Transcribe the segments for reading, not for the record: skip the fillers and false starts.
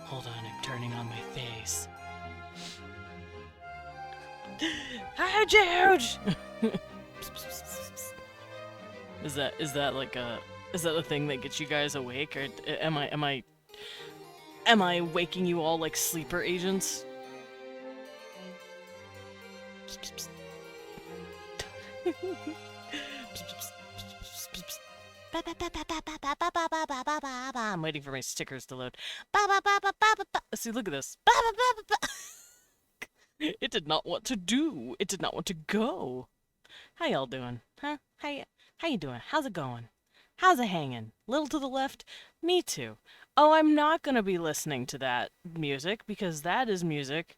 Hold on, I'm turning on my face. Hi, George! Is that like a is that the thing that gets you guys awake, or am I waking you all like sleeper agents? I'm waiting for my stickers to load. See, look at this. It did not want to do. It did not want to go. How y'all doing? Huh? How you doing? How's it going? How's it hanging? Little to the left? Me too. Oh, I'm not gonna be listening to that music because that is music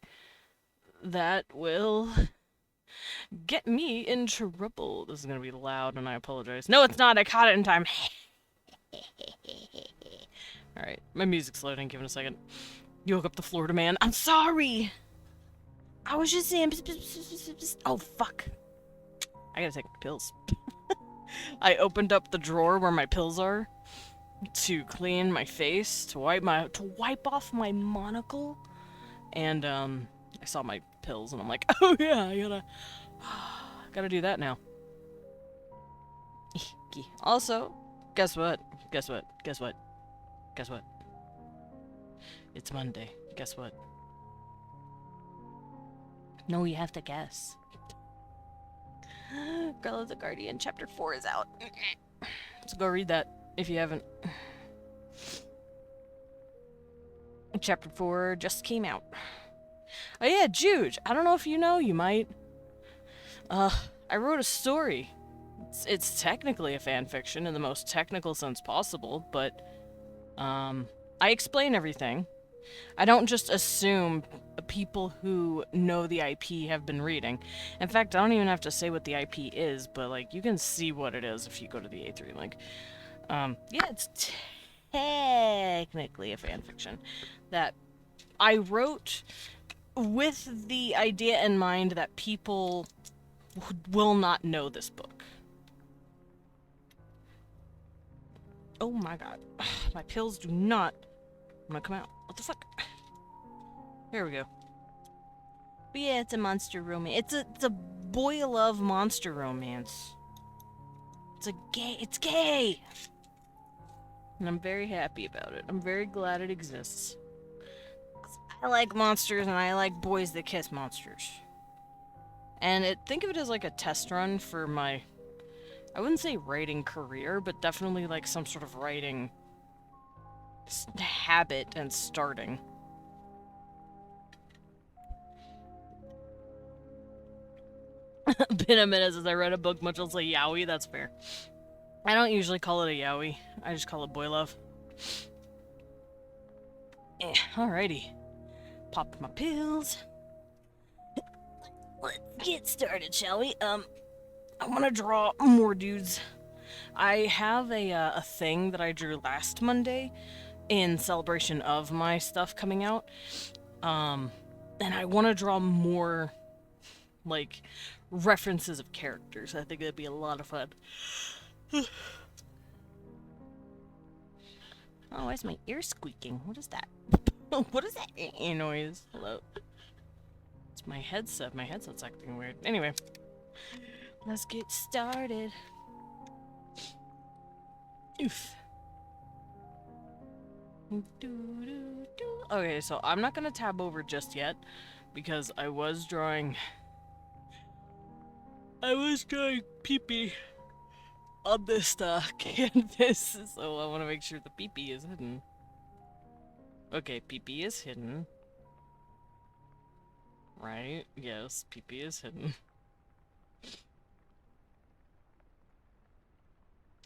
that will get me in trouble. This is gonna be loud and I apologize. No, it's not. I caught it in time. Alright, my music's loading. Give it a second. You woke up the Florida man. I'm sorry! I was just saying. Oh, fuck. I gotta take my pills. I opened up the drawer where my pills are to clean my face, to wipe off my monocle, and I saw my pills and I'm like, oh yeah, I gotta do that now. Also, guess what? Guess what? Guess what? Guess what? It's Monday. Guess what? No, you have to guess. Girl of the Guardian, Chapter 4 is out. So go read that if you haven't. Chapter 4 just came out. Oh yeah, Juge. I don't know if you know, you might. I wrote a story. It's technically a fan fiction in the most technical sense possible, but I explain everything. I don't just assume people who know the IP have been reading. In fact, I don't even have to say what the IP is, but like you can see what it is if you go to the A3 link. Yeah, it's technically a fanfiction that I wrote with the idea in mind that people will not know this book. Oh my god. My pills do not want to come out. What the fuck? Here we go. But yeah, it's a monster romance. It's a boy love monster romance. It's gay! And I'm very happy about it. I'm very glad it exists. 'Cause I like monsters and I like boys that kiss monsters. And think of it as like a test run for my, I wouldn't say writing career, but definitely like some sort of writing habit and starting. Been a minute since I read a book, much less a yaoi, that's fair. I don't usually call it a yaoi, I just call it boy love. Alrighty. Pop my pills. Let's get started, shall we? I want to draw more dudes. I have a thing that I drew last Monday in celebration of my stuff coming out. And I want to draw more, like, references of characters. I think that'd be a lot of fun. Oh, why is my ear squeaking? What is that? What is that noise? Hello? It's my headset. My headset's acting weird. Anyway. Let's get started. Oof. Okay, so I'm not gonna tab over just yet because I was drawing pee-pee on this canvas, so I want to make sure the pee-pee is hidden. Okay, pee-pee is hidden. Right? Yes, pee-pee is hidden.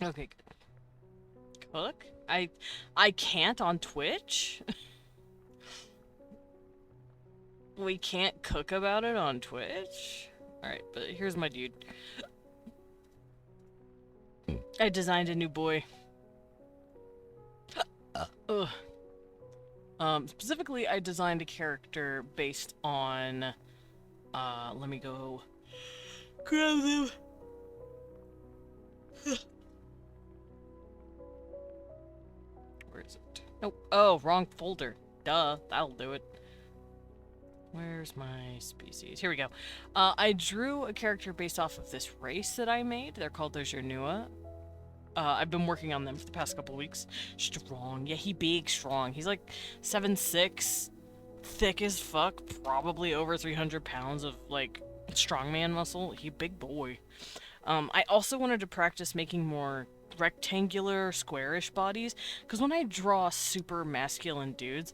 Okay, good. Cook? I can't on Twitch? We can't cook about it on Twitch? Alright, but here's my dude. I designed a new boy. Ugh. Specifically, I designed a character based on, let me go grab them. Where is it? Nope. Oh, wrong folder. Duh, that'll do it. Where's my species? Here we go. I drew a character based off of this race that I made. They're called the Jernua. I've been working on them for the past couple weeks. Strong. Yeah, he big strong. He's like 7'6", thick as fuck, probably over 300 pounds of, like, strongman muscle. He big boy. I also wanted to practice making more rectangular, squarish bodies, because when I draw super masculine dudes,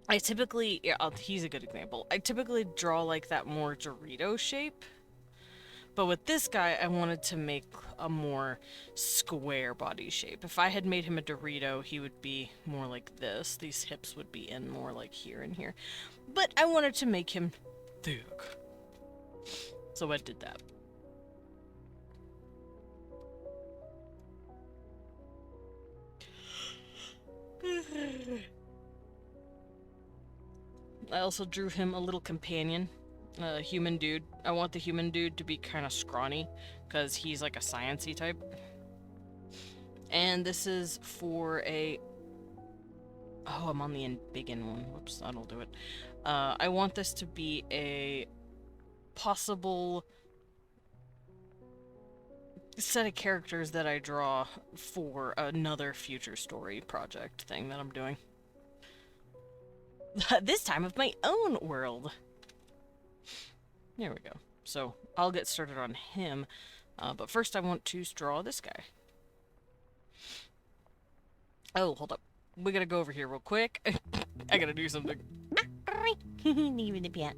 I typically, he's a good example. I typically draw like that more Dorito shape. But with this guy, I wanted to make a more square body shape. If I had made him a Dorito, he would be more like this. These hips would be in more like here and here. But I wanted to make him thick. So I did that. I also drew him a little companion, a human dude. I want the human dude to be kind of scrawny, because he's like a sciencey type. And this is for a... Oh, I'm on the big N one. Whoops, that'll do it. I want this to be a possible set of characters that I draw for another future story project thing that I'm doing. This time of my own world. There we go. So I'll get started on him, but first I want to draw this guy. Oh, hold up. We gotta go over here real quick. I gotta do something. Leaving the pant.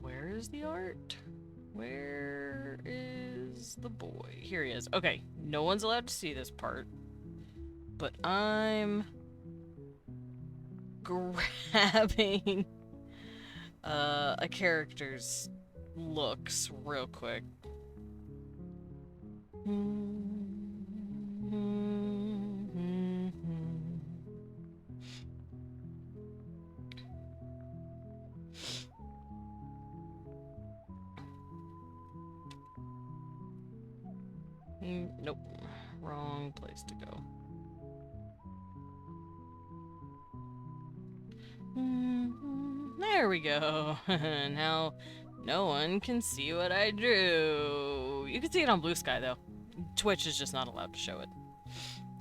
Where is the art? Where is the boy? Here he is. Okay, no one's allowed to see this part, but I'm grabbing a character's looks real quick. Nope. Wrong place to go. There we go. Now, no one can see what I drew. You can see it on Blue Sky, though. Twitch is just not allowed to show it.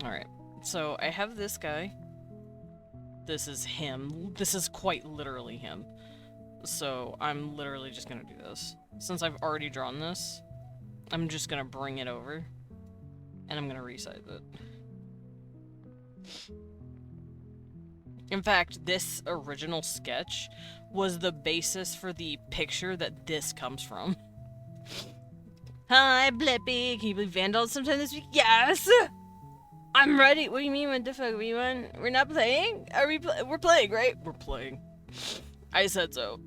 Alright, so I have this guy. This is him. This is quite literally him. So I'm literally just gonna do this. Since I've already drawn this, I'm just gonna bring it over, and I'm gonna resize it. In fact, this original sketch was the basis for the picture that this comes from. Hi, Blippi. Can you believe Vandals sometime this week? Yes! I'm ready. What do you mean, what the fuck? We're not playing? Are we we're playing, right? We're playing. I said so.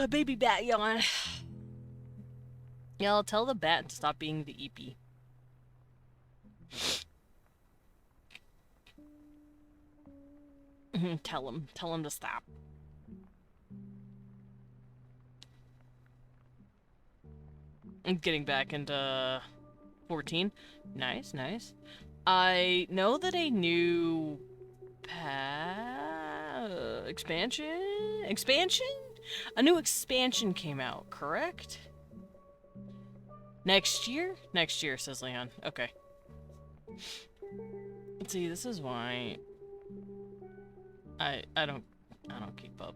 Baby bat yawn. Y'all tell the bat to stop being the EP. Tell him to stop. I'm getting back into 14. Nice, nice. I know that a new expansion? A new expansion came out, correct? Next year? Next year, says Leon. Okay. Let's see, this is why I don't keep up.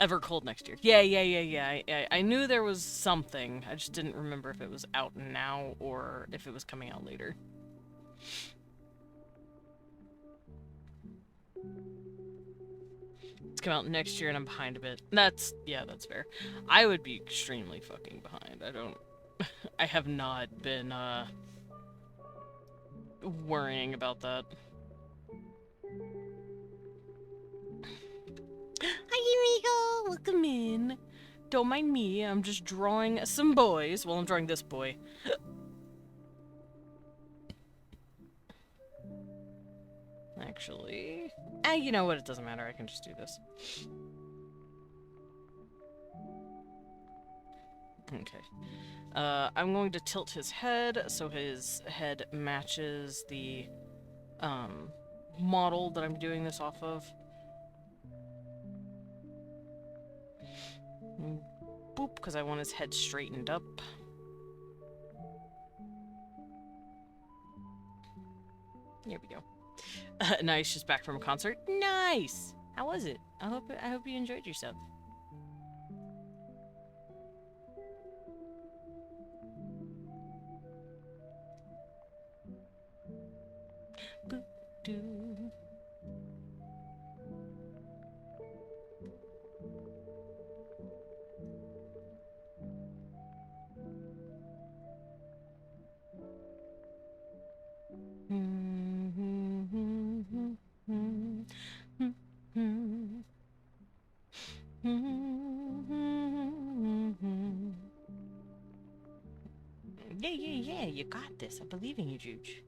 Evercold next year. Yeah. I knew there was something. I just didn't remember if it was out now or if it was coming out later. It's come out next year and I'm behind a bit. That's fair. I would be extremely fucking behind. I have not been, worrying about that. Hi, Enrico! Welcome in. Don't mind me, I'm just drawing some boys. Well, I'm drawing this boy. Actually... you know what? It doesn't matter. I can just do this. Okay. I'm going to tilt his head so his head matches the model that I'm doing this off of. Boop, because I want his head straightened up. Here we go. Nice, just back from a concert. Nice! How was it? I hope you enjoyed yourself. Boop doo. Yeah, you got this. I believe in you, Juge.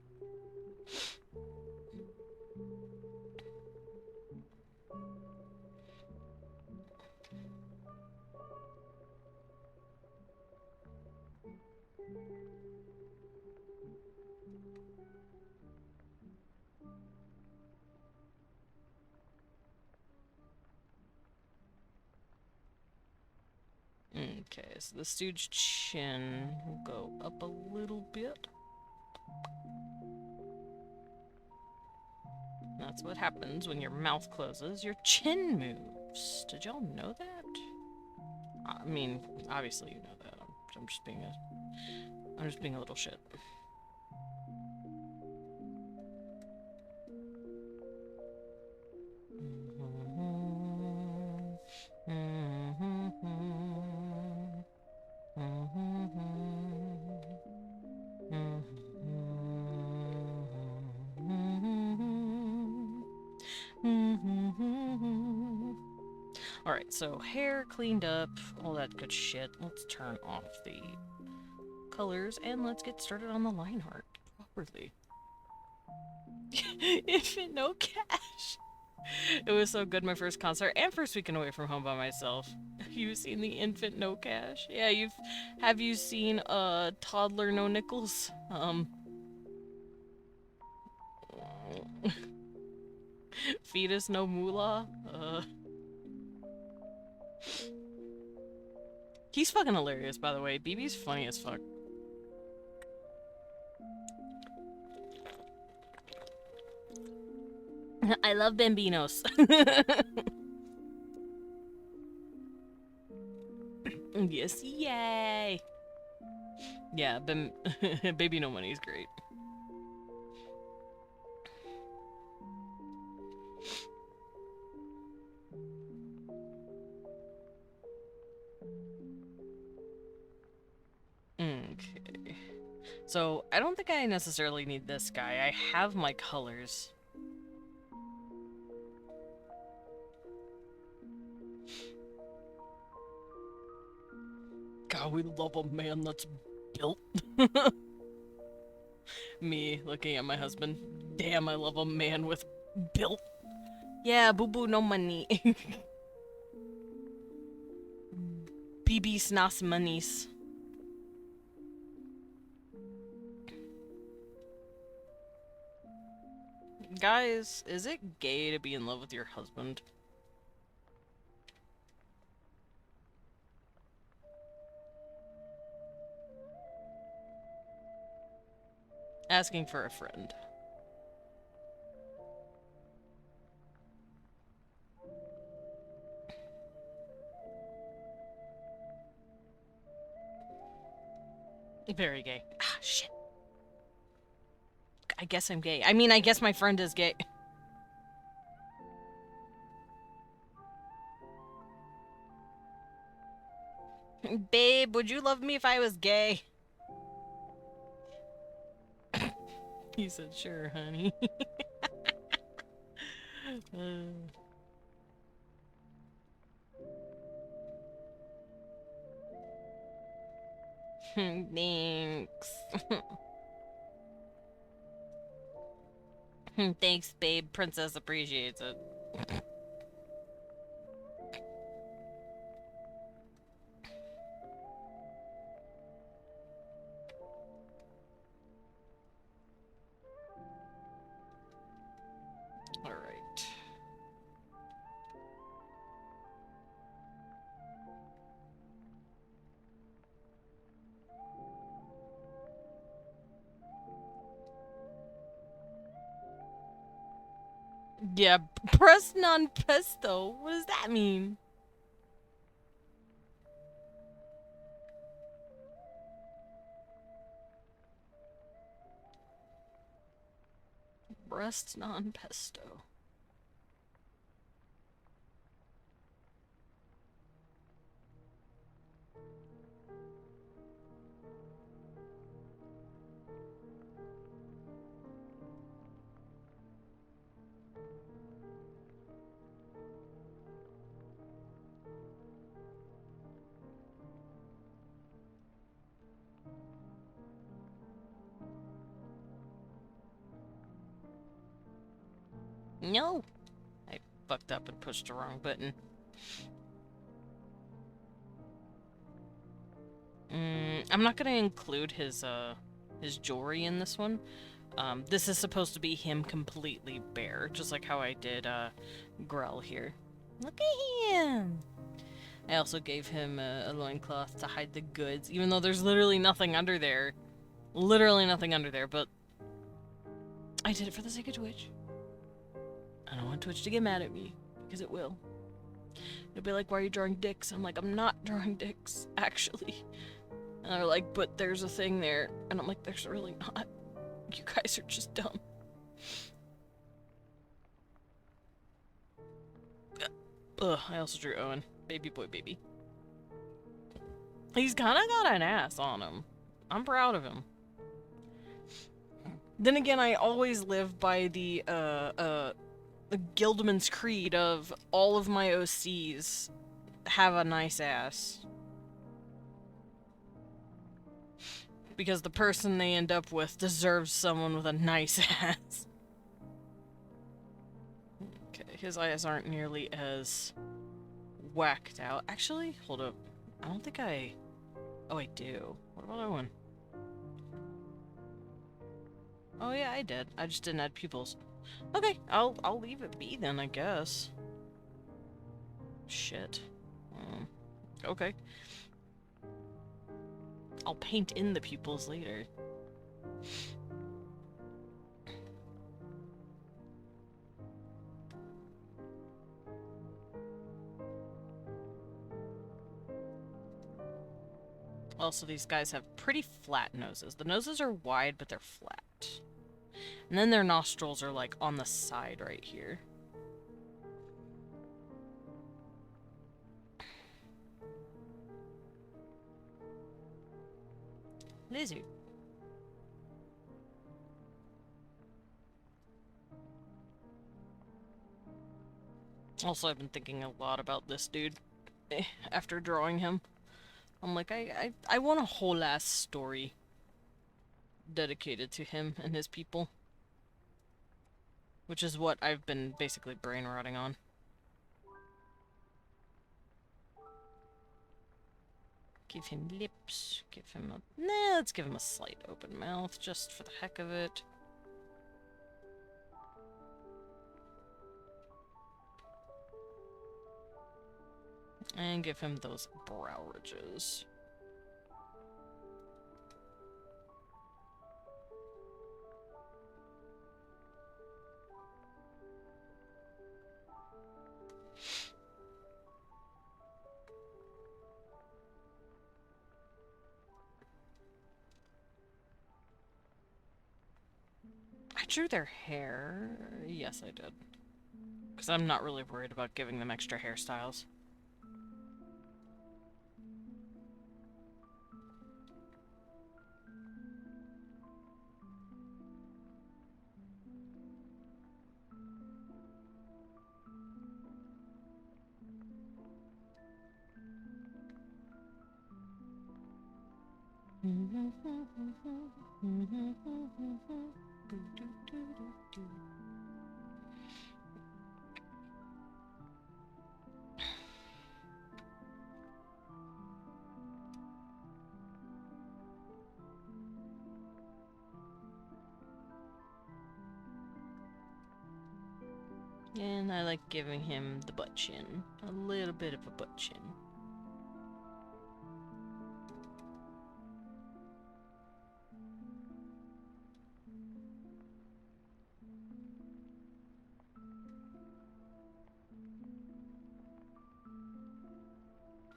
Okay, so the stooge chin will go up a little bit. That's what happens when your mouth closes. Your chin moves. Did y'all know that? I mean, obviously you know that. I'm just being a little shit. Alright, so hair cleaned up, all that good shit. Let's turn off the colors and let's get started on the line art properly. Infant no cash. It was so good my first concert and first weekend away from home by myself. Have you seen the infant no cash? Yeah, have you seen toddler no nickels? Fetus no moolah? He's fucking hilarious, by the way. BB's funny as fuck. I love Bambinos. Yes, yay! Yeah, Baby No Money is great. Okay. So, I don't think I necessarily need this guy. I have my colors. God, we love a man that's built. Me looking at my husband. Damn, I love a man with built. Yeah, boo-boo no money. BB snas monies. Guys, is it gay to be in love with your husband? Asking for a friend. Very gay. Ah, shit. I guess I'm gay. I mean, I guess my friend is gay. Babe, would you love me if I was gay? He said, sure, honey. Thanks. Thanks, babe. Princess appreciates it. All right. Yeah, pressed non-pesto. What does that mean? Breast non-pesto. No! I fucked up and pushed the wrong button. I'm not gonna include his jewelry in this one. This is supposed to be him completely bare, just like how I did, Grell here. Look at him! I also gave him a loincloth to hide the goods, even though there's literally nothing under there. Literally nothing under there, but I did it for the sake of Twitch. I don't want Twitch to get mad at me, because it will. It'll be like, why are you drawing dicks? I'm like, I'm not drawing dicks, actually. And they're like, but there's a thing there. And I'm like, there's really not. You guys are just dumb. Ugh, I also drew Owen. Baby boy baby. He's kinda got an ass on him. I'm proud of him. Then again, I always live by the Gildaman's creed of all of my OCs have a nice ass. Because the person they end up with deserves someone with a nice ass. Okay, his eyes aren't nearly as whacked out. Actually, hold up. I don't think I... Oh, I do. What about Owen? Oh yeah, I did. I just didn't add pupils. Okay, I'll leave it be then, I guess. Shit. Okay. I'll paint in the pupils later. Also, these guys have pretty flat noses. The noses are wide, but they're flat. And then their nostrils are, like, on the side right here. Lizard. Also, I've been thinking a lot about this dude after drawing him. I'm like, I want a whole ass story dedicated to him and his people. Which is what I've been basically brain rotting on. Give him lips, give him a... Nah, let's give him a slight open mouth, just for the heck of it. And give him those brow ridges. I drew their hair. Yes, I did. Because I'm not really worried about giving them extra hairstyles. And I like giving him the butt chin. A little bit of a butt chin.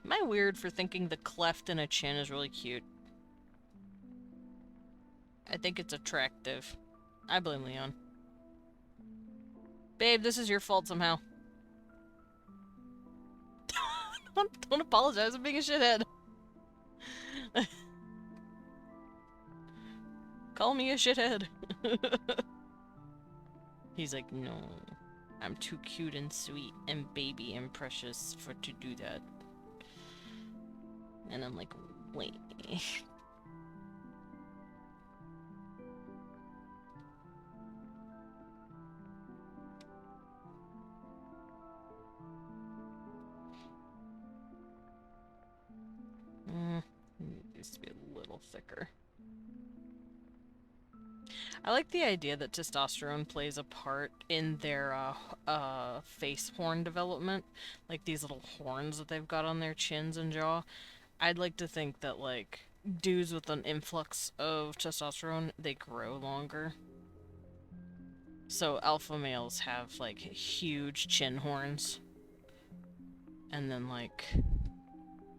Am I weird for thinking the cleft in a chin is really cute? I think it's attractive. I blame Leon. Babe, this is your fault somehow. Don't apologize, I'm being a shithead. Call me a shithead. He's like, no. I'm too cute and sweet and baby and precious for to do that. And I'm like, wait. Needs to be a little thicker. I like the idea that testosterone plays a part in their face horn development. Like these little horns that they've got on their chins and jaw. I'd like to think that, like, dudes with an influx of testosterone, they grow longer. So alpha males have, like, huge chin horns. And then, like,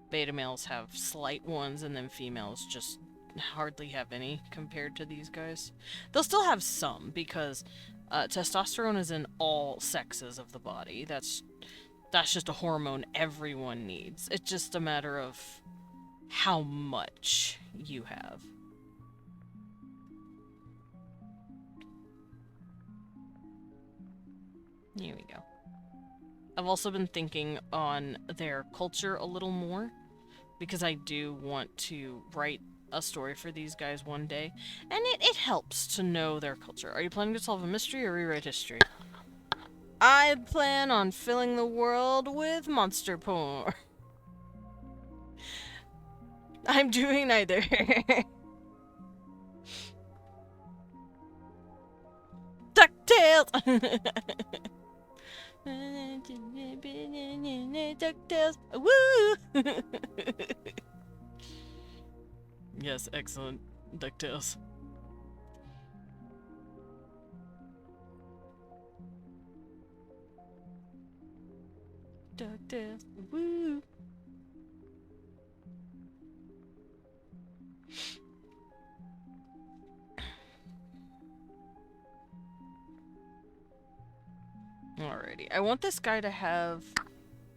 beta males have slight ones, and then females just hardly have any compared to these guys. They'll still have some, because testosterone is in all sexes of the body. That's just a hormone everyone needs. It's just a matter of how much you have. Here we go. I've also been thinking on their culture a little more, because I do want to write a story for these guys one day, and it helps to know their culture. Are you planning to solve a mystery or rewrite history? I plan on filling the world with monster porn. I'm doing neither. DuckTales! DuckTales! Woo! Yes, excellent. DuckTales. DuckTales. Woo! Alrighty. I want this guy to have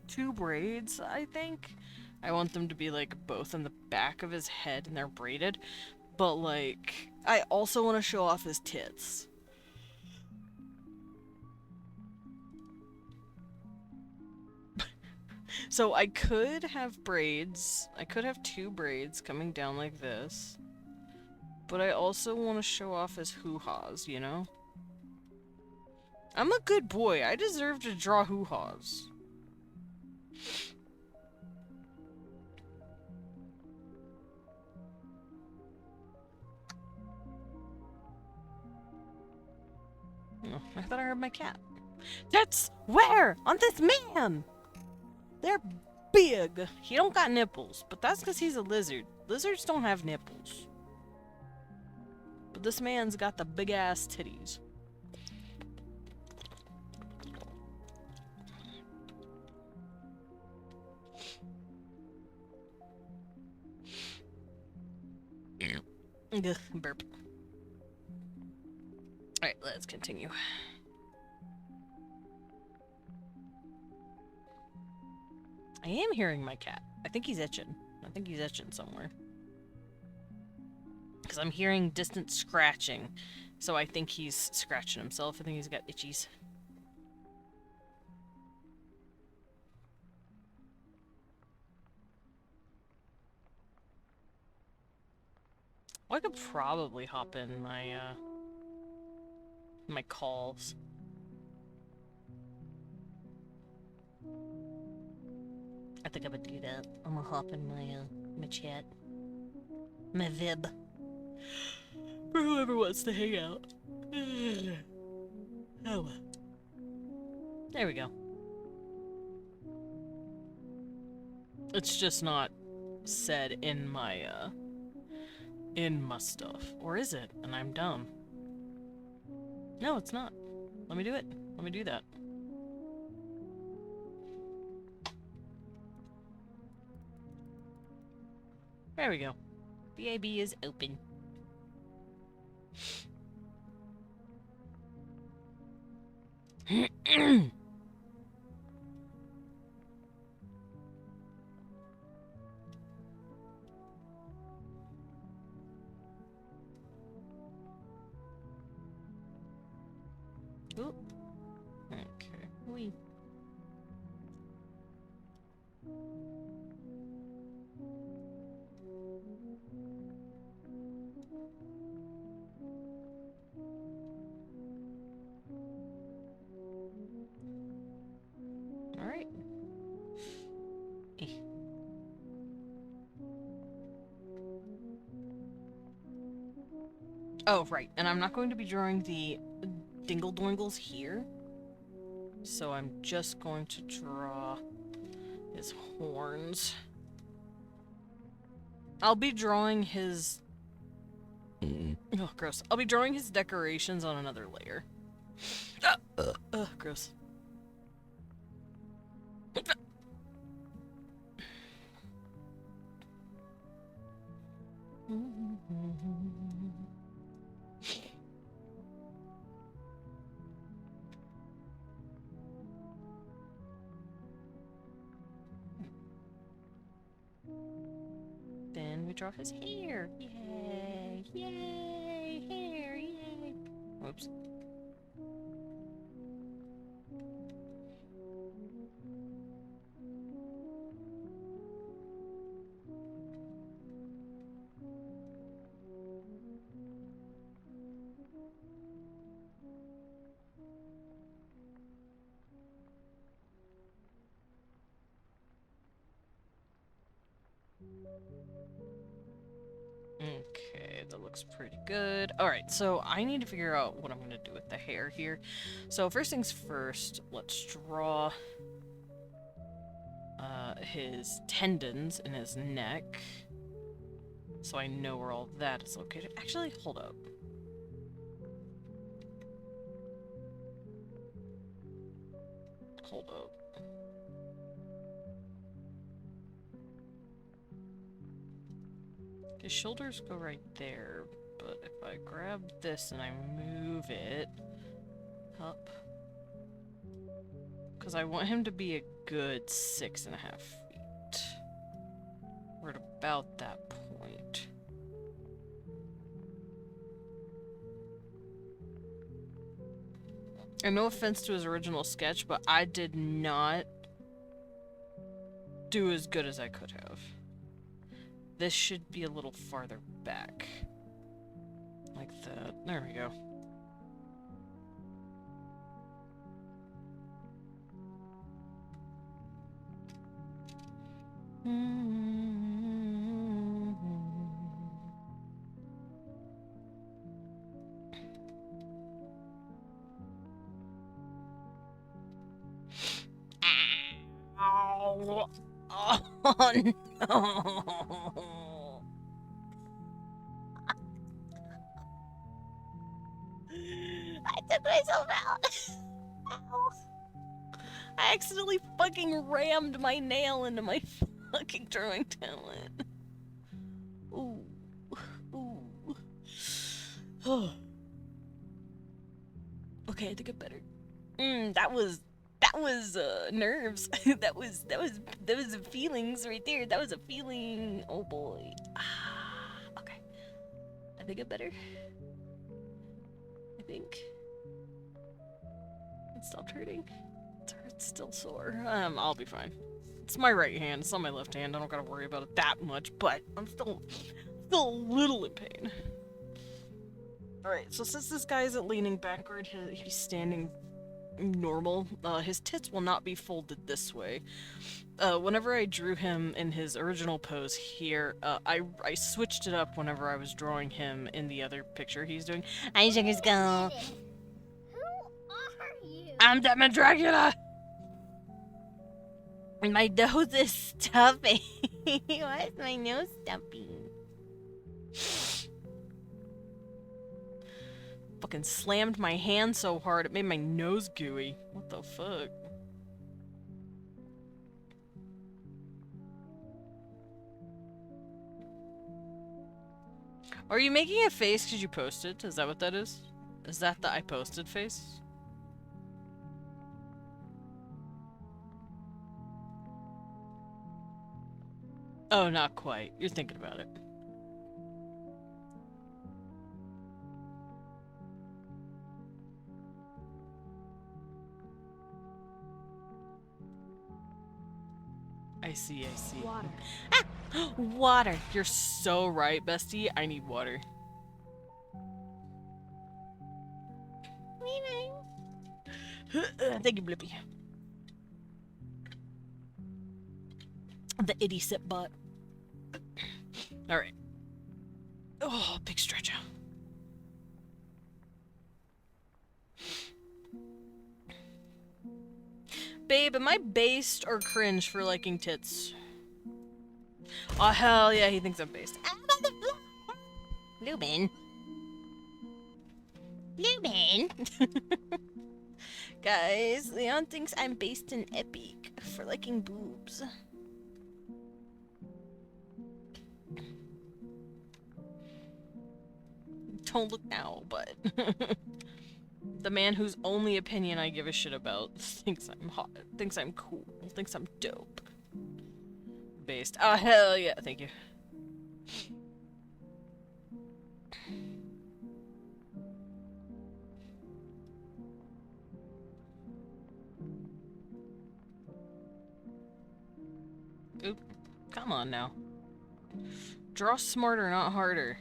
2 braids, I think. I want them to be, like, both in the back of his head and they're braided. But, like, I also want to show off his tits. So I could have braids. I could have 2 braids coming down like this. But I also want to show off his hoo-haws, you know? I'm a good boy. I deserve to draw hoo-haws. Oh, I thought I heard my cat. That's where? On this man! They're big. He don't got nipples, but that's because he's a lizard. Lizards don't have nipples. But this man's got the big-ass titties. Ugh, burp. Alright, let's continue. I am hearing my cat. I think he's itching. I think he's itching somewhere. Because I'm hearing distant scratching. So I think he's scratching himself. I think he's got itchies. I could probably hop in my, my calls. I think I'm gonna do that. I'm gonna hop in my, my chat. My Vib. For whoever wants to hang out. Oh. There we go. It's just not said in my stuff. Or is it? And I'm dumb. No, it's not. Let me do it. Let me do that. There we go. BAB is open. Ooh. Okay. Wee. All right. Oh, right. And I'm not going to be drawing the dingle dwingles here. So I'm just going to draw his horns. I'll be drawing his... Oh, gross. I'll be drawing his decorations on another layer. Gross. Then we draw his hair. Yay! Yay! Hair! Yay! Whoops. Okay, that looks pretty good. Alright, so I need to figure out what I'm going to do with the hair here. So first things first, let's draw his tendons in his neck. So I know where all that is located. Actually, hold up. Hold up. His shoulders go right there, but if I grab this and I move it up, because I want him to be a good 6.5 feet. We're at about that point. And no offense to his original sketch, but I did not do as good as I could have. This should be a little farther back. Like that. There we go. Ow. Oh no! I took myself out! Ow. I accidentally fucking rammed my nail into my fucking drawing talent. Ooh. Ooh. Oh. Okay, I think I'm better. That was nerves. that was feelings right there. That was a feeling. Oh boy. Okay. I think I'm better. I think. It stopped hurting. It's still sore. I'll be fine. It's my right hand. It's not my left hand. I don't gotta worry about it that much, but I'm still Still a little in pain. Alright, so since this guy isn't leaning backward, he's standing normal, his tits will not be folded this way. Whenever I drew him in his original pose here, I switched it up whenever I was drawing him in the other picture he's doing. I shook his skull. Who are you? I'm Deadman Dracula! My nose is stuffy. Why is my nose stuffy? Fucking slammed my hand so hard it made my nose gooey. What the fuck? Are you making a face because you posted? Is that what that is? Is that the I posted face? Oh, not quite. You're thinking about it. I see, I see. Water. Ah! Water! You're so right, bestie. I need water. Thank you, Blippi. The itty sip butt. Alright. Oh, big stretch out. Babe, am I based or cringe for liking tits? Oh, hell yeah, he thinks I'm based. I'm on the floor! Lubin. Lubin! Guys, Leon thinks I'm based in Epic for liking boobs. Don't look now, but... The man whose only opinion I give a shit about thinks I'm hot, thinks I'm cool, thinks I'm dope. Based. Oh, hell yeah. Thank you. Oop. Come on now. Draw smarter, not harder.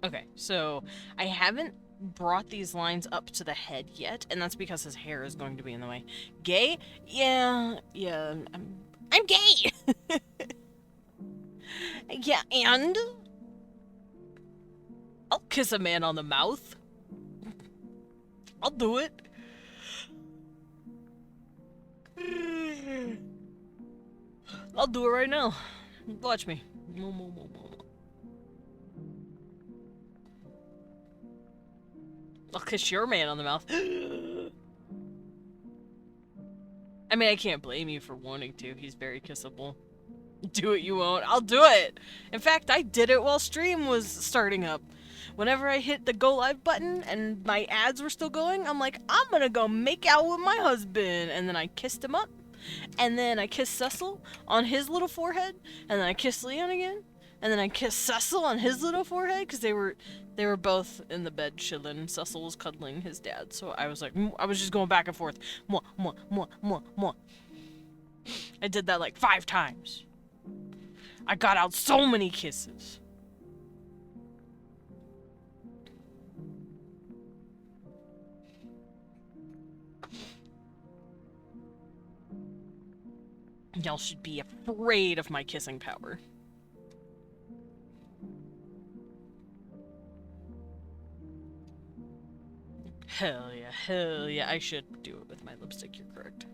Okay, so I haven't brought these lines up to the head yet, and that's because his hair is going to be in the way. Gay? Yeah, I'm gay! Yeah, and? I'll kiss a man on the mouth. I'll do it. I'll do it right now. Watch me. I'll kiss your man on the mouth. I mean, I can't blame you for wanting to. He's very kissable. Do it, you won't. I'll do it! In fact, I did it while stream was starting up. Whenever I hit the go live button and my ads were still going, I'm like, I'm gonna go make out with my husband. And then I kissed him up. And then I kissed Cecil on his little forehead. And then I kissed Leon again. And then I kissed Cecil on his little forehead because they were both in the bed chilling. Cecil was cuddling his dad, so I was like, I was just going back and forth. Mwah, mwah, mwah, mwah, mwah. I did that like 5 times. I got out so many kisses. Y'all should be afraid of my kissing power. Hell yeah, I should do it with my lipstick, you're correct.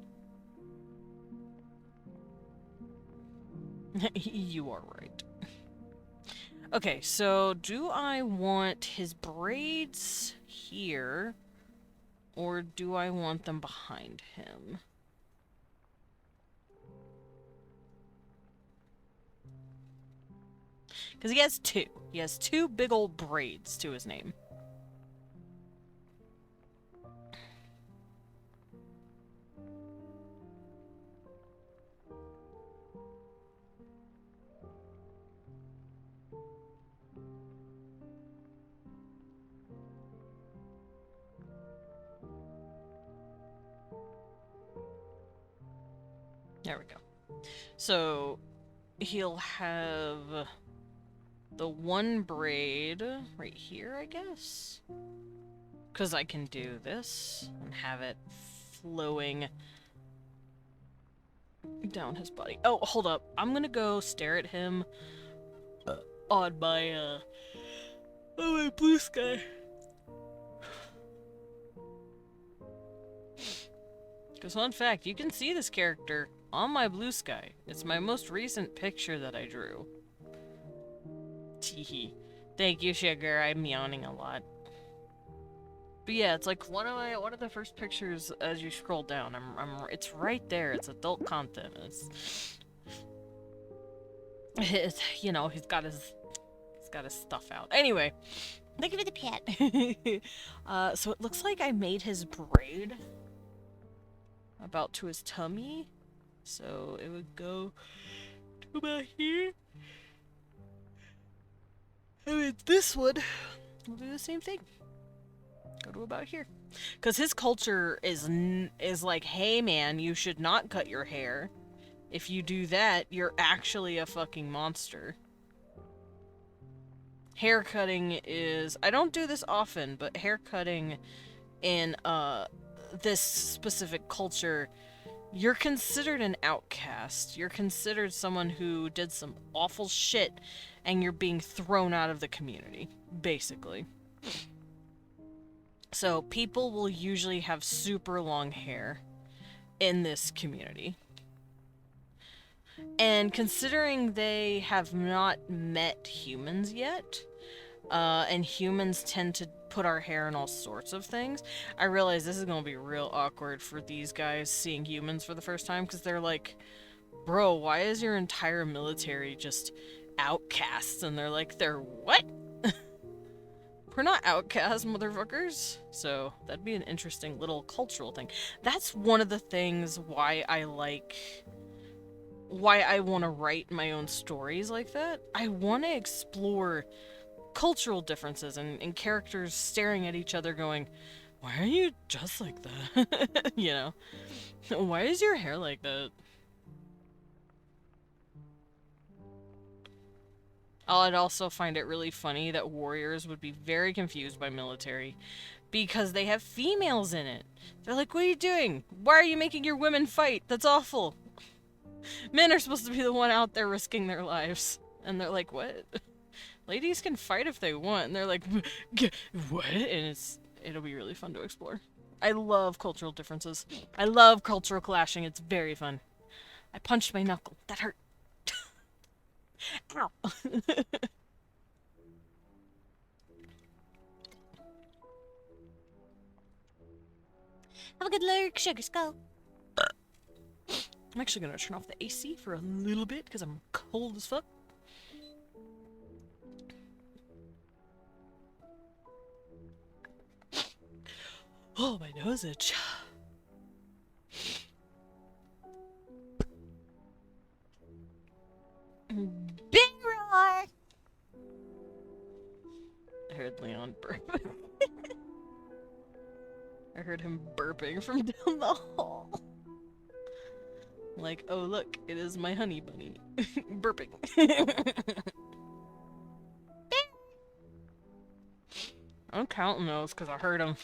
You are right. Okay, so do I want his braids here, or do I want them behind him? Because he has 2. He has 2 big old braids to his name. There we go. So he'll have the one braid right here, I guess. Because I can do this and have it flowing down his body. Oh, hold up. I'm gonna go stare at him on my blue sky. Because fun fact, you can see this character on my blue sky. It's my most recent picture that I drew. Teehee. Thank you, Sugar. I'm yawning a lot. But yeah, it's like one of the first pictures as you scroll down. It's right there. It's adult content. It's you know, he's got his stuff out. Anyway, Look at the pet. so it looks like I made his braid about to his tummy. So it would go to about here. I mean, this one will do the same thing. Go to about here. Because his culture is like, hey man, you should not cut your hair. If you do that, you're actually a fucking monster. Hair cutting is... I don't do this often, but hair cutting in this specific culture, you're considered an outcast. You're considered someone who did some awful shit, and you're being thrown out of the community, basically. So people will usually have super long hair in this community. And considering they have not met humans yet, and humans tend to put our hair in all sorts of things, I realize this is going to be real awkward for these guys seeing humans for the first time, because they're like, bro, why is your entire military just outcasts? And they're like, they're what? We're not outcasts, motherfuckers. So that'd be an interesting little cultural thing. That's one of the things why I want to write my own stories like that. I want to explore cultural differences and characters staring at each other going, why are you just like that? You know? Why is your hair like that? I'd also find it really funny that warriors would be very confused by military because they have females in it. They're like, what are you doing? Why are you making your women fight? That's awful. Men are supposed to be the one out there risking their lives. And they're like, what? Ladies can fight if they want. And they're like, what? And it'll be really fun to explore. I love cultural differences. I love cultural clashing. It's very fun. I punched my knuckle. That hurt. Ow. Have a good lurk, Sugar Skull. I'm actually gonna turn off the AC for a little bit because I'm cold as fuck. Oh, my nose itch. Big roar! I heard Leon burp. I heard him burping from down the hall. Like, oh look, it is my honey bunny. Burping. I'm counting those because I heard him.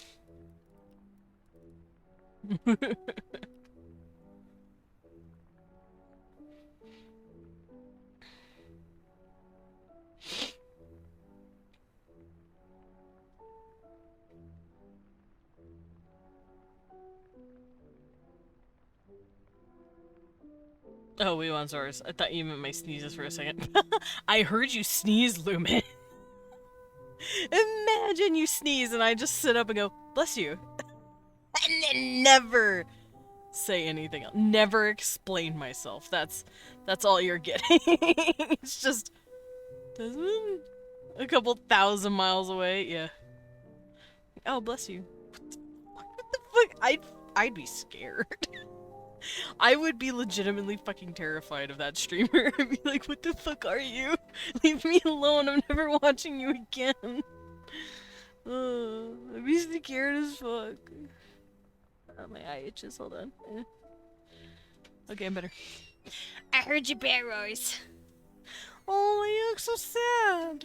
Oh, we want Zors. I thought you meant my sneezes for a second. I heard you sneeze, Lumen. Imagine you sneeze and I just sit up and go, bless you. And then never say anything else. Never explain myself. That's all you're getting. It's just a couple 1,000 miles away. Yeah. Oh, bless you. What the fuck? I'd be scared. I would be legitimately fucking terrified of that streamer. I'd be like, what the fuck are you? Leave me alone. I'm never watching you again. I'd be scared as fuck. Oh, my eye itches. Hold on. Okay, I'm better. I heard your bear roars. Oh, you look so sad.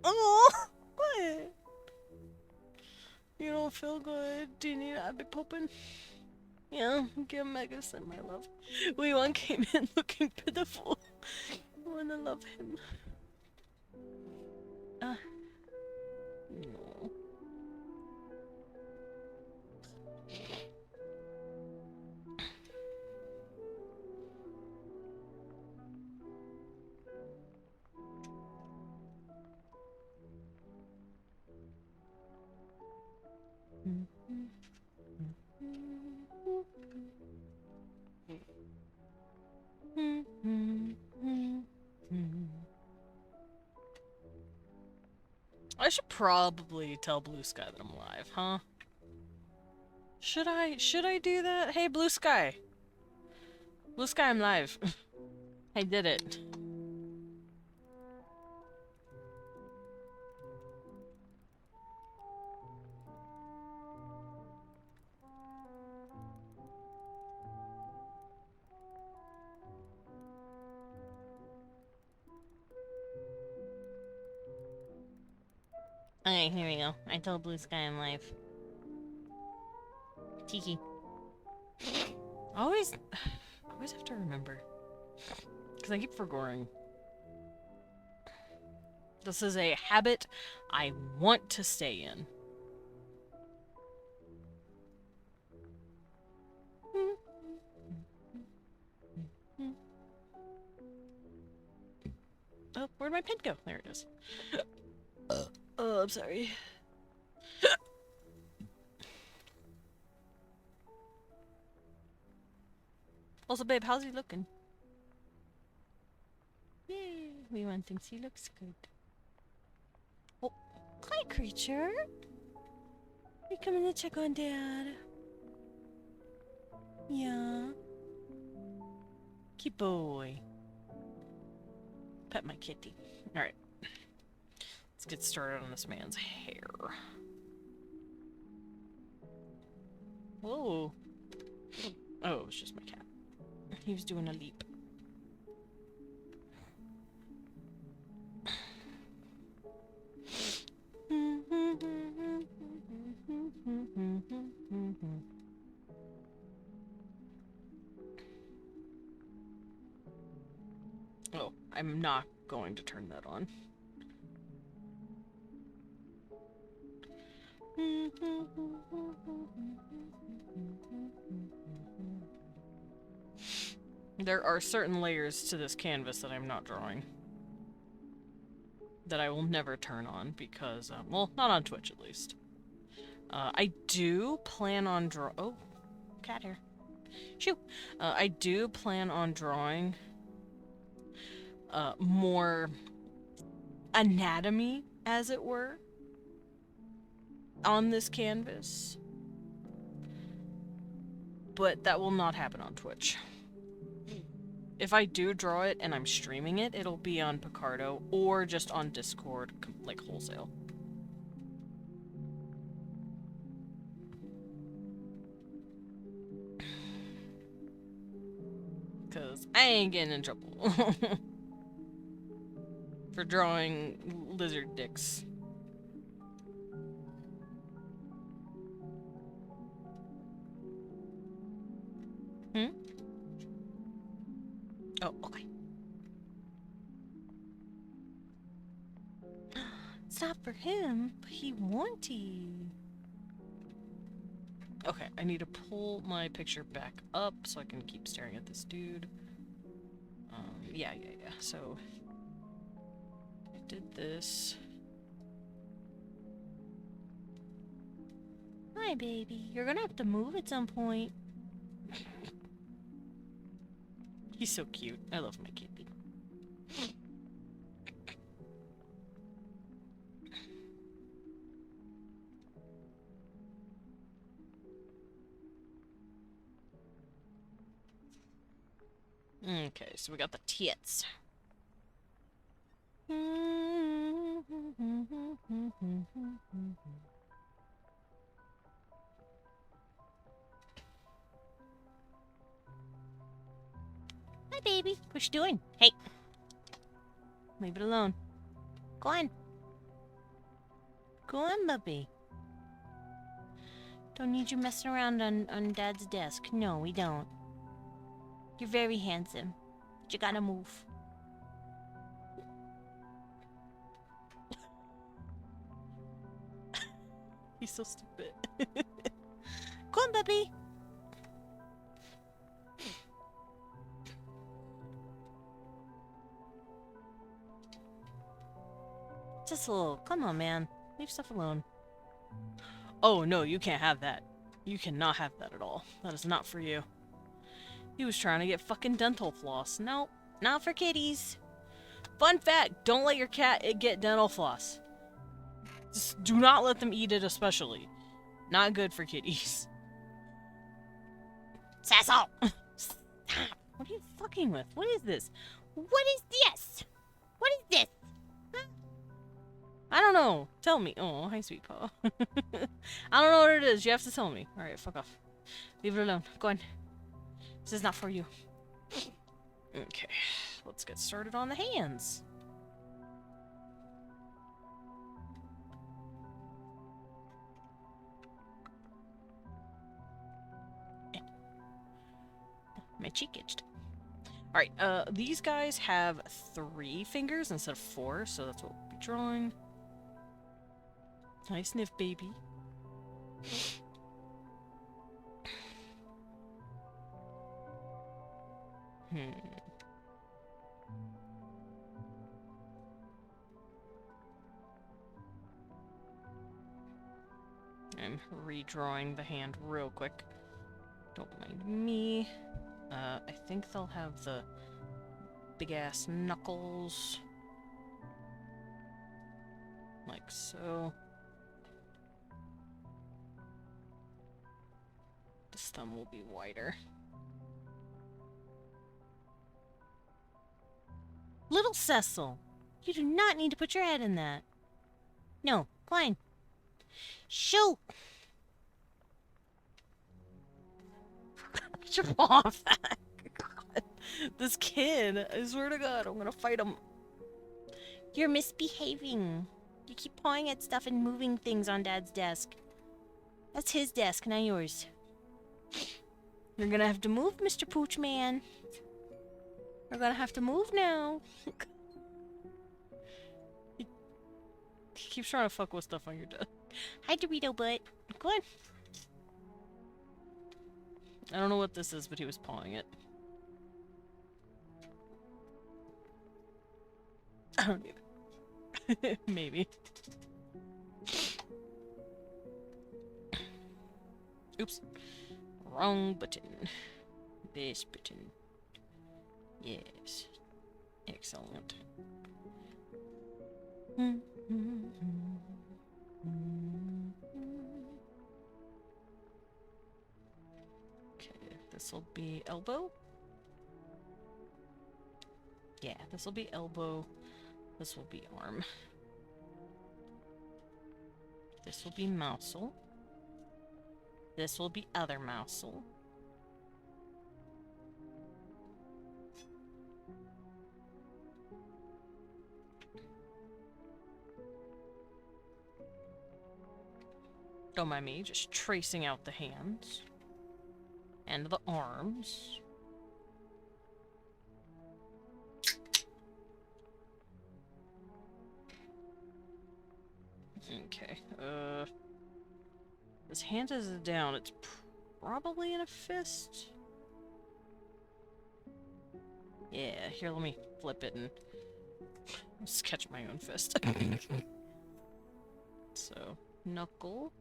Oh, what? You don't feel good? Do you need ibuprofen? Yeah, give Megacin my love. Leon came in looking pitiful. I wanna love him. No. I should probably tell Blue Sky that I'm alive, huh? Should I do that? Hey, Blue Sky. Blue Sky, I'm live. I did it. Okay, here we go. I told Blue Sky I'm live. Tiki. Always have to remember. Because I keep forgetting. This is a habit I want to stay in. Oh, where'd my pen go? There it is. Oh, I'm sorry. Also, babe, how's he looking? Yay, Leon thinks he looks good. Oh, hi, creature. You coming to check on Dad? Yeah. Cute boy. Pet my kitty. Alright. Let's get started on this man's hair. Whoa. Oh, it was just my cat. He was doing a leap. Oh, I'm not going to turn that on. There are certain layers to this canvas that I'm not drawing. That I will never turn on because, well, not on Twitch at least. I do plan on oh, cat hair. Shoo! I do plan on drawing more anatomy, as it were, on this canvas. But that will not happen on Twitch. If I do draw it and I'm streaming it, it'll be on Picardo or just on Discord, like wholesale. Because I ain't getting in trouble for drawing lizard dicks. Hmm? Oh, okay. It's not for him, but he wanted. Okay, I need to pull my picture back up so I can keep staring at this dude. Yeah. So, I did this. Hi, baby. You're gonna have to move at some point. He's so cute. I love my kitty. Okay, so we got the tits. baby. What you doing? Hey. Leave it alone. Go on. Go on, puppy. Don't need you messing around on Dad's desk. No, we don't. You're very handsome. But you gotta move. He's so stupid. Go on, puppy. Just a little. Come on, man. Leave stuff alone. Oh, no, you can't have that. You cannot have that at all. That is not for you. He was trying to get fucking dental floss. Nope. Not for kitties. Fun fact, don't let your cat get dental floss. Just do not let them eat it especially. Not good for kitties. Sassel! Stop. What are you fucking with? What is this? What is this? What is this? I don't know. Tell me. Oh, hi, sweet paw. I don't know what it is. You have to tell me. Alright, fuck off. Leave it alone. Go on. This is not for you. Okay. Let's get started on the hands. My cheek itched. Alright, these guys have 3 fingers instead of 4, so that's what we'll be drawing. Nice sniff, baby. I'm redrawing the hand real quick. Don't mind me. I think they'll have the big-ass knuckles. Like so. This thumb will be wider. Little Cecil, you do not need to put your head in that. No, Klein. Shoot! Get your paw off that. God. This kid, I swear to God, I'm gonna fight him. You're misbehaving. You keep pawing at stuff and moving things on Dad's desk. That's his desk, not yours. You're gonna have to move, Mr. Pooch Man. You're gonna have to move now. He keeps trying to fuck with stuff on your desk. Hi, Dorito Butt. Go on. I don't know what this is, but he was pawing it. I don't either. Maybe. Oops. Wrong button. This button. Yes. Excellent. Okay, this will be elbow. Yeah, this will be elbow. This will be arm. This will be mousel. This will be other mousel. Don't mind me, just tracing out the hands. And the arms. Okay, this hand is down. It's probably in a fist. Yeah, here, let me flip it and sketch my own fist. So, knuckle.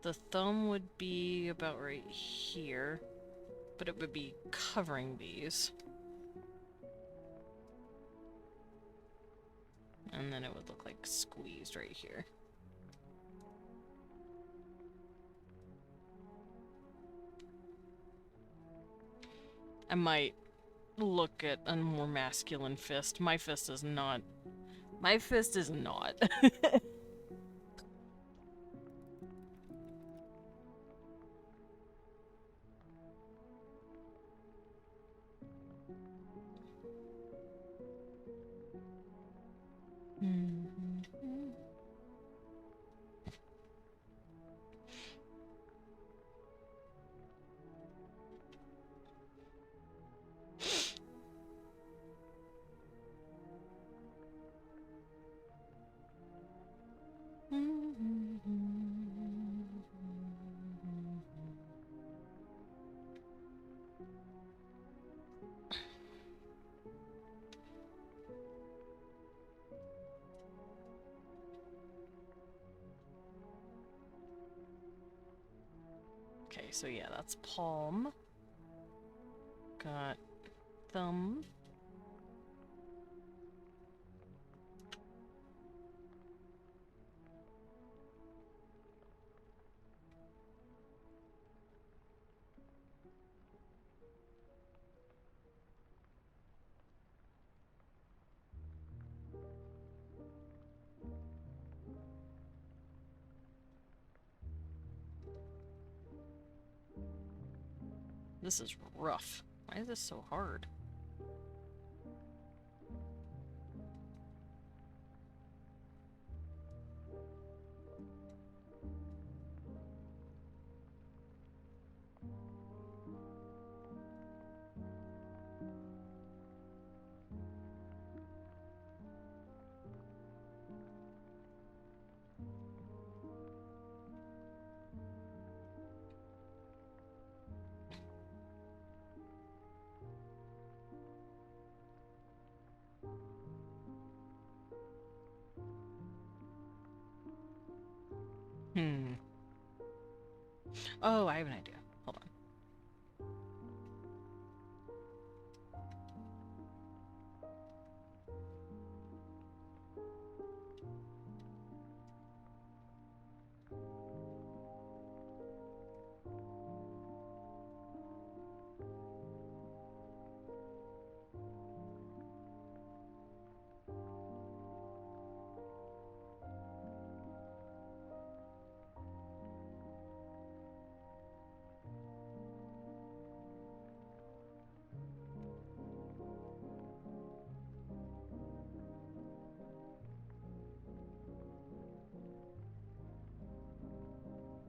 The thumb would be about right here, but it would be covering these. And then it would look like squeezed right here. I might look at a more masculine fist. My fist is not. My fist is not. Okay, so yeah, that's palm. Got thumb. This is rough. Why is this so hard? Hmm. Oh, I have an idea. Hold on.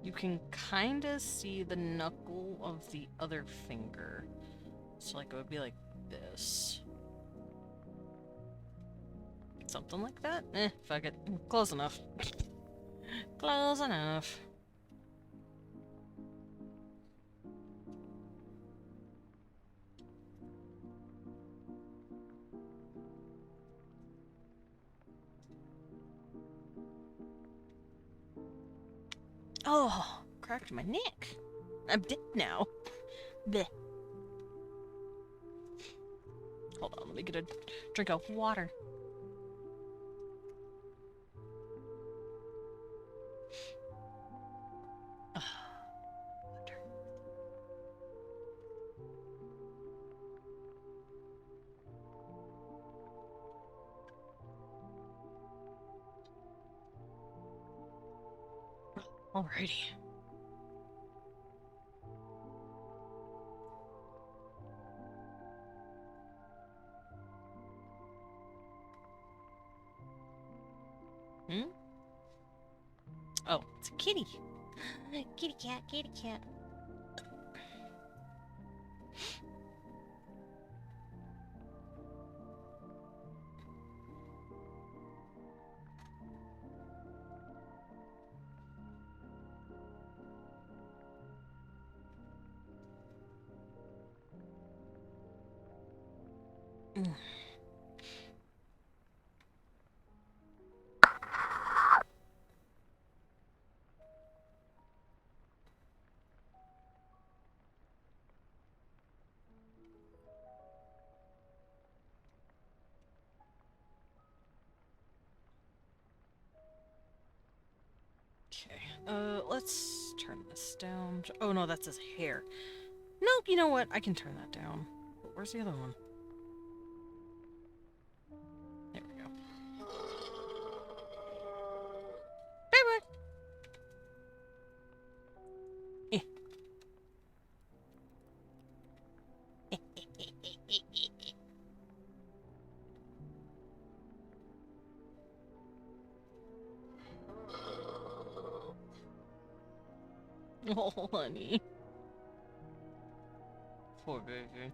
You can kind of see the knuckle of the other finger. So, like, it would be like this. Something like that? Eh, fuck it. Close enough. Close enough. Oh, cracked my neck. I'm dead now. Bleh. Hold on, let me get a drink of water. Water. Alrighty. Hmm? Oh, it's a kitty. Kitty cat, kitty cat. Mm. Okay, let's turn this down. Oh no, that's his hair. No, you know what? I can turn that down. But where's the other one? There we go. Bye bye. Eh. Oh, honey. Poor baby.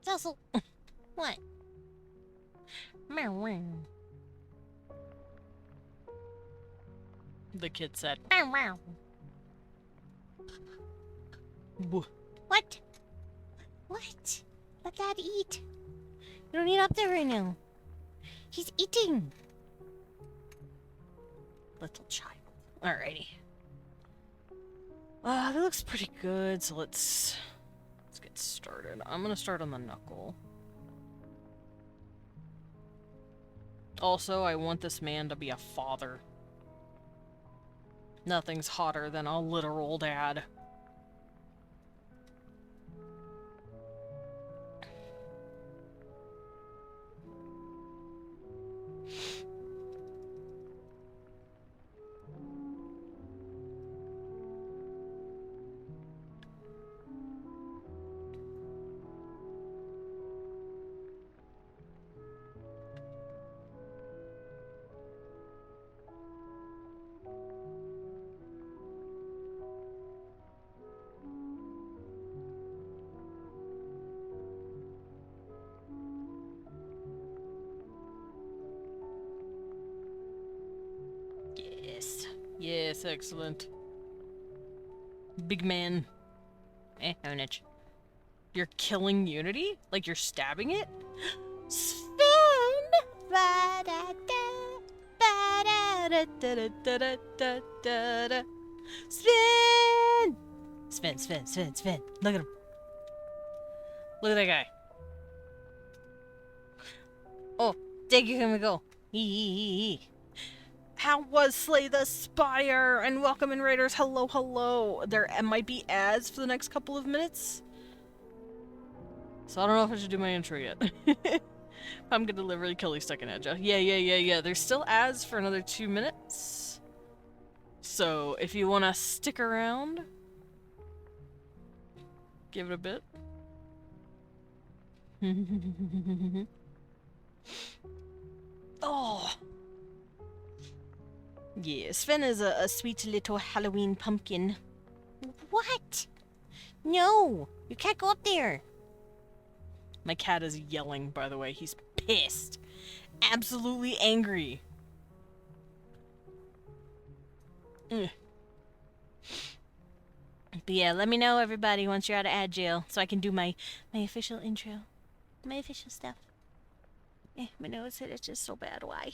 So, what? Meow, meow. The kid said. Meow, meow. "Boo." What? What? Let that eat. You don't need up there right now. He's eating. Little child. Alrighty. That looks pretty good, so let's get started. I'm gonna start on the knuckle. Also, I want this man to be a father. Nothing's hotter than a literal dad. Yes. Yes, excellent. Big man. Having itch. You're killing Unity? Like you're stabbing it? Sven! Ba-da-da, Da-da-da-da-da-da-da-da. Sven! Sven. Look at him. Look at that guy. Oh, there you go. Hee. How was Slay the Spire? And welcome in, Raiders. Hello, hello. There might be ads for the next couple of minutes. So I don't know if I should do my intro yet. I'm gonna literally kill you stuck in edge. Yeah. There's still ads for another 2 minutes. So if you want to stick around, give it a bit. Oh. Yeah, Sven is a sweet little Halloween pumpkin. What? No! You can't go up there! My cat is yelling, by the way. He's pissed. Absolutely angry. But yeah, let me know, everybody, once you're out of ad jail, so I can do my official intro. My official stuff. My nose it's just so bad. Why?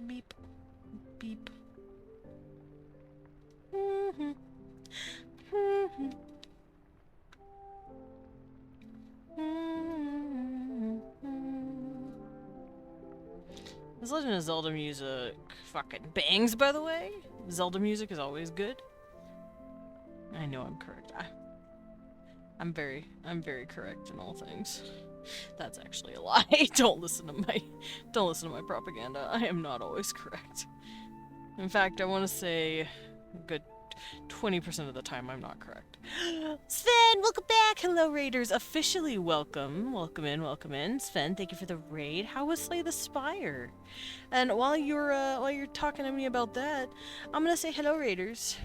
Beep. Beep. This Legend of Zelda music fucking bangs, by the way. Zelda music is always good. I know I'm correct. I'm very correct in all things. That's actually a lie. Don't listen to my propaganda. I am not always correct. In fact, I want to say a good 20% of the time I'm not correct. Sven, welcome back. Hello, Raiders. Officially welcome. Welcome in. Sven, thank you for the raid. How was Slay the Spire? And while you're talking to me about that, I'm gonna say hello, Raiders.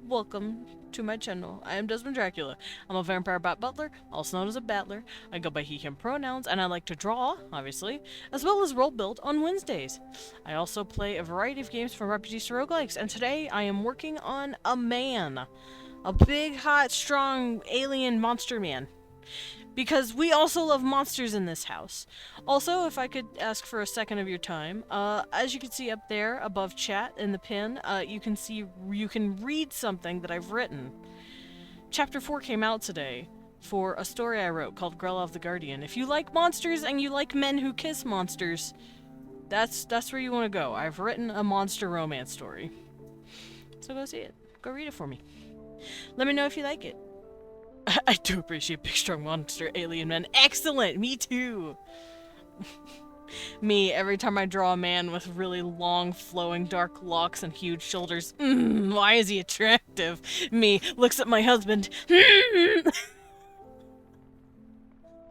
Welcome to my channel. I am Desmond Dracula. I'm a vampire bat butler, also known as a battler. I go by he, him pronouns, and I like to draw, obviously, as well as roll build on Wednesdays. I also play a variety of games from RPGs to roguelikes, and today I am working on a man. A big, hot, strong, alien monster man. Because we also love monsters in this house. Also, if I could ask for a second of your time, as you can see up there above chat in the pin, you can read something that I've written. Chapter 4 came out today for a story I wrote called Grella of the Guardian. If you like monsters and you like men who kiss monsters, that's where you want to go. I've written a monster romance story. So go see it. Go read it for me. Let me know if you like it. I do appreciate big, strong monster alien men. Excellent! Me too! Me, every time I draw a man with really long, flowing, dark locks and huge shoulders. Why is he attractive? Me, looks at my husband.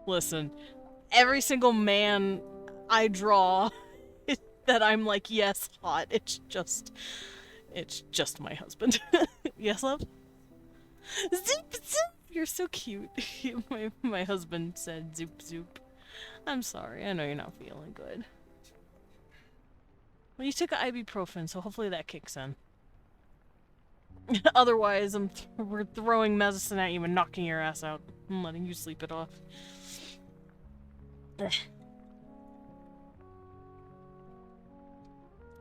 Listen, every single man I draw that I'm like, yes, hot, it's just my husband. Yes, love? Zoop, zoop! You're so cute. my husband said zoop zoop. I'm sorry, I know you're not feeling good. Well, you took an ibuprofen, so hopefully that kicks in. Otherwise, we're throwing medicine at you and knocking your ass out and letting you sleep it off. Ugh.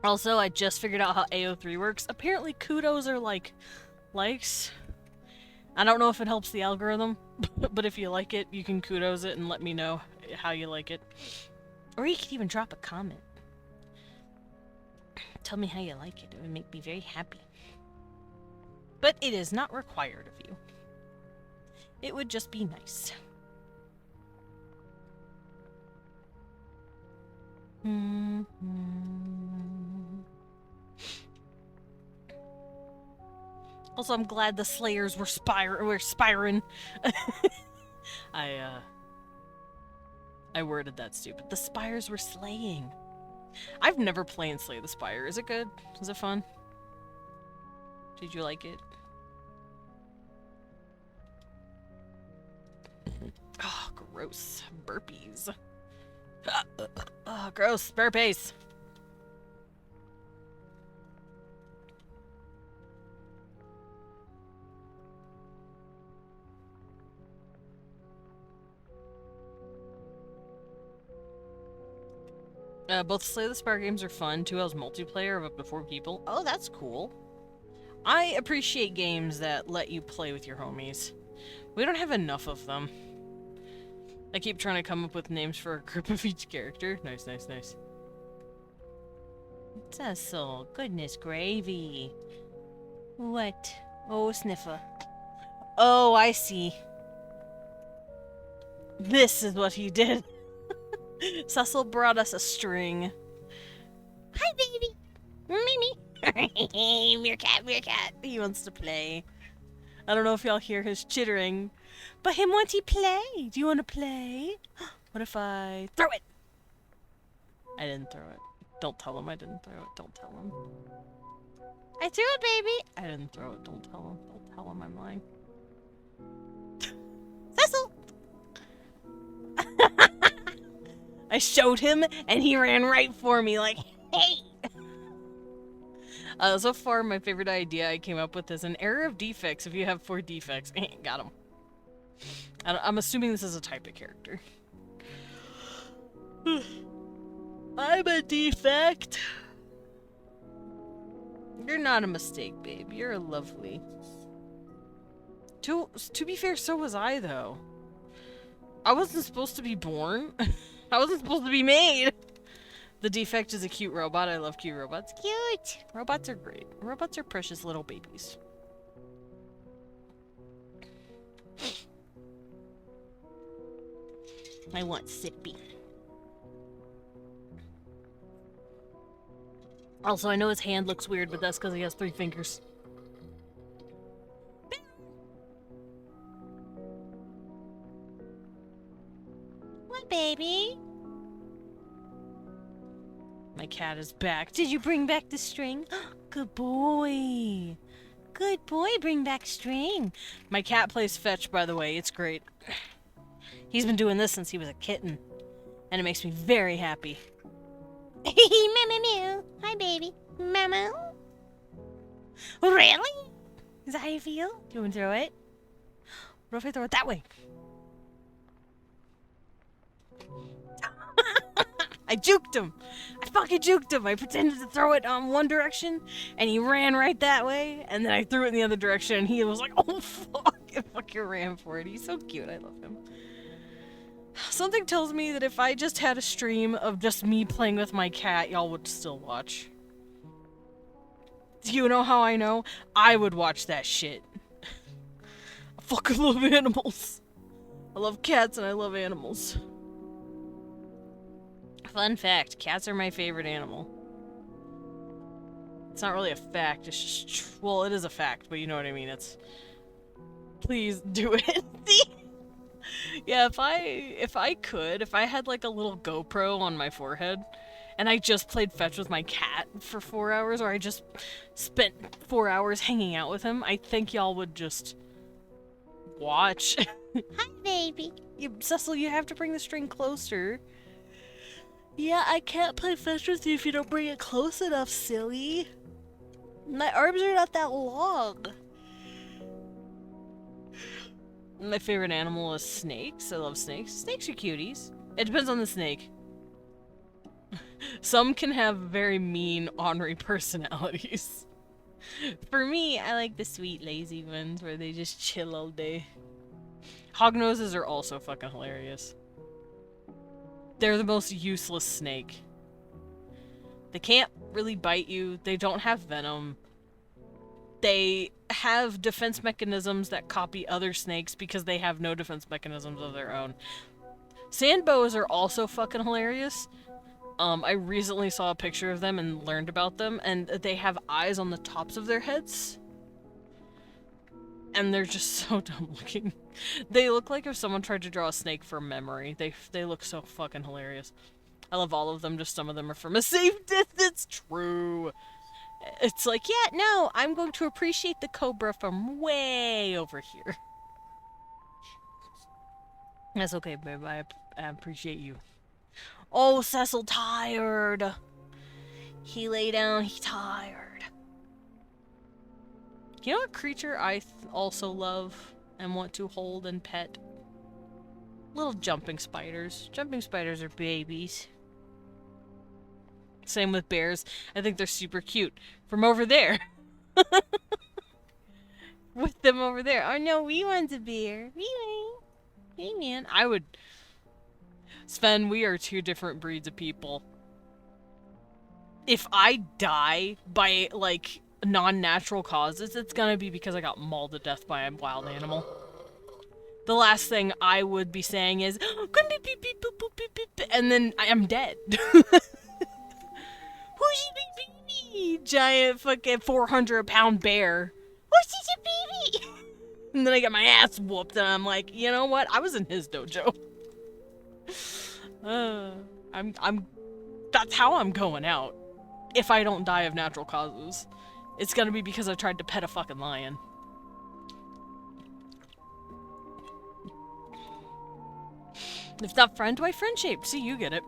Also, I just figured out how AO3 works. Apparently, kudos are like likes. I don't know if it helps the algorithm, but if you like it, you can kudos it and let me know how you like it. Or you could even drop a comment. Tell me how you like it. It would make me very happy. But it is not required of you. It would just be nice. Also, I'm glad the Slayers were spiring. I worded that stupid. The Spires were slaying. I've never played Slay the Spire. Is it good? Is it fun? Did you like it? Oh, gross. Burpees. Oh, gross. Burpees. Both Slay the Spire games are fun. 2 has multiplayer of up to 4 people. Oh, that's cool. I appreciate games that let you play with your homies. We don't have enough of them. I keep trying to come up with names for a group of each character. Nice, nice, nice. Cecil, goodness gravy. What? Oh, Sniffer. Oh, I see. This is what he did. Cecil brought us a string. Hi, baby. Mimi. Meerkat, meerkat. He wants to play. I don't know if y'all hear his chittering, but him want to play. Do you want to play? What if I throw it? I didn't throw it. Don't tell him I didn't throw it. Don't tell him. I threw it, baby. I didn't throw it. Don't tell him. Don't tell him I'm lying. Cecil. I showed him, and he ran right for me like, hey! So far, my favorite idea I came up with is an error of defects if you have 4 defects. Got him. I'm assuming this is a type of character. I'm a defect. You're not a mistake, babe. You're lovely. To be fair, so was I, though. I wasn't supposed to be born. I wasn't supposed to be made. The defect is a cute robot. I love cute robots. Cute. Robots are great. Robots are precious little babies. I want Sippy. Also, I know his hand looks weird, but that's because he has 3 fingers. What, baby? My cat is back. Did you bring back the string? Good boy. Good boy, bring back string. My cat plays fetch, by the way. It's great. He's been doing this since he was a kitten. And it makes me very happy. Meow, meow, meow. Hi, baby. Meow, meow. Really? Is that how you feel? Do you want to throw it? What if I throw it that way? I juked him! I fucking juked him! I pretended to throw it one direction, and he ran right that way, and then I threw it in the other direction, and he was like, oh fuck! I fucking ran for it. He's so cute. I love him. Something tells me that if I just had a stream of just me playing with my cat, y'all would still watch. Do you know how I know? I would watch that shit. I fucking love animals. I love cats and I love animals. Fun fact, cats are my favorite animal. It's not really a fact, it's just... well, it is a fact, but you know what I mean, it's... Please do it. Yeah, if I had like a little GoPro on my forehead, and I just played fetch with my cat for 4 hours, or I just spent 4 hours hanging out with him, I think y'all would just... watch. Hi, baby. Cecil, you have to bring the string closer. Yeah, I can't play fetch with you if you don't bring it close enough, silly. My arms are not that long. My favorite animal is snakes. I love snakes. Snakes are cuties. It depends on the snake. Some can have very mean, ornery personalities. For me, I like the sweet, lazy ones where they just chill all day. Hognoses are also fucking hilarious. They're the most useless snake. They can't really bite you. They don't have venom. They have defense mechanisms that copy other snakes because they have no defense mechanisms of their own. Sand boas are also fucking hilarious. I recently saw a picture of them and learned about them, and they have eyes on the tops of their heads. And they're just so dumb looking. They look like if someone tried to draw a snake from memory. They look so fucking hilarious. I love all of them, just some of them are from a safe distance. True. It's like, yeah, no, I'm going to appreciate the cobra from way over here. That's okay, babe. I appreciate you. Oh, Cecil tired. He lay down, he tired. You know what creature I also love and want to hold and pet? Little jumping spiders. Jumping spiders are babies. Same with bears. I think they're super cute. From over there. With them over there. Oh no, we want a bear. Hey man. I would... Sven, we are two different breeds of people. If I die by, like, non-natural causes, it's gonna be because I got mauled to death by a wild animal. The last thing I would be saying is, and then I am dead. Giant fucking 400-pound bear. Who's this a baby? And then I get my ass whooped, and I'm like, you know what? I was in his dojo. That's how I'm going out. If I don't die of natural causes, it's gonna be because I tried to pet a fucking lion. If not friend, why friend-shaped? See, you get it.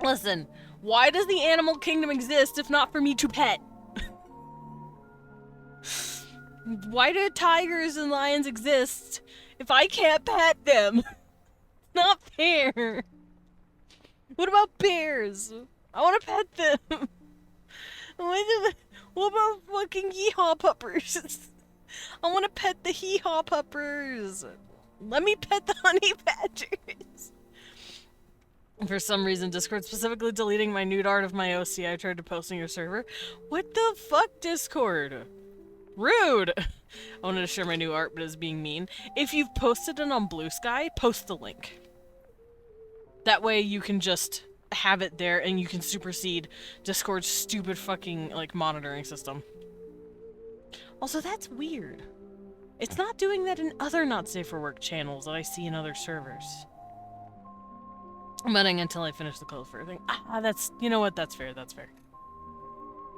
Listen, why does the animal kingdom exist if not for me to pet? Why do tigers and lions exist if I can't pet them? Not fair. What about bears? I want to pet them. What about fucking hee-haw puppers? I want to pet the hee-haw puppers. Let me pet the honey badgers. For some reason, Discord specifically deleting my nude art of my OC I tried to post on your server. What the fuck, Discord? Rude! I wanted to share my new art, but it's being mean. If you've posted it on Blue Sky, post the link. That way you can just have it there and you can supersede Discord's stupid fucking, like, monitoring system. Also, that's weird. It's not doing that in other Not Safe for Work channels that I see in other servers. I'm waiting until I finish the code for everything. That's... You know what? That's fair, that's fair.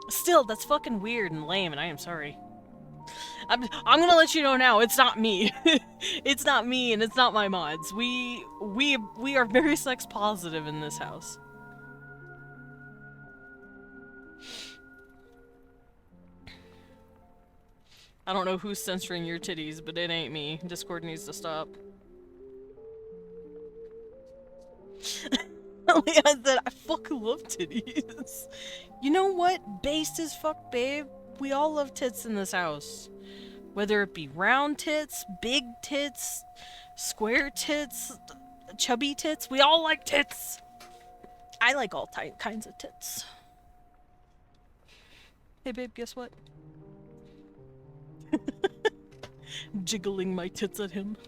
Still, that's fucking weird and lame, and I am sorry. I'm gonna let you know now, it's not me. It's not me, and it's not my mods. We are very sex positive in this house. I don't know who's censoring your titties, but it ain't me. Discord needs to stop. Leon said, I fucking love titties. You know what? Based as fuck, babe. We all love tits in this house. Whether it be round tits, big tits, square tits, chubby tits, we all like tits. I like all kinds of tits. Hey babe, guess what? Jiggling my tits at him.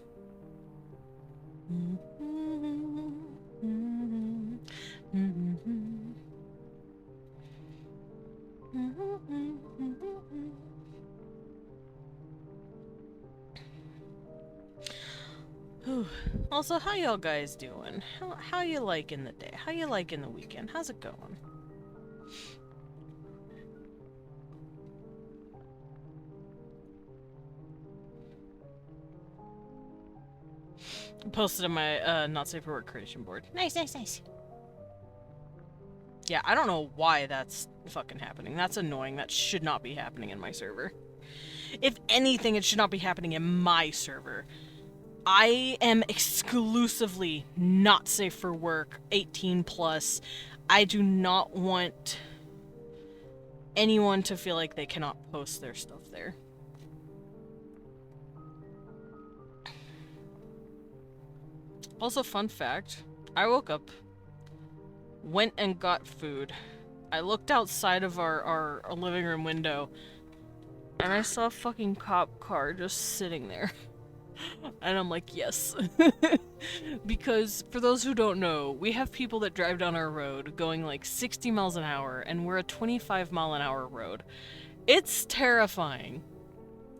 Also, how y'all guys doing? How you liking the day? How you liking the weekend? How's it going? Posted on my not safe for work creation board. Nice, nice, nice. Yeah, I don't know why that's fucking happening. That's annoying. That should not be happening in my server. If anything, it should not be happening in my server. I am exclusively not safe for work, 18 plus. I do not want anyone to feel like they cannot post their stuff there. Also, fun fact, I woke up, went and got food. I looked outside of our living room window, and I saw a fucking cop car just sitting there. And I'm like, yes. Because, for those who don't know, we have people that drive down our road going like 60 miles an hour, and we're a 25 mile an hour road. It's terrifying,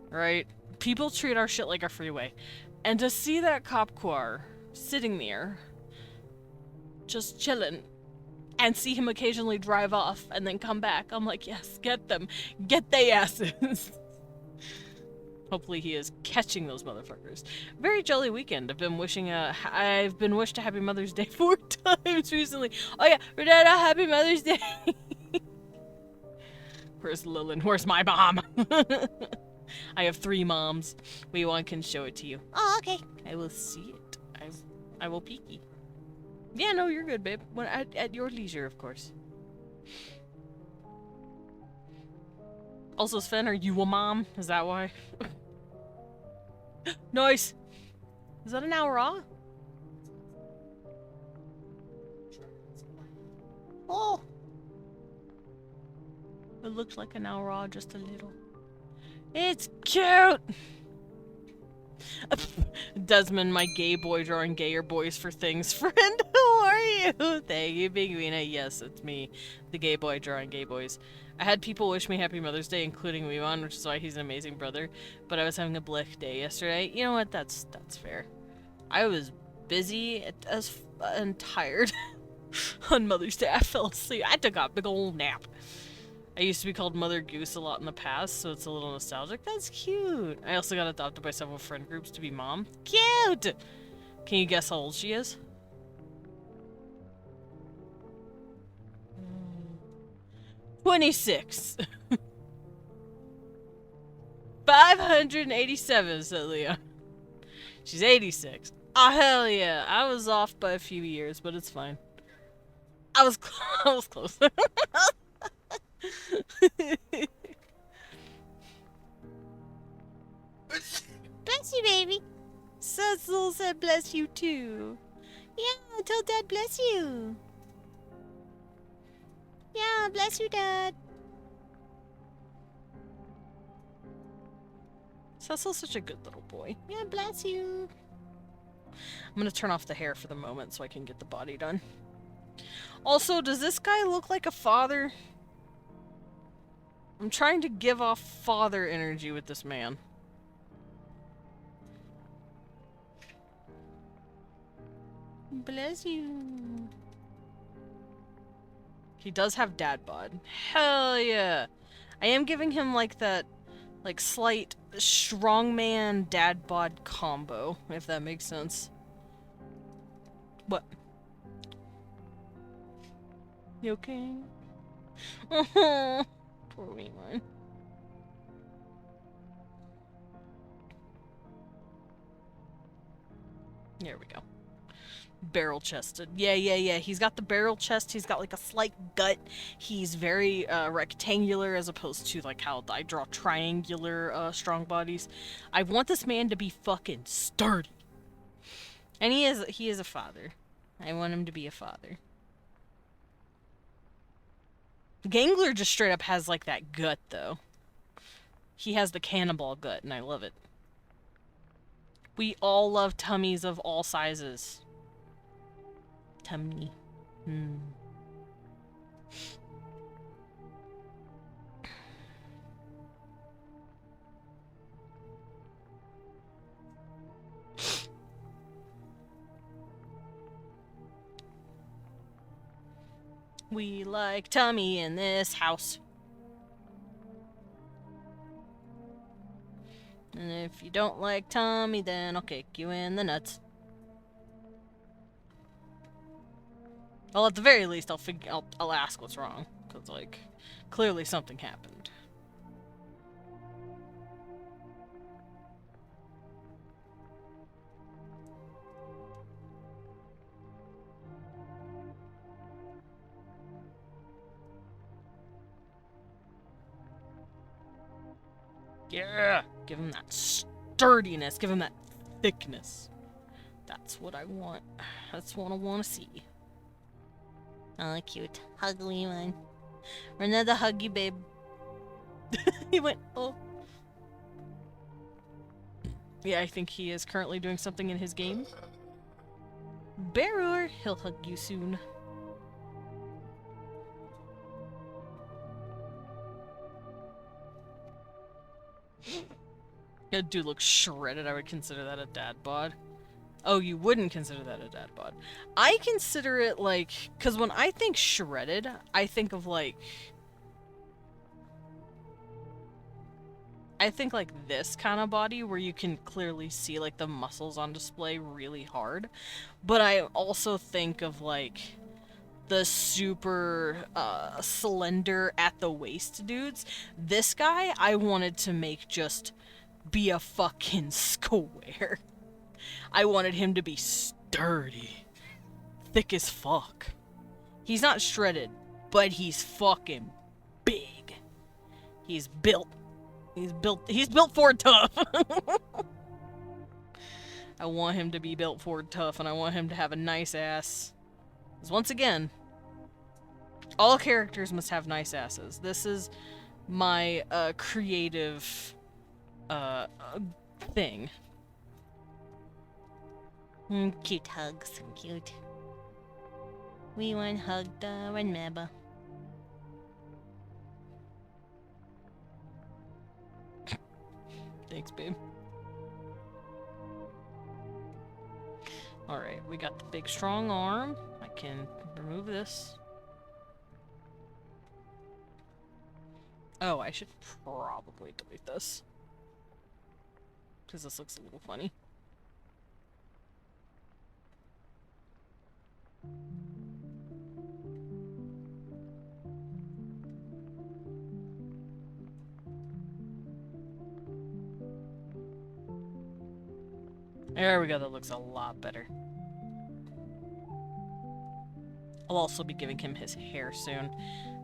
right? People treat our shit like a freeway. And to see that cop car sitting there, just chilling, and see him occasionally drive off and then come back, I'm like, yes, get them. Get they asses. Hopefully he is catching those motherfuckers. Very jolly weekend. I've been wished a happy Mother's Day 4 times recently. Oh yeah, Renata, happy Mother's Day. Where's Lillian? Where's my mom? I have 3 moms. We one can show it to you. Oh, okay. I will see it. I will peeky. Yeah, no, you're good, babe. When at your leisure, of course. Also, Sven, are you a mom? Is that why? Nice! Is that an Aura? Oh, It looks like an Aura, just a little. It's cute! Desmond, my gay boy drawing gayer boys for things friend. Who are you? Thank you, Biguina. Yes, it's me, the gay boy drawing gay boys. I had people wish me happy Mother's Day, including Weewan, which is why he's an amazing brother. But I was having a blick day yesterday. You know what? That's fair. I was busy and tired on Mother's Day. I fell asleep. I took a big old nap. I used to be called Mother Goose a lot in the past, so it's a little nostalgic. That's cute. I also got adopted by several friend groups to be mom. Cute! Can you guess how old she is? 26. 587, said Leah. She's 86. Oh, hell yeah. I was off by a few years, but it's fine. I was close. bless you, baby. Cecil said bless you too. Yeah, tell Dad bless you. Yeah, bless you, Dad. Cecil's such a good little boy. Yeah, bless you. I'm gonna turn off the hair for the moment so I can get the body done. Also, does this guy look like a father? I'm trying to give off father energy with this man. Bless you. He does have dad bod. Hell yeah! I am giving him like that, like slight strongman dad bod combo, if that makes sense. What? You okay? Oh, poor wee one. There we go. Barrel chested. Yeah. He's got the barrel chest. He's got like a slight gut. He's very rectangular as opposed to like how I draw triangular strong bodies. I want this man to be fucking sturdy. And he is a father. I want him to be a father. Gangler just straight up has like that gut though. He has the cannonball gut and I love it. We all love tummies of all sizes. Tummy. We like tummy in this house. And if you don't like tummy, then I'll kick you in the nuts. Well, at the very least, I'll ask what's wrong, because, like, clearly something happened. Yeah! Give him that sturdiness, give him that thickness. That's what I want. That's what I want to see. Oh, cute. Ugly one. Another huggy babe. He went, oh. Yeah, I think he is currently doing something in his game. Barur, he'll hug you soon. That dude looks shredded. I would consider that a dad bod. Oh, you wouldn't consider that a dad bod. I consider it like, because when I think shredded, I think of like, I think like this kind of body where you can clearly see like the muscles on display really hard. But I also think of like the super slender at the waist dudes. This guy I wanted to make just be a fucking square. I wanted him to be sturdy. Thick as fuck. He's not shredded, but he's fucking big. He's built Ford tough. I want him to be built Ford tough, and I want him to have a nice ass. Because once again, all characters must have nice asses. This is my creative thing. Cute hugs. Cute. We want hugged remember. Thanks, babe. Alright, we got the big strong arm. I can remove this. Oh, I should probably delete this. Because this looks a little funny. There we go, that looks a lot better. I'll also be giving him his hair soon.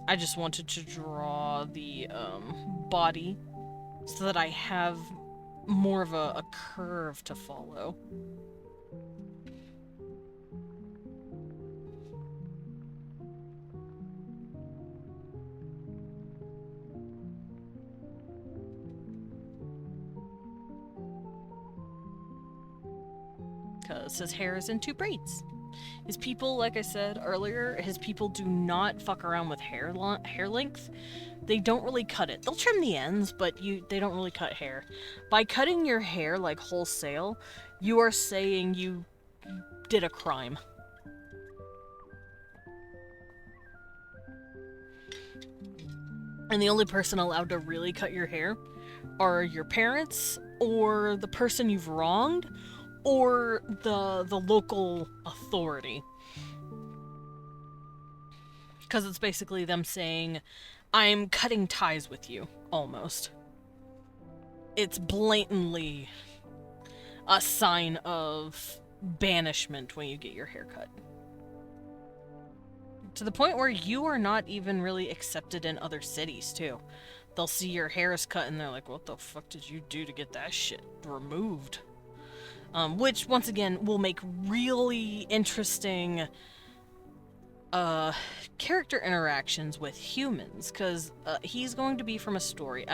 I just wanted to draw the body so that I have more of a curve to follow. Because his hair is in 2 braids. His people, like I said earlier, his people do not fuck around with hair length. They don't really cut it. They'll trim the ends, but they don't really cut hair. By cutting your hair like wholesale, you are saying you did a crime. And the only person allowed to really cut your hair are your parents, or the person you've wronged, or the local authority. Because it's basically them saying, I'm cutting ties with you, almost. It's blatantly a sign of banishment when you get your hair cut. To the point where you are not even really accepted in other cities, too. They'll see your hair is cut and they're like, what the fuck did you do to get that shit removed? Which, once again, will make really interesting character interactions with humans, because he's going to be from a story.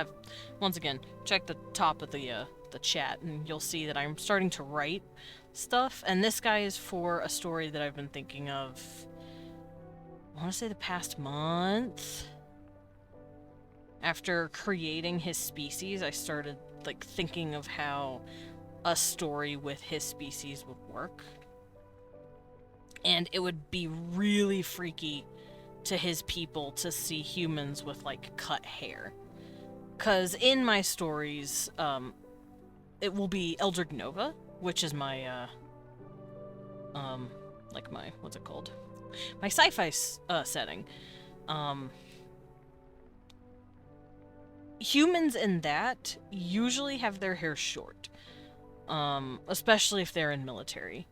Once again, check the top of the chat, and you'll see that I'm starting to write stuff, and this guy is for a story that I've been thinking of, I want to say the past month. After creating his species, I started, like, thinking of how a story with his species would work. And it would be really freaky to his people to see humans with, like, cut hair. Because in my stories, it will be Eldritch Nova, which is my, like my, what's it called? my sci-fi setting. Humans in that usually have their hair short, especially if they're in military.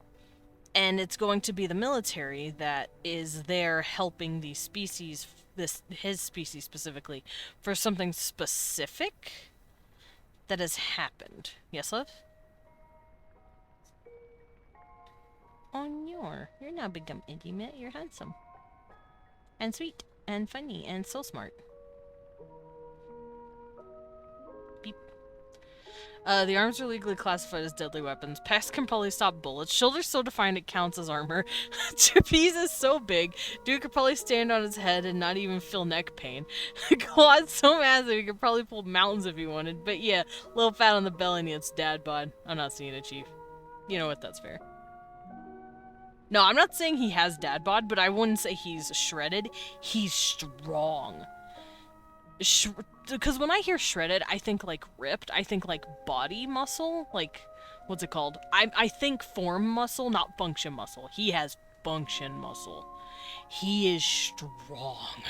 And it's going to be the military that is there helping these species, his species specifically, for something specific that has happened. Yes, love? On you're now become intimate. You're handsome. And sweet. And funny. And so smart. Beep. The arms are legally classified as deadly weapons. Packs can probably stop bullets. Shoulders so defined it counts as armor. Trapeze is so big, dude could probably stand on his head and not even feel neck pain. Quad's so massive he could probably pull mountains if he wanted. But yeah, little fat on the belly and it's dad bod. I'm not seeing it, Chief. You know what? That's fair. No, I'm not saying he has dad bod, but I wouldn't say he's shredded. He's strong. Because when I hear shredded, I think like ripped. I think like body muscle. Like, what's it called? I think form muscle, not function muscle. He has function muscle. He is strong.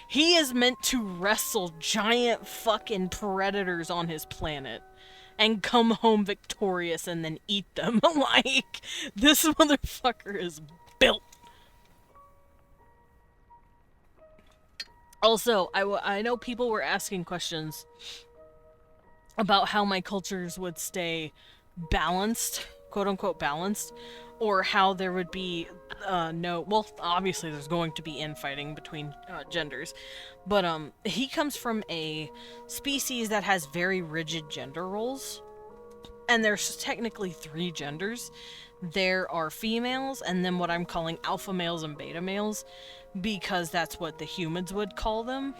He is meant to wrestle giant fucking predators on his planet and come home victorious and then eat them. Like, this motherfucker is built. Also, I know people were asking questions about how my cultures would stay balanced, quote-unquote balanced, or how there would be, well, obviously there's going to be infighting between genders, but he comes from a species that has very rigid gender roles, and there's technically 3 genders. There are females, and then what I'm calling alpha males and beta males, because that's what the humans would call them.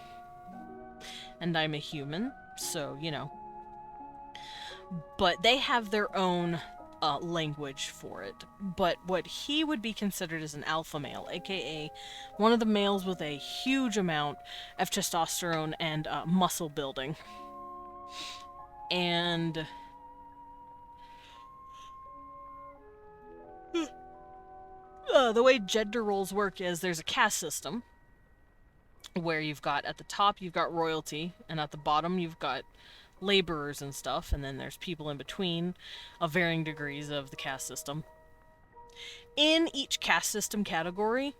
And I'm a human, so, you know. But they have their own language for it. But what he would be considered as an alpha male, aka one of the males with a huge amount of testosterone and muscle building. And the way gender roles work is there's a caste system where you've got at the top you've got royalty, and at the bottom you've got laborers and stuff, and then there's people in between of varying degrees of the caste system. In each caste system category,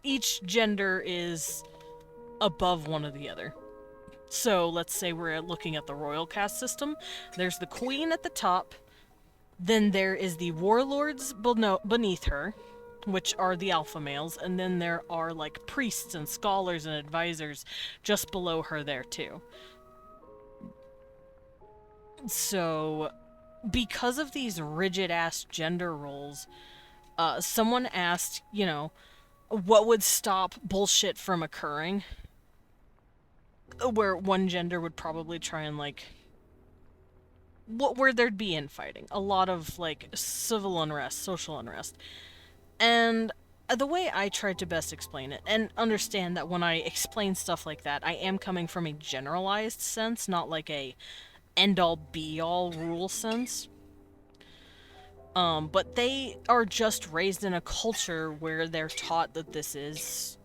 each gender is above one or the other. So let's say we're looking at the royal caste system. There's the queen at the top. Then there is the warlords beneath her, which are the alpha males, and then there are like priests and scholars and advisors just below her there too. So, because of these rigid-ass gender roles, someone asked, you know, what would stop bullshit from occurring? Where one gender would probably try and, like, where there'd be infighting. A lot of, like, civil unrest, social unrest. And the way I tried to best explain it, and understand that when I explain stuff like that, I am coming from a generalized sense, not like a end-all be-all rule sense. But they are just raised in a culture where they're taught that this is...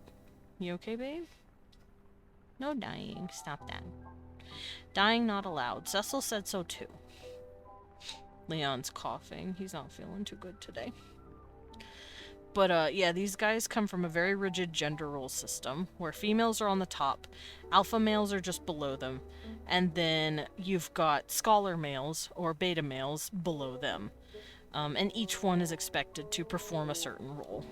You okay, babe? No dying. Stop that. Dying not allowed. Cecil said so too. Leon's coughing. He's not feeling too good today. But, yeah, these guys come from a very rigid gender role system, where females are on the top, alpha males are just below them, and then you've got scholar males, or beta males, below them. And each one is expected to perform a certain role.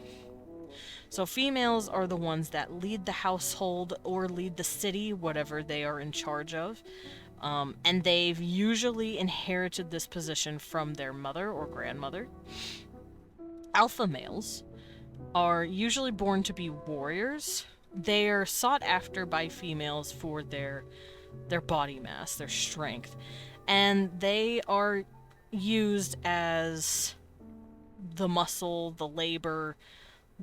So females are the ones that lead the household, or lead the city, whatever they are in charge of. And they've usually inherited this position from their mother or grandmother. Alpha males are usually born to be warriors. They are sought after by females for their body mass, their strength. And they are used as the muscle, the labor,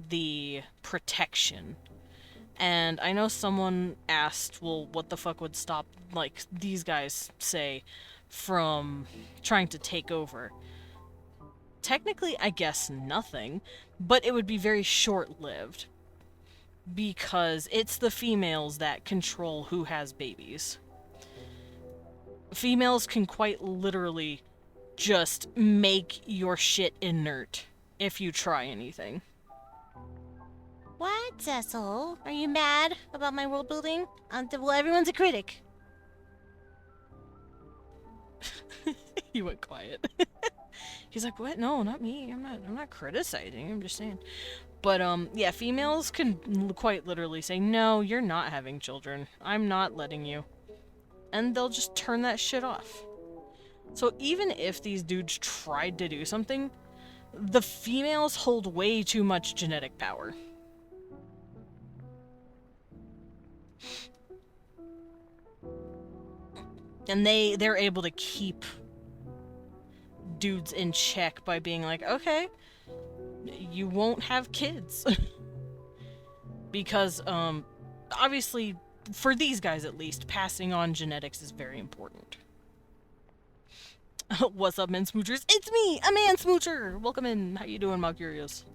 the protection. And I know someone asked, well, what the fuck would stop, like, these guys, say, from trying to take over? technically, I guess nothing, but it would be very short-lived. Because it's the females that control who has babies. Females can quite literally just make your shit inert if you try anything. What, Cecil? Are you mad about my world building? Well, everyone's a critic. He went quiet. He's like, what? No, not me. I'm not criticizing. I'm just saying. But, yeah, females can quite literally say, no, you're not having children. I'm not letting you. And they'll just turn that shit off. So even if these dudes tried to do something, the females hold way too much genetic power. And they're able to keep dudes in check by being like, okay, you won't have kids. Because, obviously, for these guys at least, passing on genetics is very important. What's up, men smoochers? It's me, a man smoocher! Welcome in. How you doing, Malcurious?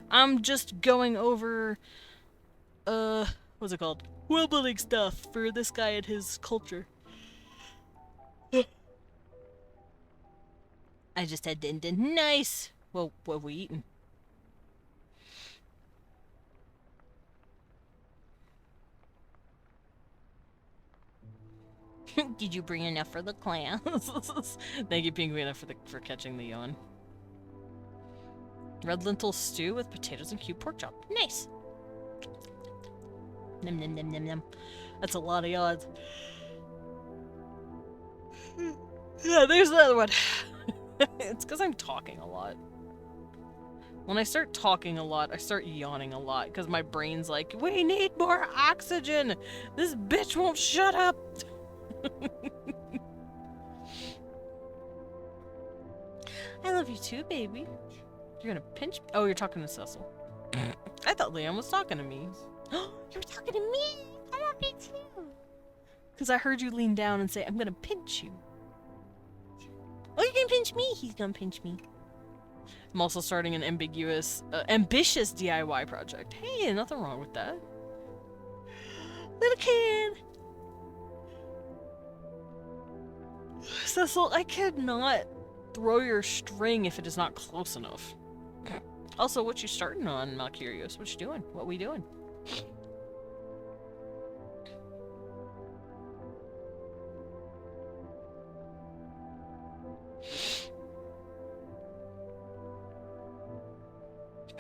I'm just going over, what's it called? World building stuff for this guy and his culture. I just had din din. Nice! Well, what are we eating? Did you bring enough for the clan? Thank you, Penguina, for catching the yawn. Red lentil stew with potatoes and cube pork chop. Nice! Num num num num num. That's a lot of yawns. Yeah, there's another one. It's because I'm talking a lot. When I start talking a lot, I start yawning a lot because my brain's like, we need more oxygen! This bitch won't shut up! I love you too, baby. You're gonna pinch me? Oh, you're talking to Cecil. I thought Liam was talking to me. You were talking to me? I love you too. Because I heard you lean down and say, I'm gonna pinch you. Oh, you're gonna pinch me? He's gonna pinch me. I'm also starting an ambitious DIY project. Hey, nothing wrong with that. Little kid! Cecil, I cannot throw your string if it is not close enough. Also, what you starting on, Malcurious? What you doing? What we doing?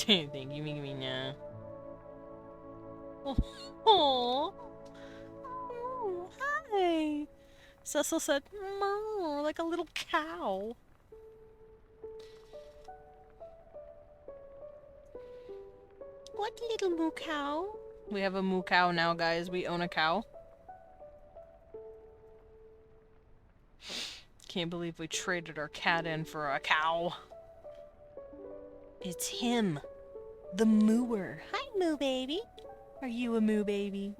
Thank you, Mina. Oh, hi. Cecil said, "Moo," like a little cow. What little moo cow? We have a moo cow now, guys. We own a cow. Can't believe we traded our cat in for a cow. It's him. The mooer. Hi, moo baby. Are you a moo baby?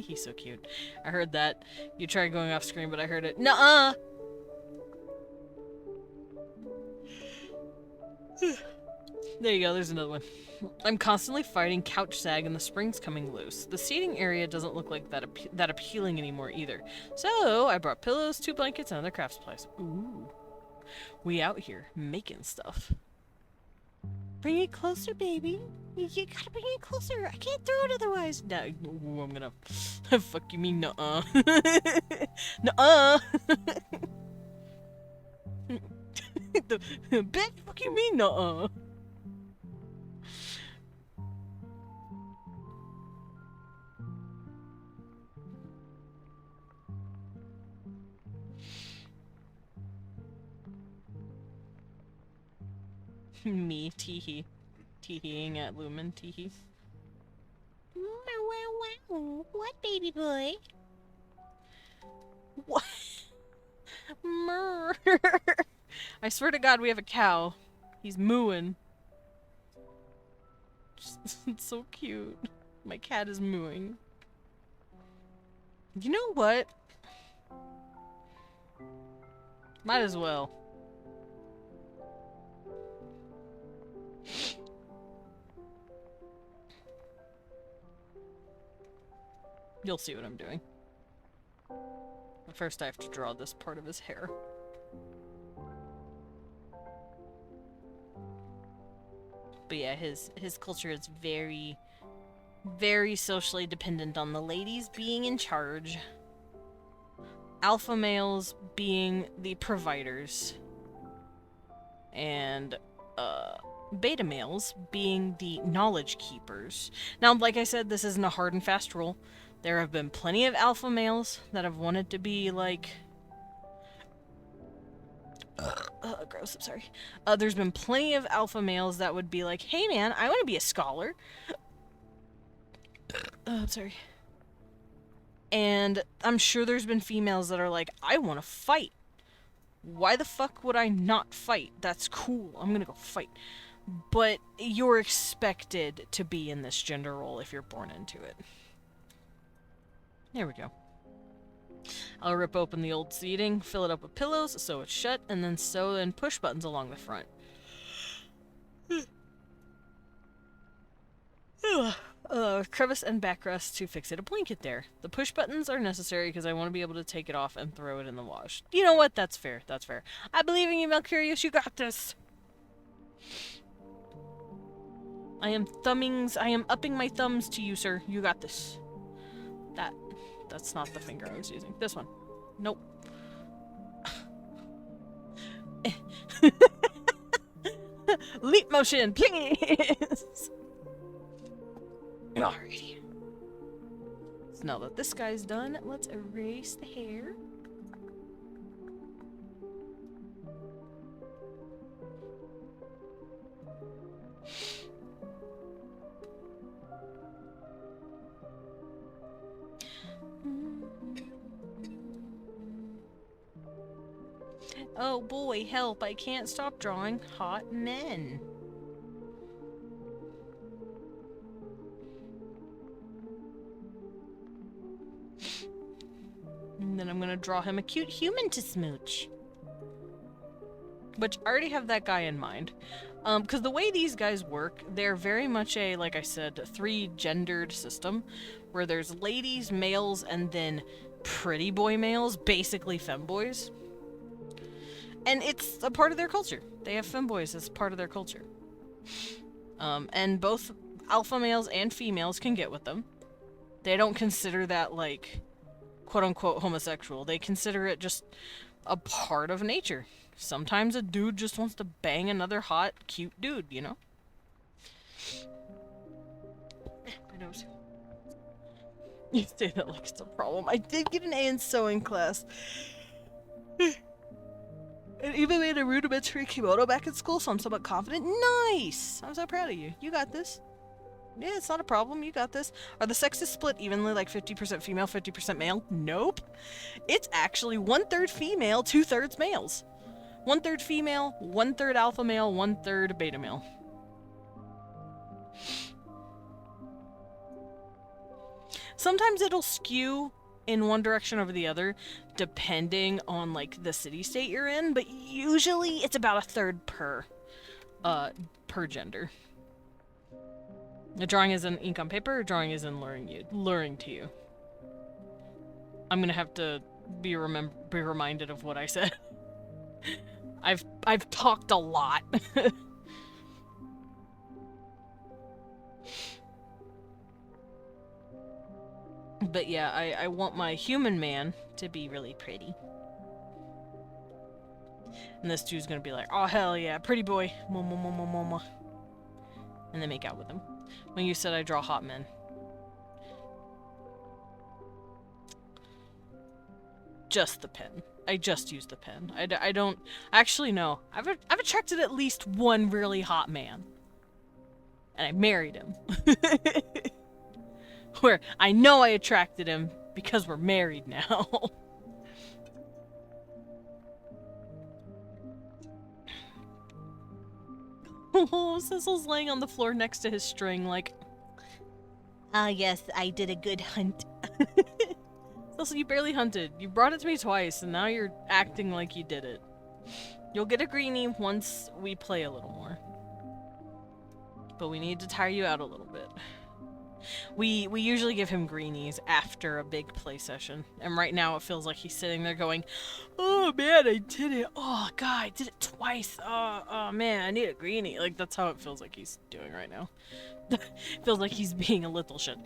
He's so cute. I heard that. You tried going off screen, but I heard it. Nuh-uh! There you go, there's another one. I'm constantly fighting couch sag and the spring's coming loose. The seating area doesn't look like that appealing anymore either. So, I brought pillows, 2 blankets, and other craft supplies. Ooh. We out here making stuff. Bring it closer, baby. You gotta bring it closer. I can't throw it otherwise. No, ooh, I'm gonna... Fuck you mean nuh-uh. Nuh-uh! Bitch, fuck you mean nuh-uh. Me, teehee. Teeheeing at Lumen, teehee. Wow. What, baby boy? What? Murr. I swear to God, we have a cow. He's mooing. It's so cute. My cat is mooing. You know what? Might as well. You'll see what I'm doing. But first I have to draw this part of his hair. But yeah, his culture is very, very socially dependent on the ladies being in charge. Alpha males being the providers. And, beta males being the knowledge keepers. Now, like I said, this isn't a hard and fast rule. There have been plenty of alpha males that have wanted to be, like... gross, I'm sorry. There's been plenty of alpha males that would be like, hey man, I want to be a scholar. I'm sorry. And I'm sure there's been females that are like, I want to fight. Why the fuck would I not fight? That's cool. I'm gonna go fight. But you're expected to be in this gender role if you're born into it. There we go. I'll rip open the old seating, fill it up with pillows, sew it shut, and then sew in push buttons along the front. Crevice and backrest to fixate a blanket there. The push buttons are necessary because I want to be able to take it off and throw it in the wash. You know what? That's fair. That's fair. I believe in you, Melcurious. You got this. I am upping my thumbs to you, sir. You got this. That's not the finger I was using. This one. Nope. Leap motion, please! Alrighty. So now that this guy's done, let's erase the hair. Oh boy, help, I can't stop drawing hot men. And then I'm gonna draw him a cute human to smooch. Which, I already have that guy in mind. Because the way these guys work, they're very much a, like I said, three-gendered system, where there's ladies, males, and then pretty boy males, basically femboys. And it's a part of their culture. They have femboys as part of their culture. And both alpha males and females can get with them. They don't consider that, like, quote-unquote homosexual. They consider it just a part of nature. Sometimes a dude just wants to bang another hot, cute dude, you know? My nose. You say that like it's a problem. I did get an A in sewing class. And even made a rudimentary kimono back in school, so I'm somewhat confident. Nice! I'm so proud of you. You got this. Yeah, it's not a problem. You got this. Are the sexes split evenly, like 50% female, 50% male? Nope. It's actually 1/3 female, 2/3 males. 1/3 female, 1/3 alpha male, 1/3 beta male. Sometimes it'll skew in one direction over the other, depending on, like, the city-state you're in, but usually it's about 1/3 per gender. The drawing is in ink on paper, or drawing is in luring to you. I'm gonna have to be reminded of what I said. I've talked a lot. But yeah, I want my human man to be really pretty. And this dude's gonna be like, oh hell yeah, pretty boy. And then make out with him. When you said I draw hot men. Just the pen. I just used the pen. I don't... Actually, no. I've attracted at least one really hot man. And I married him. Where I know I attracted him because we're married now. Oh, Cecil's laying on the floor next to his string like... Ah, yes, I did a good hunt. Cecil, you barely hunted. You brought it to me twice, and now you're acting like you did it. You'll get a greenie once we play a little more. But we need to tire you out a little bit. We usually give him greenies after a big play session, and right now it feels like he's sitting there going, "Oh man, I did it! Oh god, I did it twice! Oh man, I need a greenie." Like that's how it feels like he's doing right now. Feels like he's being a little shit.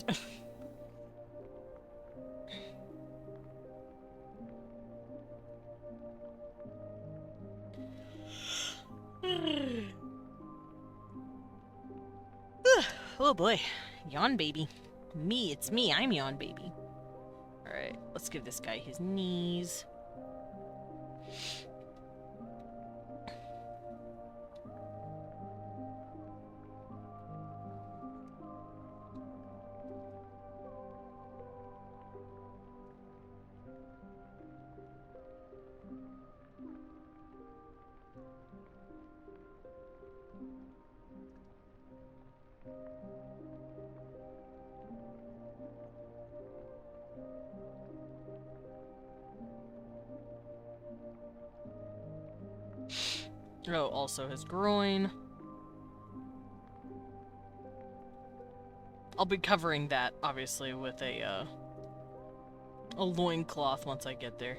Oh boy. Yawn baby. It's me, I'm Yawn baby. Alright, let's give this guy his knees. Oh, also his groin. I'll be covering that, obviously, with a loincloth once I get there.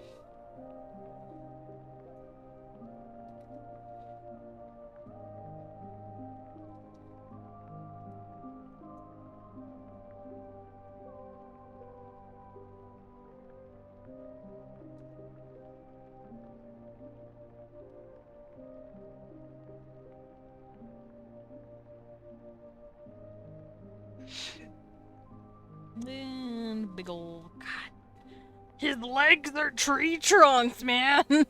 And big ol' God. His legs are tree trunks, man! I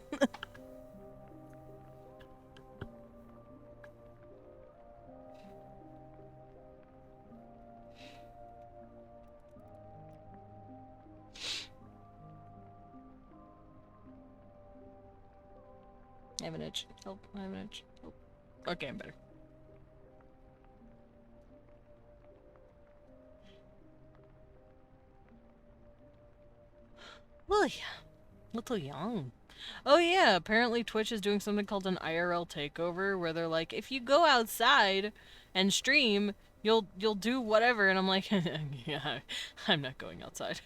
have an itch. Help, I have an itch. Help. Okay, I'm better. Well, yeah. Little young. Oh yeah, apparently Twitch is doing something called an IRL takeover where they're like, if you go outside and stream, you'll do whatever, and I'm like, yeah, I'm not going outside.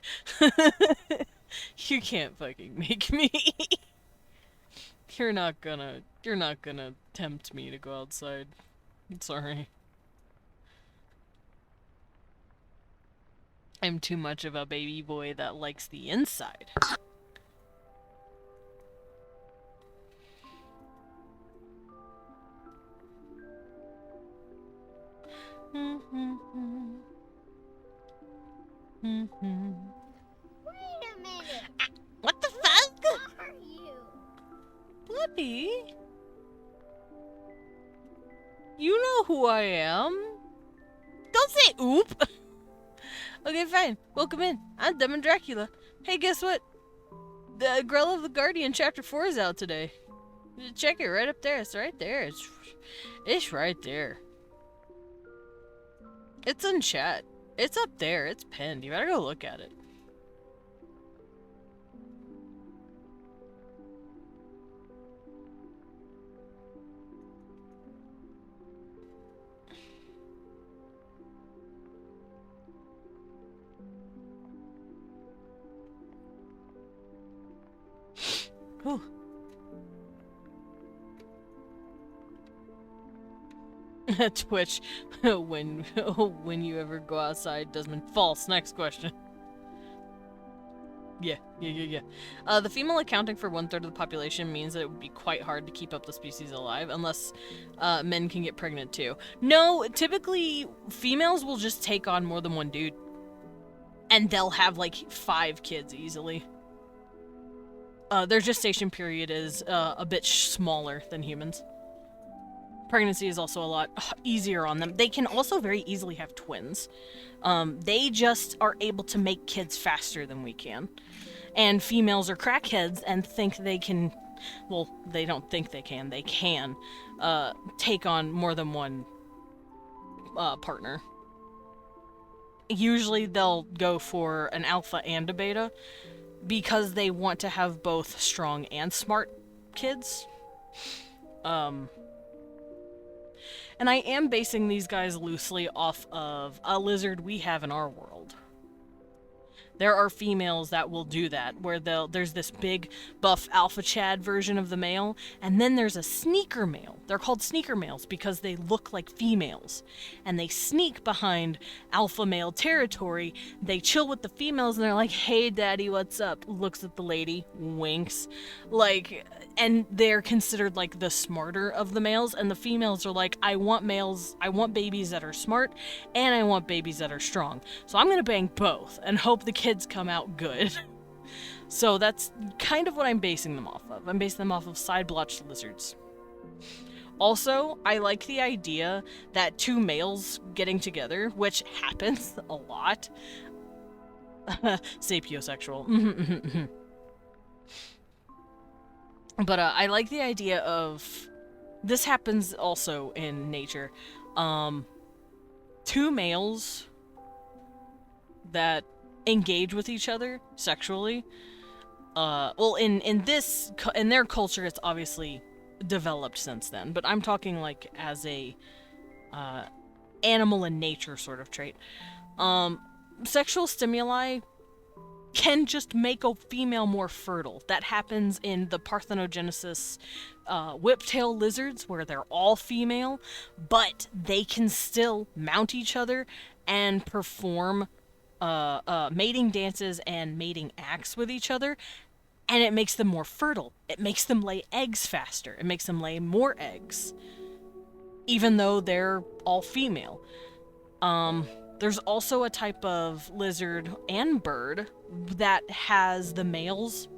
You can't fucking make me. You're not gonna tempt me to go outside. I'm sorry. I'm too much of a baby boy that likes the inside. Wait a minute. What the fuck? Who are you? Blippi? You know who I am. Don't say oop. Okay, fine. Welcome in. I'm Demon Dracula. Hey, guess what? The Grell of the Guardian Chapter 4 is out today. Check it right up there. It's right there. It's right there. It's in chat. It's up there. It's pinned. You better go look at it. Whew. Twitch, when you ever go outside, Desmond. False. Next question. Yeah. The female accounting for 1/3 of the population means that it would be quite hard to keep up the species alive, unless men can get pregnant too. No, typically females will just take on more than one dude, and they'll have like 5 kids easily. Their gestation period is a bit smaller than humans. Pregnancy is also a lot easier on them. They can also very easily have twins. They just are able to make kids faster than we can. And females are crackheads and think they can, well, they don't think they can take on more than one partner. Usually they'll go for an alpha and a beta because they want to have both strong and smart kids. And I am basing these guys loosely off of a lizard we have in our world. There are females that will do that, where there's this big, buff alpha chad version of the male, and then there's a sneaker male. They're called sneaker males because they look like females. And they sneak behind alpha male territory, they chill with the females, and they're like, hey daddy, what's up? Looks at the lady, winks. Like, and they're considered like the smarter of the males, and the females are like, I want babies that are smart, and I want babies that are strong. So I'm gonna bang both, and hope the kids come out good. So that's kind of what I'm basing them off of. I'm basing them off of side-blotched lizards. Also, I like the idea that two males getting together, which happens a lot. Sapiosexual. But I like the idea of... This happens also in nature. Two males that engage with each other sexually. Well, in their culture, it's obviously developed since then. But I'm talking like as a animal in nature sort of trait. Sexual stimuli can just make a female more fertile. That happens in the parthenogenesis whiptail lizards, where they're all female, but they can still mount each other and perform mating dances and mating acts with each other, and it makes them more fertile. It makes them lay eggs faster. It makes them lay more eggs, even though they're all female. There's also a type of lizard and bird that has the males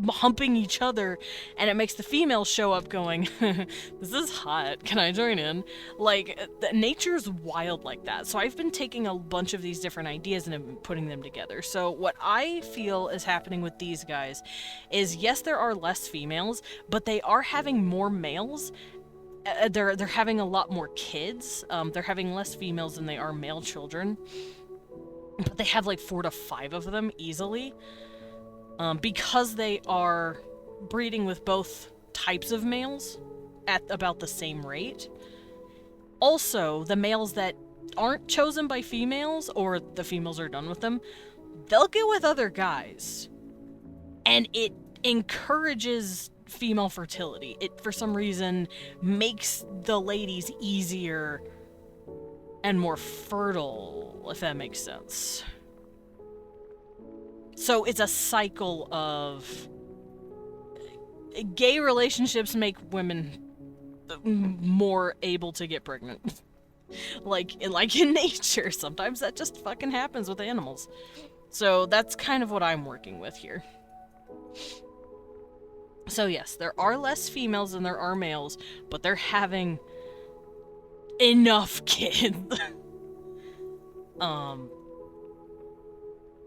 humping each other, and it makes the females show up going, this is hot, can I join in? Like, nature's wild like that. So I've been taking a bunch of these different ideas and putting them together. So what I feel is happening with these guys is, yes, there are less females, but they are having more males. They're having a lot more kids. They're having less females than they are male children. But they have like 4 to 5 of them easily. Because they are breeding with both types of males at about the same rate. Also, the males that aren't chosen by females, or the females are done with them, they'll get with other guys. And it encourages female fertility. It, for some reason, makes the ladies easier and more fertile, if that makes sense. So it's a cycle of gay relationships make women more able to get pregnant. like in nature, sometimes that just fucking happens with animals. So that's kind of what I'm working with here. So yes, there are less females than there are males, but they're having enough kids.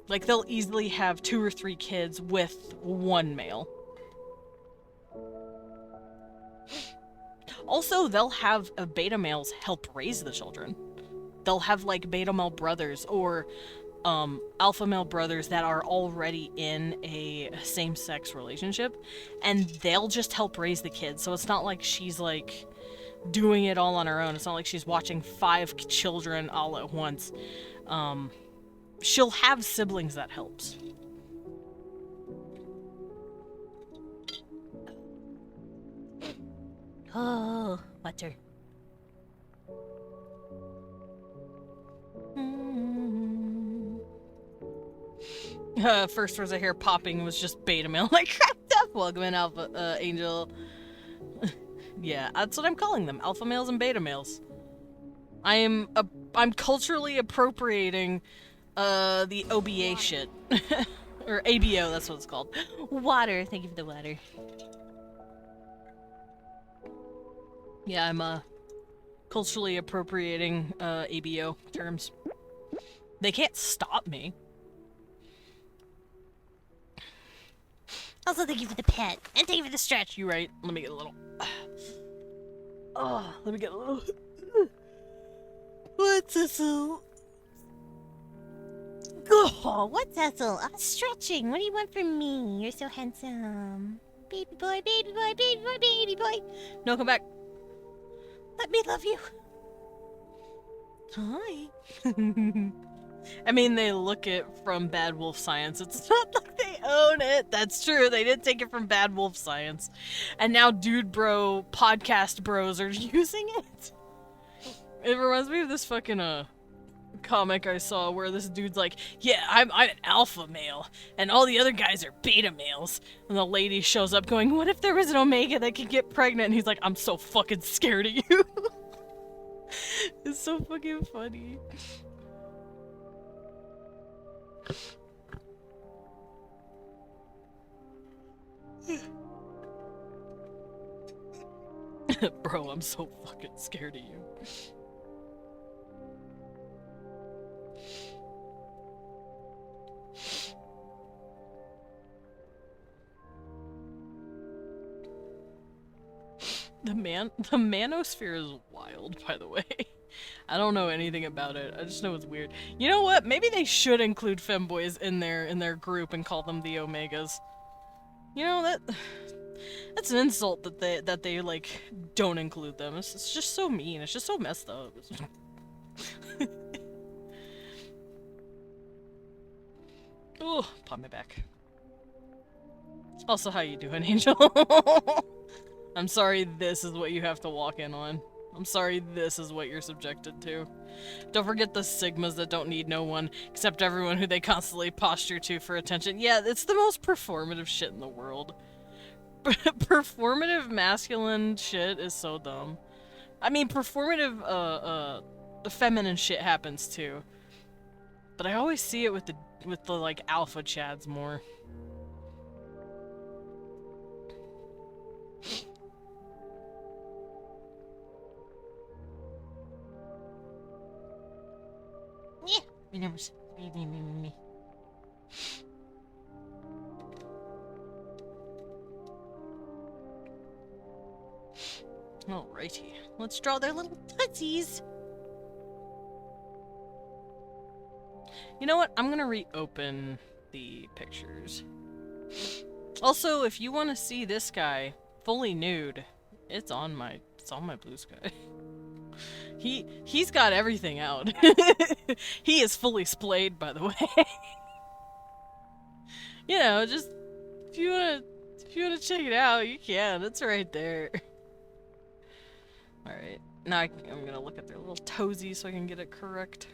Like, they'll easily have 2 or 3 kids with one male. Also, they'll have beta males help raise the children. They'll have, like, beta male brothers or alpha male brothers that are already in a same-sex relationship, and they'll just help raise the kids. So it's not like she's, like, doing it all on her own. It's not like she's watching 5 children all at once. She'll have siblings that helps. Oh, water. First words I hear popping was just beta male. Like, cracked up. Welcome in, Alpha Angel. Yeah, that's what I'm calling them. Alpha males and beta males. I'm culturally appropriating the OBA shit. Or ABO, that's what it's called. Water. Thank you for the water. Yeah, I'm culturally appropriating ABO terms. They can't stop me. Also, thank you for the pet. And thank you for the stretch. You're right. Let me get a little... Oh, let me get a little... What's this? Oh, what's that? Stretching. What do you want from me? You're so handsome. Baby boy, baby boy, baby boy, baby boy. No, come back. Let me love you. Hi. I mean, they look it from Bad Wolf Science. It's not like they own it. That's true. They did take it from Bad Wolf Science. And now Dude Bro podcast bros are using it. It reminds me of this fucking comic I saw where this dude's like, yeah, I'm an alpha male, and all the other guys are beta males. And the lady shows up going, what if there was an omega that could get pregnant? And he's like, I'm so fucking scared of you. It's so fucking funny. Bro, I'm so fucking scared of you. The manosphere is wild, by the way. I don't know anything about it. I just know it's weird. You know what? Maybe they should include femboys in their group and call them the Omegas. You know, that's an insult that they like don't include them. It's just so mean. It's just so messed up. Oh, pop my back. Also, how you doing, Angel? I'm sorry this is what you have to walk in on. I'm sorry this is what you're subjected to. Don't forget the Sigmas that don't need no one except everyone who they constantly posture to for attention. Yeah, it's the most performative shit in the world. Performative masculine shit is so dumb. I mean, performative feminine shit happens too. But I always see it with the like alpha chads more. Alrighty, let's draw their little tootsies. You know what? I'm gonna reopen the pictures. Also, if you want to see this guy fully nude, it's on my Blue Sky. He's got everything out. He is fully splayed, by the way. You know, just if you wanna check it out, you can. It's right there. All right, now I'm gonna look at their little toesies so I can get it correct.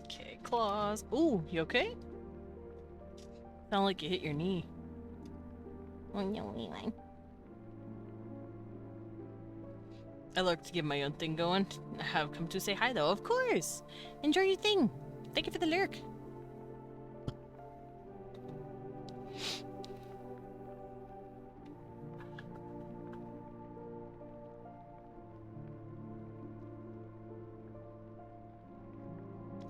Okay, claws. Ooh, you okay? Sound like you hit your knee. Oh no, Eli. I like to get my own thing going. I have come to say hi, though. Of course. Enjoy your thing. Thank you for the lyric.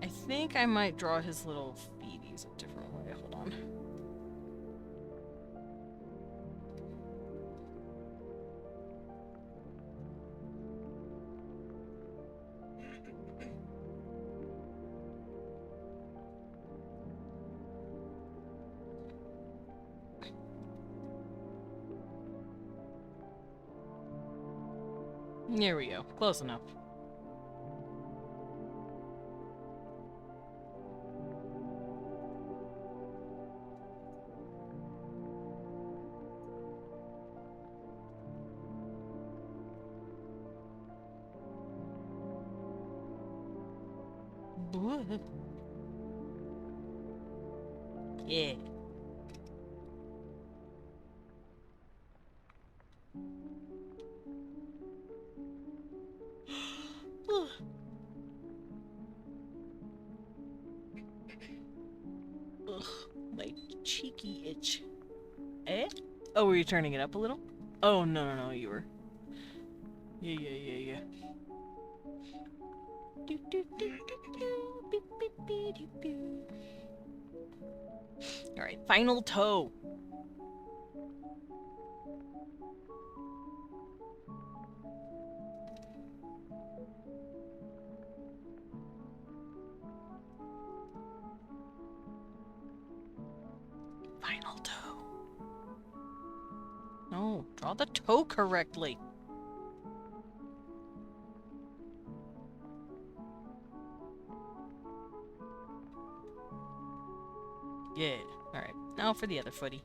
I think I might draw his little feeties a different way. Hold on. There we go. Close enough. Yeah. Ugh, my cheeky itch. Eh? Oh, were you turning it up a little? Oh, no, no, no, you were. Yeah. Do, do, do, do, do, beep, beep, beep, beep, beep. Alright, final toe. Final toe. No, draw the toe correctly. Yeah. Alright, now for the other footy.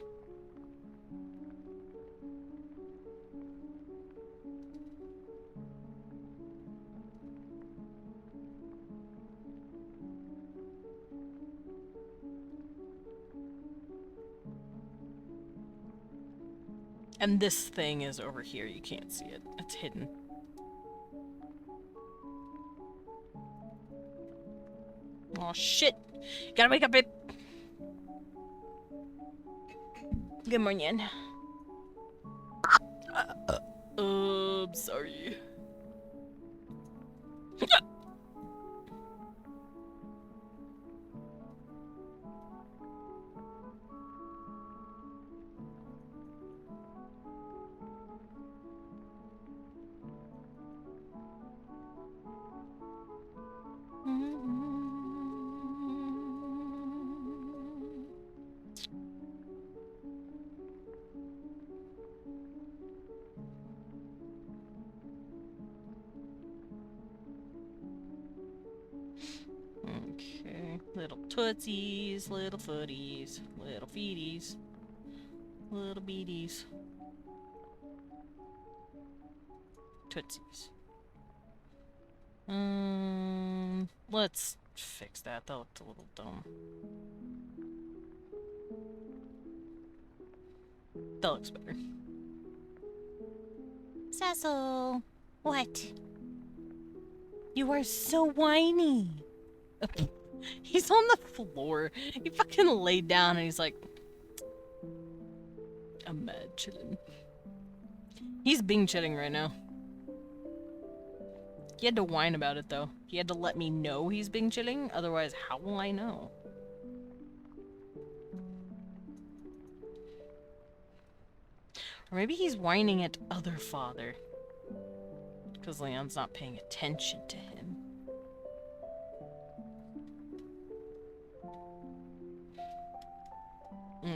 And this thing is over here. You can't see it. It's hidden. Oh shit! Gotta wake up, babe! Good morning. Sorry. Okay, little tootsies, little footies, little feeties, little beaties. Tootsies. Let's fix that. That looked a little dumb. That looks better. Cecil, what? You are so whiny. He's on the floor. He fucking laid down and he's like, I'm mad chilling. He's Bing chilling right now. He had to whine about it though. He had to let me know he's Bing chilling, otherwise how will I know? Or maybe he's whining at other father. Because Leon's not paying attention to him.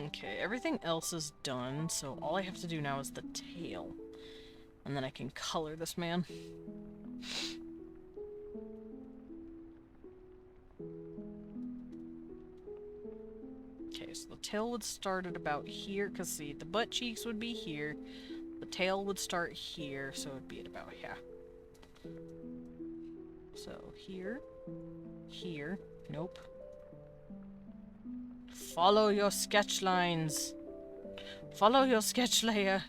Okay, everything else is done, so all I have to do now is the tail. And then I can color this man. Okay, so the tail would start at about here, because see, the butt cheeks would be here. The tail would start here, so it would be at about here. So here, here, nope. Follow your sketch lines. Follow your sketch layer.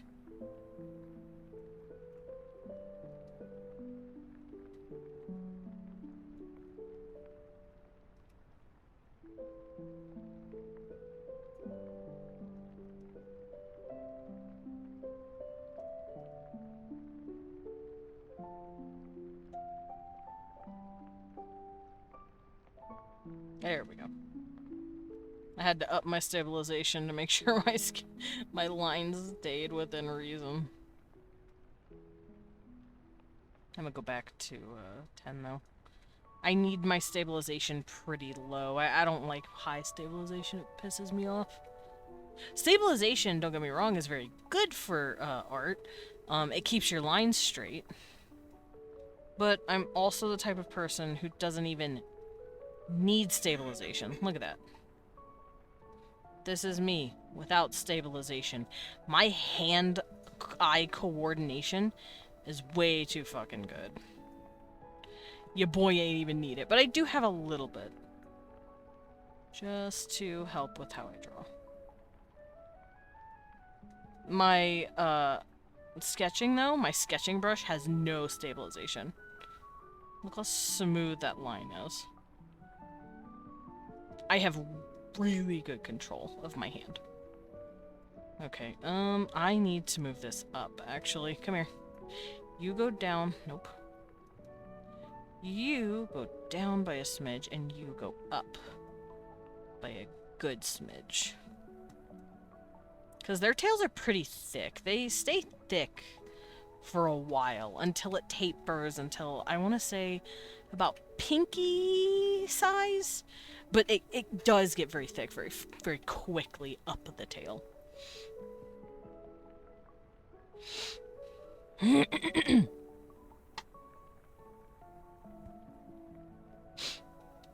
There we go. I had to up my stabilization to make sure my lines stayed within reason. I'm gonna go back to 10 though. I need my stabilization pretty low. I don't like high stabilization, it pisses me off. Stabilization, don't get me wrong, is very good for art. It keeps your lines straight. But I'm also the type of person who doesn't even need stabilization. Look at that. This is me without stabilization. My hand-eye coordination is way too fucking good. Your boy ain't even need it, but I do have a little bit. Just to help with how I draw. My, sketching though, my sketching brush has no stabilization. Look how smooth that line is. I have really good control of my hand. Okay, I need to move this up, actually. Come here. You go down. Nope. You go down by a smidge, and you go up by a good smidge. Because their tails are pretty thick. They stay thick for a while until it tapers until, I want to say, about pinky size. But it does get very thick very quickly up the tail. Had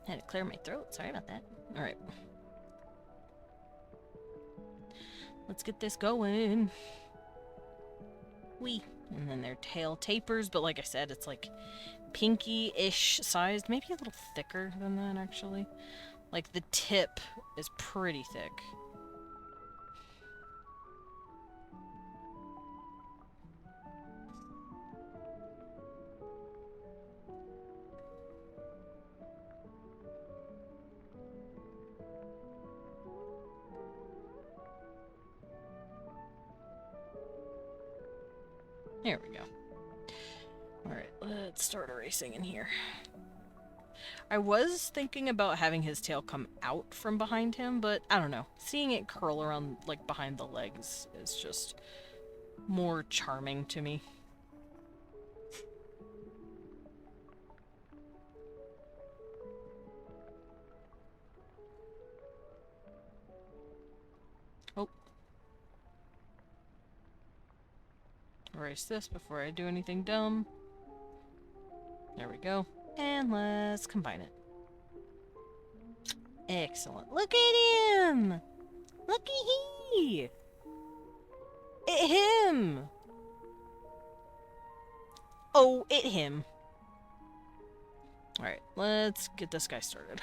to clear my throat. Sorry about that. Alright. Let's get this going. Wee. And then their tail tapers, but like I said, it's like pinky-ish sized. Maybe a little thicker than that, actually. Like, the tip is pretty thick. There we go. Alright, let's start erasing in here. I was thinking about having his tail come out from behind him, but I don't know. Seeing it curl around, like, behind the legs is just more charming to me. Oh. Erase this before I do anything dumb. There we go. And let's combine it. Excellent. Look at him! Looky-hee! It him! Oh, it him. Alright, let's get this guy started.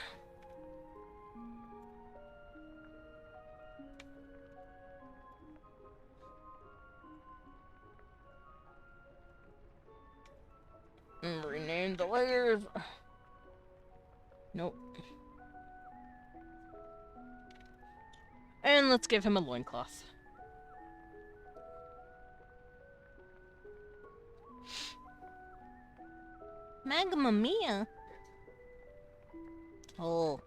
Rename the layers. Nope. And let's give him a loincloth. Mamma mia. Oh.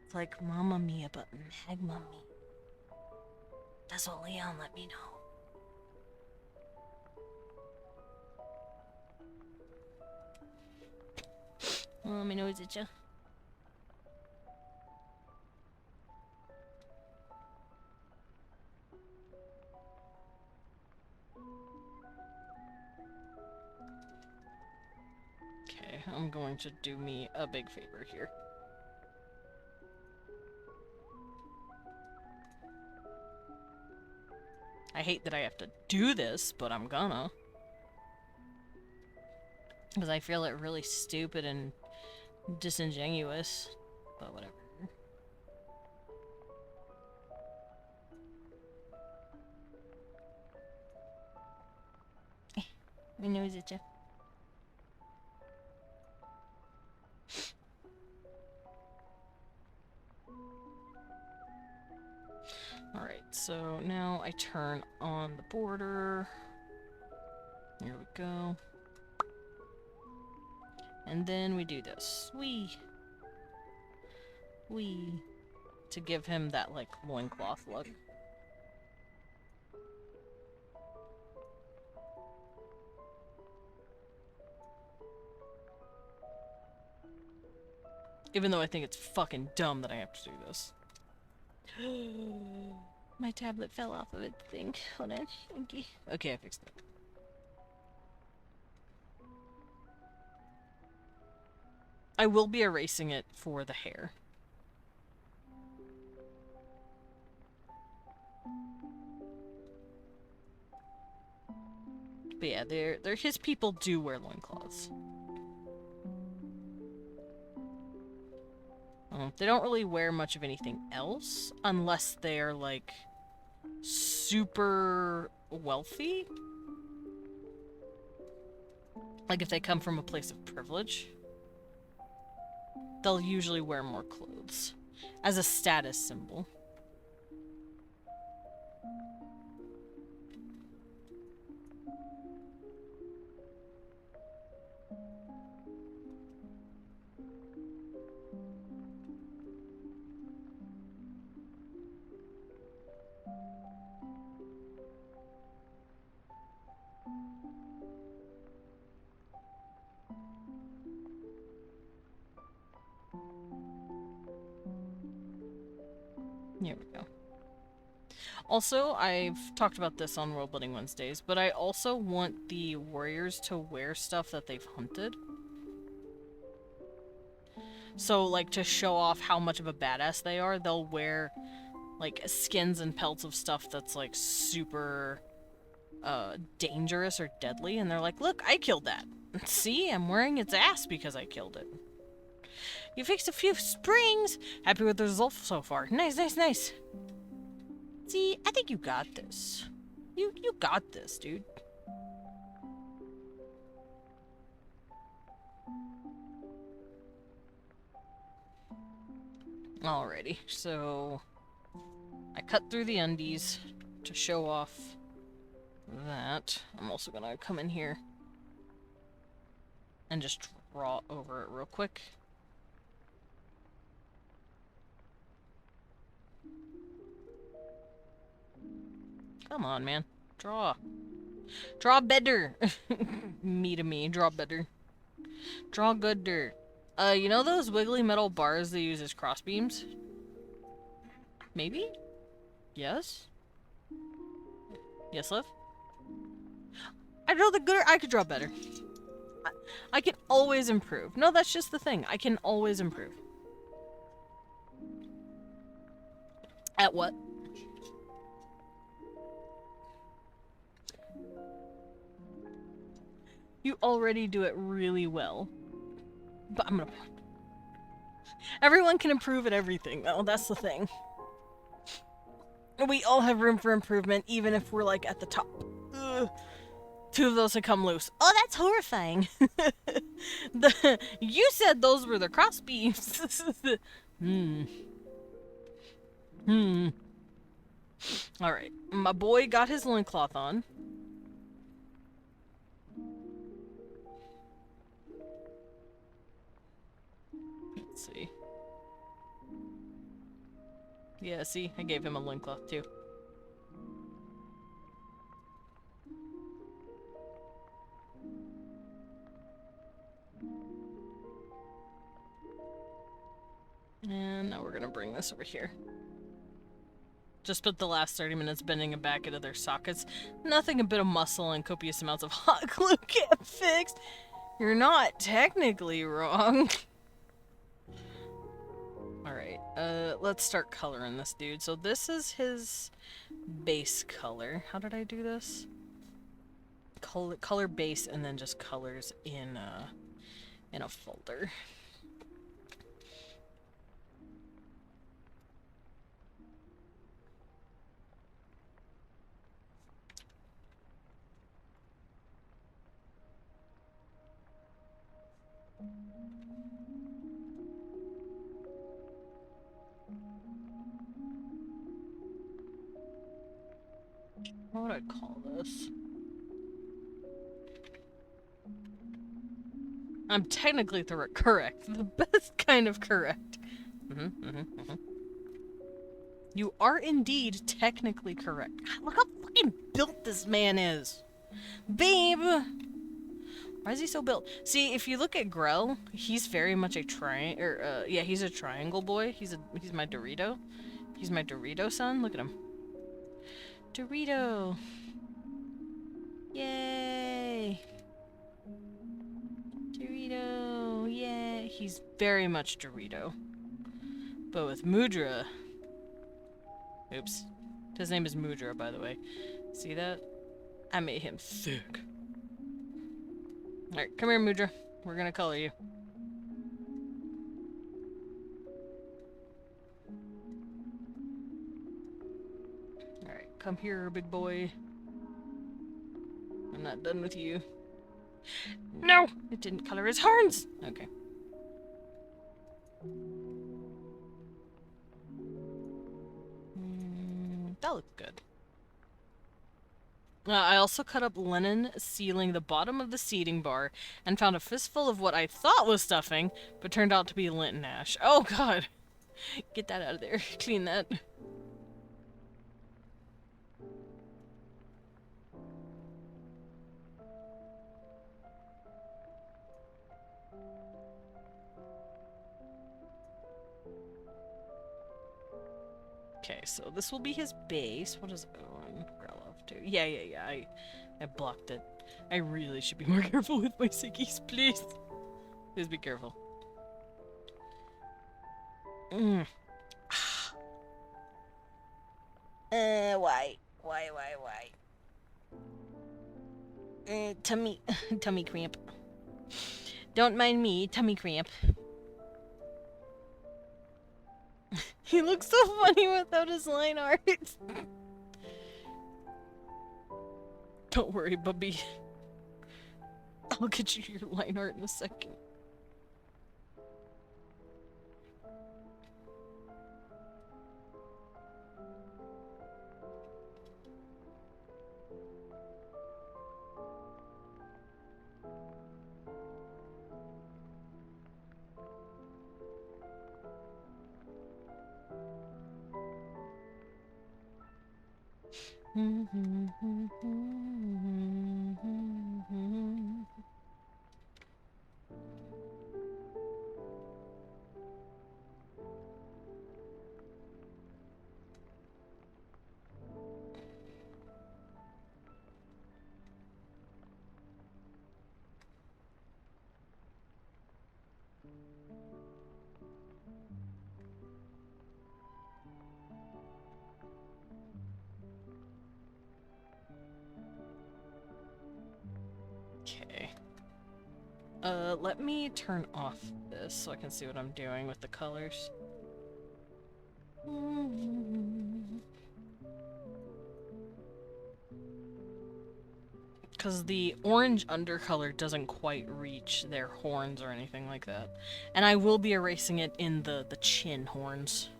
It's like Mamma Mia, but Magma Mia. That's what Leon let me know. Oh, my nose itcha. Okay, I'm going to do me a big favor here. I hate that I have to do this, but I'm gonna. Because I feel it really stupid and disingenuous, but whatever. My nose itcha. Alright, so now I turn on the border. Here we go. And then we do this. Wee. To give him that, like, loincloth look. Even though I think it's fucking dumb that I have to do this. My tablet fell off of its thing. Hold on. Okay. Okay, I fixed it. I will be erasing it for the hair. But yeah, they're his people do wear loincloths. They don't really wear much of anything else unless they're like super wealthy. Like if they come from a place of privilege, they'll usually wear more clothes as a status symbol. Here we go. Also, I've talked about this on World Building Wednesdays, but I also want the warriors to wear stuff that they've hunted. So, like, to show off how much of a badass they are, they'll wear, like, skins and pelts of stuff that's, like, super, dangerous or deadly, and they're like, look, I killed that. See, I'm wearing its ass because I killed it. You fixed a few springs! Happy with the results so far. Nice, nice, nice. See, I think you got this. You got this, dude. Alrighty, so I cut through the undies to show off that. I'm also gonna come in here and just draw over it real quick. Come on, man. Draw. Draw better. Me to me. Draw better. Draw gooder. You know those wiggly metal bars they use as crossbeams? Maybe? Yes? Yes, love? I draw the gooder. I could draw better. I can always improve. No, that's just the thing. I can always improve. At what? You already do it really well. But I'm gonna... Everyone can improve at everything, though. That's the thing. We all have room for improvement, even if we're, like, at the top. Ugh. 2 of those have come loose. Oh, that's horrifying. You said those were the crossbeams. Alright. My boy got his loincloth on. Let's see. Yeah, see? I gave him a loincloth, too. And now we're gonna bring this over here. Just spent the last 30 minutes bending them back into their sockets. Nothing a bit of muscle and copious amounts of hot glue can't fix. You're not technically wrong. Alright, let's start coloring this dude. So this is his base color. How did I do this? Color base and then just colors in a folder. What would I call this? I'm technically correct. The best kind of correct. You are indeed technically correct. God, look how fucking built this man is. Babe! Why is he so built? See, if you look at Grell, he's very much a yeah, he's a triangle boy. He's my Dorito. He's my Dorito son. Look at him. Dorito! Yay! Dorito! Yay! He's very much Dorito. But with Mudra... Oops. His name is Mudra, by the way. See that? I made him thick. Alright, come here, Mudra. We're gonna color you. Alright, come here, big boy. I'm not done with you. No! It didn't color his horns! Okay. That looked good. I also cut up linen, sealing the bottom of the seating bar, and found a fistful of what I thought was stuffing, but turned out to be lint ash. Oh god! Get that out of there. Clean that. Okay, so this will be his base. What does umbrella do? Yeah. I blocked it. I really should be more careful with my sickies, please. Please be careful. Why? Tummy, tummy cramp. Don't mind me, tummy cramp. He looks so funny without his line art. Don't worry, Bubby. I'll get you your line art in a second. Okay. Let me turn off this so I can see what I'm doing with the colors. Because the orange undercolor doesn't quite reach their horns or anything like that. And I will be erasing it in the chin horns.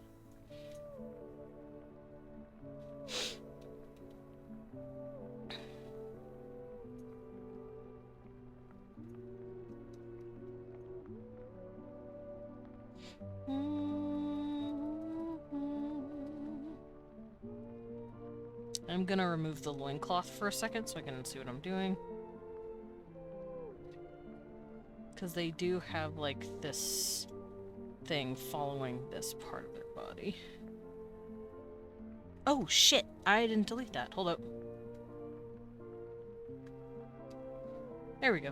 I'm gonna remove the loincloth for a second so I can see what I'm doing. Because they do have, like, this thing following this part of their body. Oh, shit! I didn't delete that. Hold up. There we go.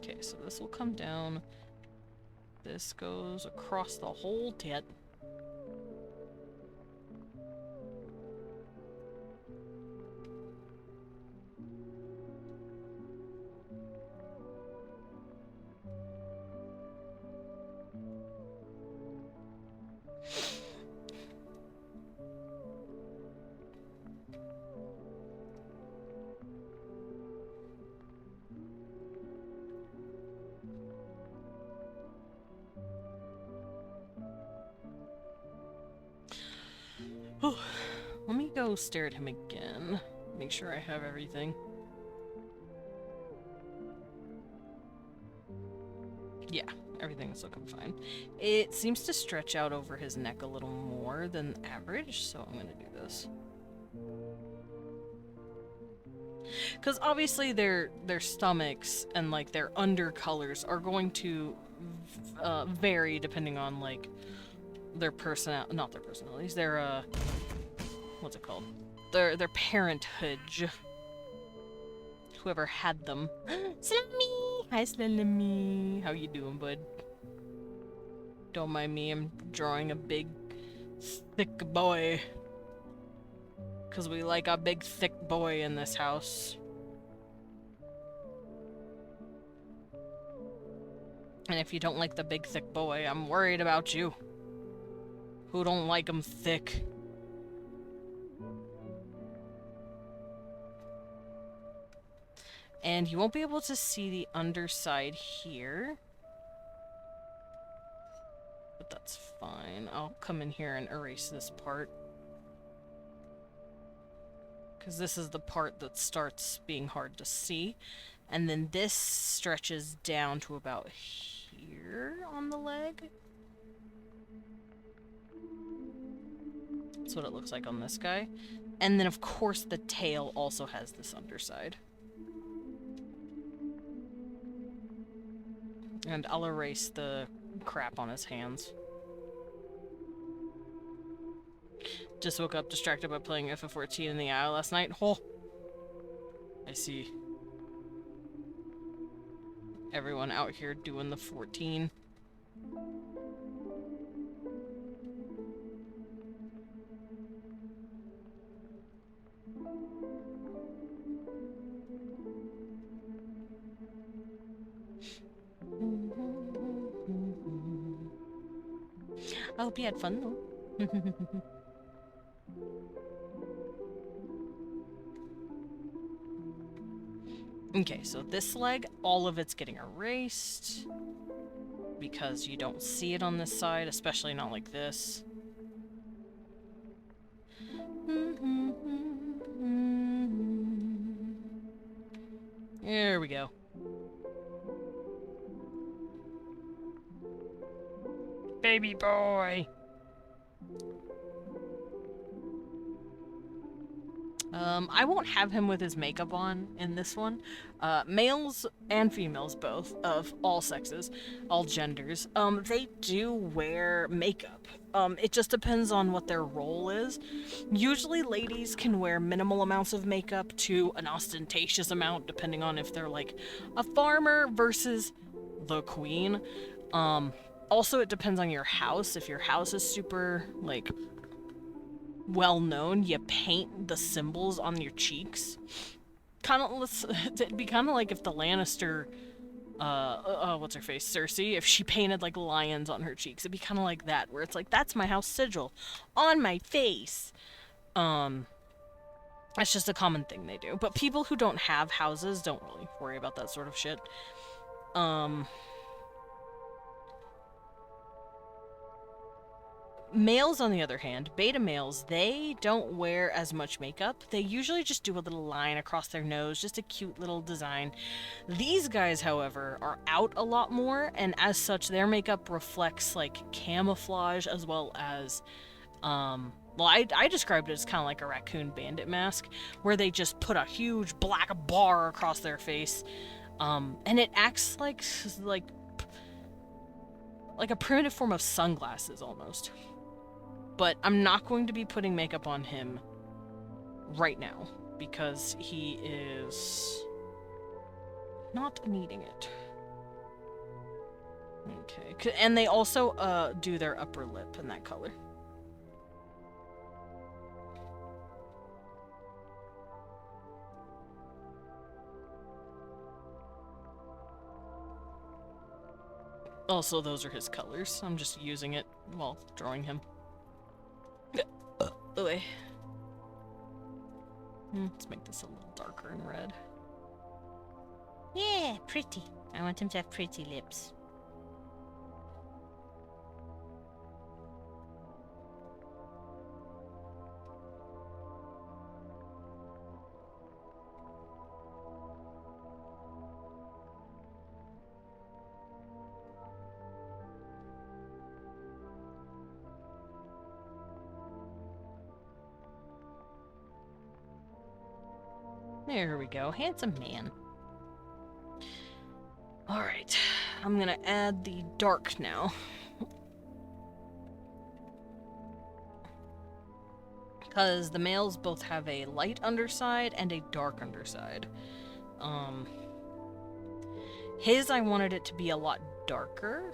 Okay, so this will come down. This goes across the whole tit. Let me go stare at him again. Make sure I have everything. Yeah, everything's looking fine. It seems to stretch out over his neck a little more than average, so I'm gonna do this. Because obviously their stomachs and, like, their undercolors are going to vary depending on, like, their not their personalities, their, what's it called? Their parenthood. Whoever had them. Slimy! Hi, Slimy. How you doing, bud? Don't mind me, I'm drawing a big, thick boy. Because we like a big, thick boy in this house. And if you don't like the big, thick boy, I'm worried about you. Who don't like him thick? And you won't be able to see the underside here. But that's fine. I'll come in here and erase this part. Because this is the part that starts being hard to see. And then this stretches down to about here on the leg. That's what it looks like on this guy. And then, of course, the tail also has this underside. And I'll erase the crap on his hands. Just woke up distracted by playing FF14 in the aisle last night. Oh! I see. Everyone out here doing the 14. I hope you had fun though. Okay, so this leg, all of it's getting erased. Because you don't see it on this side, especially not like this. There we go. Baby boy! I won't have him with his makeup on in this one. Males and females both, of all sexes, all genders, they do wear makeup. It just depends on what their role is. Usually ladies can wear minimal amounts of makeup to an ostentatious amount, depending on if they're like a farmer versus the queen. Also it depends on your house. If your house is super, like, well known, you paint the symbols on your cheeks. It'd be kind of like if the Lannister, what's her face, Cersei, if she painted like lions on her cheeks. It'd be kind of like that, where it's like, that's my house sigil on my face. That's just a common thing they do. But people who don't have houses don't really worry about that sort of shit. Males, on the other hand, beta males, they don't wear as much makeup. They usually just do a little line across their nose, just a cute little design. These guys, however, are out a lot more, and as such, their makeup reflects, like, camouflage as well as, well, I described it as kind of like a Raccoon Bandit mask, where they just put a huge black bar across their face, and it acts like a primitive form of sunglasses, almost. But I'm not going to be putting makeup on him right now, because he is not needing it. Okay, and they also do their upper lip in that color. Also, those are his colors. I'm just using it while drawing him. Let's make this a little darker in red. Yeah, pretty. I want him to have pretty lips. There we go. Handsome man. Alright. I'm gonna add the dark now. Because the males both have a light underside and a dark underside. His, I wanted it to be a lot darker.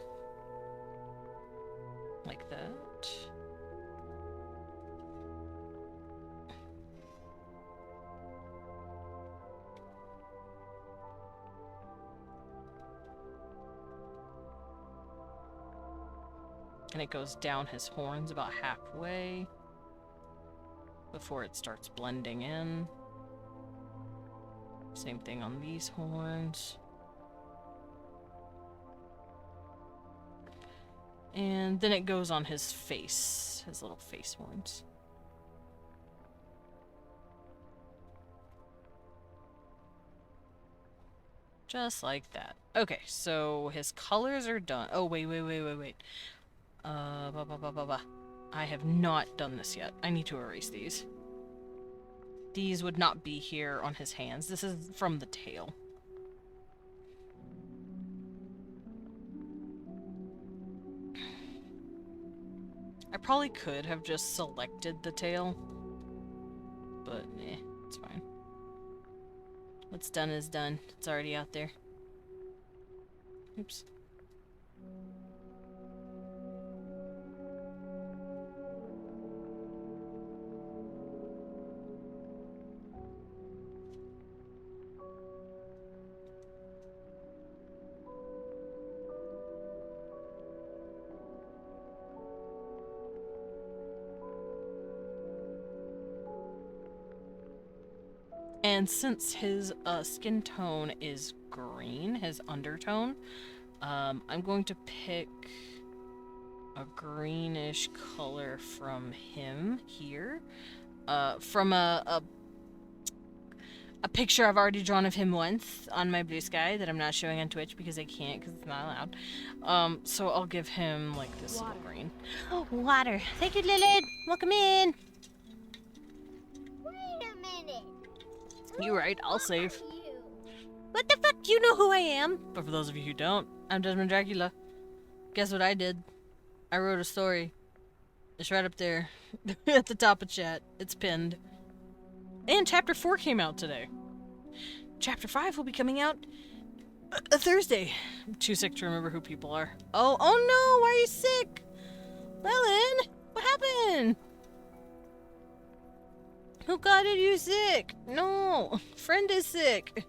Like that. And it goes down his horns about halfway before it starts blending in. Same thing on these horns. And then it goes on his face, his little face horns. Just like that. Okay, so his colors are done. Oh, wait. I have not done this yet. I need to erase these. These would not be here on his hands. This is from the tail. probably could have just selected the tail. But, it's fine. What's done is done. It's already out there. Oops. And since his skin tone is green, his undertone, I'm going to pick a greenish color from him here. From a picture I've already drawn of him once on my blue sky that I'm not showing on Twitch because I can't because it's not allowed. So I'll give him like this little green. Oh, water. Thank you, Lilith. Welcome in. Wait a minute. You're right, I'll save. You. What the fuck? You know who I am? But for those of you who don't, I'm Desmond Dracula. Guess what I did? I wrote a story. It's right up there at the top of chat. It's pinned. And Chapter 4 came out today. Chapter 5 will be coming out Thursday. I'm too sick to remember who people are. Oh no! Why are you sick? Lilin! What happened? Who got you sick? No! Friend is sick.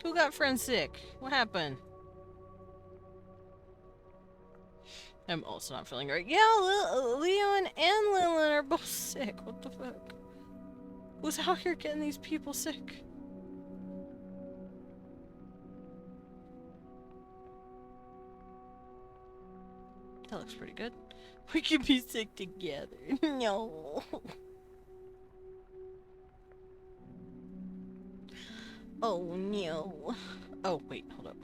Who got friend sick? What happened? I'm also not feeling right. Yeah, Leon and Lilin are both sick. What the fuck? Who's out here getting these people sick? That looks pretty good. We can be sick together. No. Oh no. Oh, wait, hold up.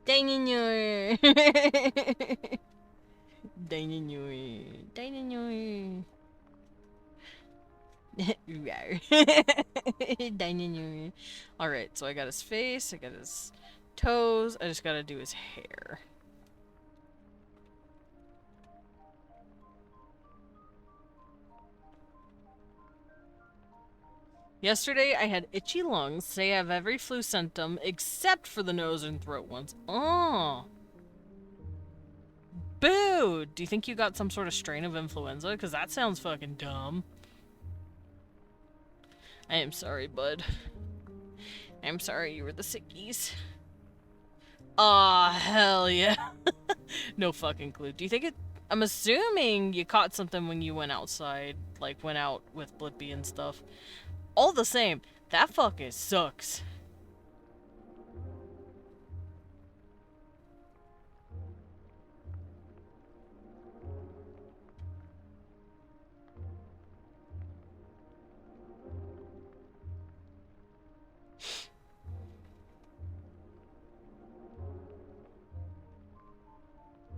Dinosaur. Dinosaur. Dinosaur. Alright, so I got his face, I got his toes, I just gotta do his hair. Yesterday, I had itchy lungs. Today, I have every flu symptom except for the nose and throat ones. Oh. Boo! Do you think you got some sort of strain of influenza? Because that sounds fucking dumb. I am sorry, bud. I'm sorry you were the sickies. Aw, hell yeah. No fucking clue. Do you think it... I'm assuming you caught something when you went outside. Like, went out with Blippi and stuff. All the same, that fucking sucks.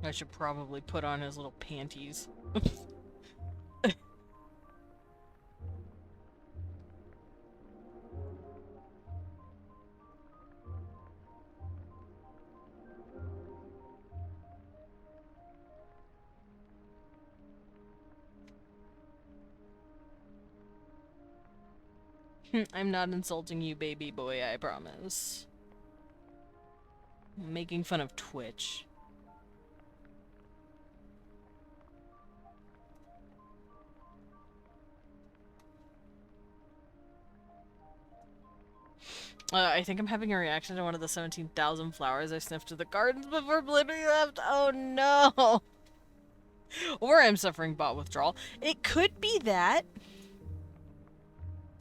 I should probably put on his little panties. I'm not insulting you, baby boy, I promise. I'm making fun of Twitch. I think I'm having a reaction to one of the 17,000 flowers I sniffed to the gardens before Blippi left. Oh no! Or I'm suffering bot withdrawal. It could be that.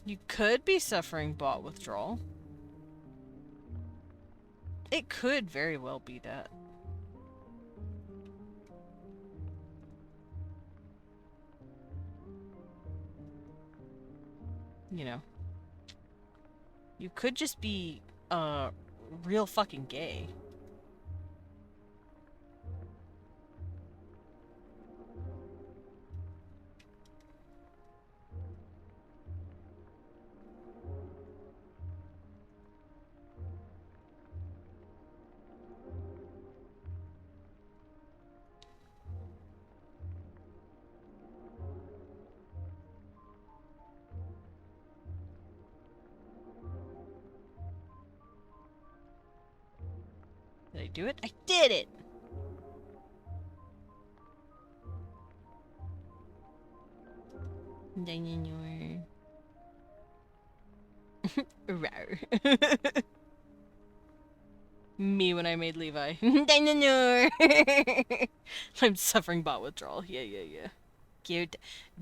You could be suffering bot withdrawal. It could very well be that. You know. You could just be, real fucking gay. do it? I did it! Dinosaur. Rawr. Me when I made Levi. Dinosaur! I'm suffering bot withdrawal. Yeah. Cute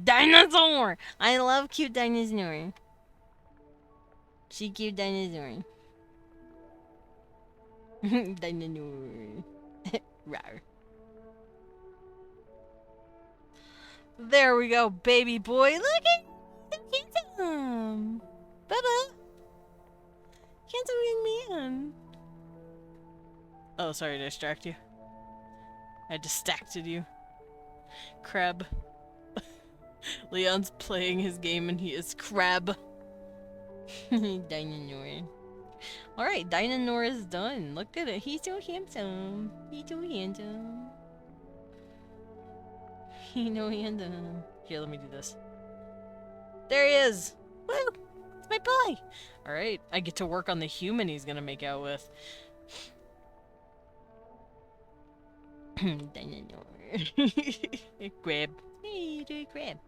dinosaur! I love cute dinosaur. She cute dinosaur. Dinosaur. Rawr. There we go, baby boy. Look at Handsome! Bubba! Handsome young man. Oh, sorry to distract you. I distracted you. Crab. Leon's playing his game and he is crab. Dinosaur. Alright, Dinosaur is done. Look at it. He's so handsome. He's so handsome. He's no handsome. Here, let me do this. There he is! Woo! It's my boy! Alright, I get to work on the human he's gonna make out with. Dinosaur. Grab. Hey, do a grab.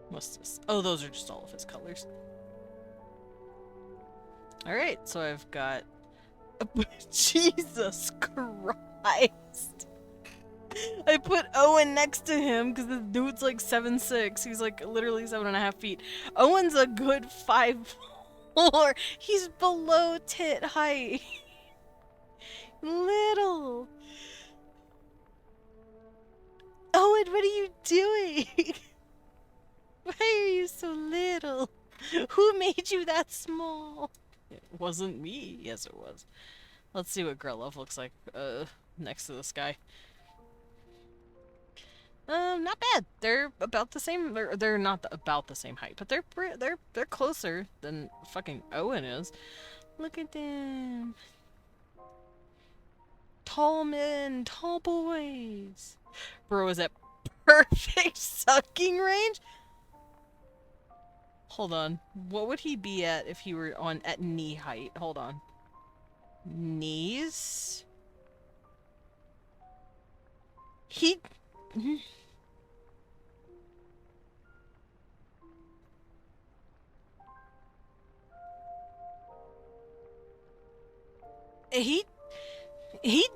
What's this? Oh, those are just all of his colors. Alright, so I've got... Jesus Christ! I put Owen next to him because this dude's like 7'6". He's like literally 7.5 feet. Owen's a good 5'4". He's below tit height. Little. Owen, what are you doing? Why are you so little? Who made you that small? It wasn't me. Yes, it was. Let's see what Grelov looks like next to this guy. Not bad. They're about the same. They're not about the same height, but they're closer than fucking Owen is. Look at them. Tall men, tall boys. Bro is at perfect sucking range. Hold on. What would he be at if he were at knee height? Hold on. Knees? He'd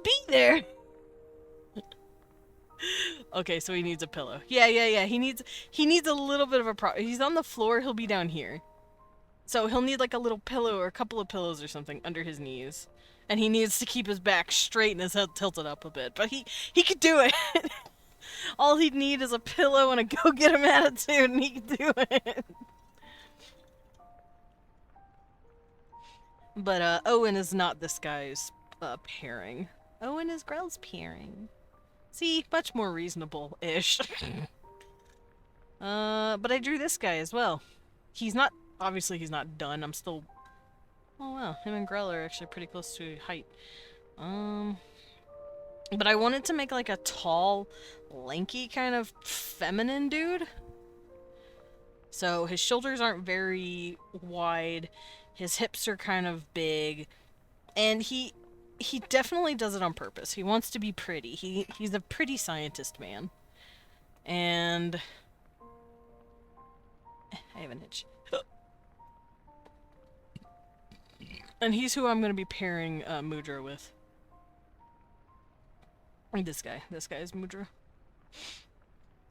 be there. Okay, so he needs a pillow. Yeah. He needs a little bit of a he's on the floor, he'll be down here. So he'll need like a little pillow or a couple of pillows or something under his knees. And he needs to keep his back straight and his head tilted up a bit. But he could do it. All he'd need is a pillow and a go-get-him attitude and he could do it. But Owen is not this guy's pairing. Owen is Grell's pairing. See, much more reasonable-ish. But I drew this guy as well. Obviously he's not done. I'm still... Oh wow, him and Grell are actually pretty close to height. But I wanted to make like a tall, lanky kind of feminine dude. So his shoulders aren't very wide. His hips are kind of big. And he definitely does it on purpose. He wants to be pretty. He's a pretty scientist man. And I have an itch. And he's who I'm going to be pairing Mudra with. This guy is Mudra.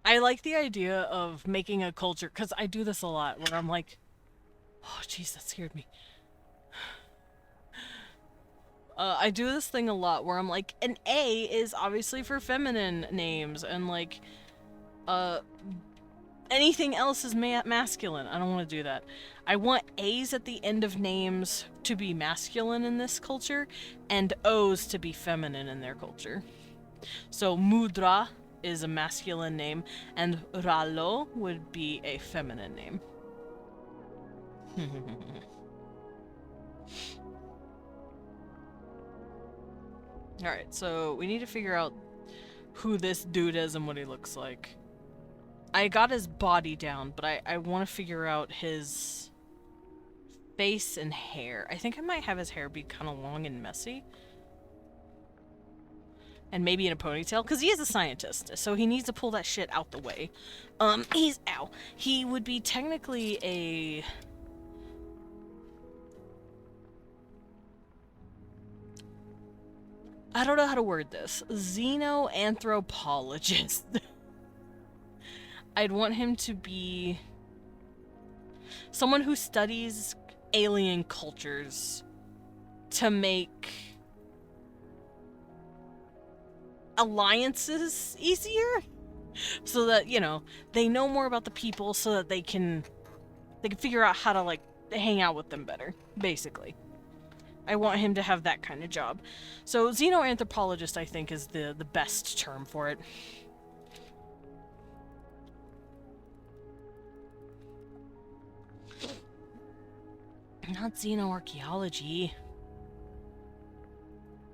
I like the idea of making a culture, because I do this a lot, where I'm like, oh jeez, that scared me. I do this thing a lot where I'm like, an A is obviously for feminine names, and like, anything else is masculine. I don't want to do that. I want A's at the end of names to be masculine in this culture, and O's to be feminine in their culture. So Mudra is a masculine name, and Ralo would be a feminine name. Alright, so we need to figure out who this dude is and what he looks like. I got his body down, but I want to figure out his face and hair. I think I might have his hair be kind of long and messy. And maybe in a ponytail, because he is a scientist, so he needs to pull that shit out the way. He would be technically a... I don't know how to word this. Xenoanthropologist. I'd want him to be someone who studies alien cultures to make alliances easier, so that, you know, they know more about the people, so that they can figure out how to, like, hang out with them better, basically. I want him to have that kind of job. So xenoanthropologist, I think, is the best term for it. Not xenoarchaeology.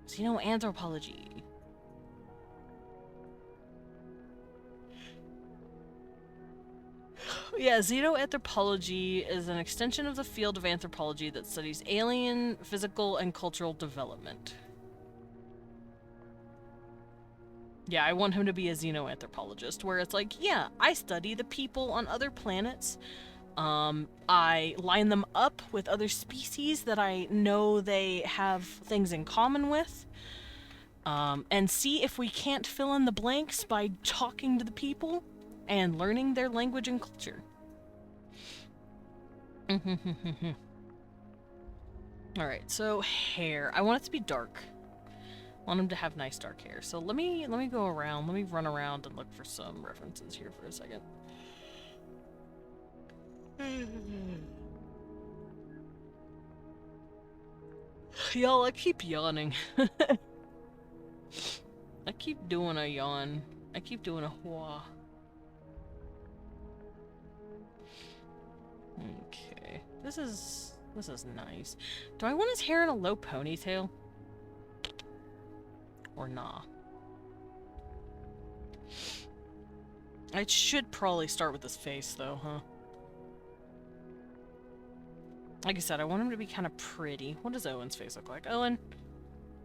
Xenoanthropology. Yeah, xenoanthropology is an extension of the field of anthropology that studies alien, physical, and cultural development. Yeah, I want him to be a xenoanthropologist, where it's like, yeah, I study the people on other planets. I line them up with other species that I know they have things in common with, and see if we can't fill in the blanks by talking to the people and learning their language and culture. Alright, so hair. I want it to be dark. I want him to have nice dark hair. So let me go around, let me run around and look for some references here for a second. Y'all, I keep yawning. I keep doing a yawn. I keep doing a hua. Okay. This is nice. Do I want his hair in a low ponytail? Or nah? I should probably start with his face though, huh? Like I said, I want him to be kind of pretty. What does Owen's face look like? Owen,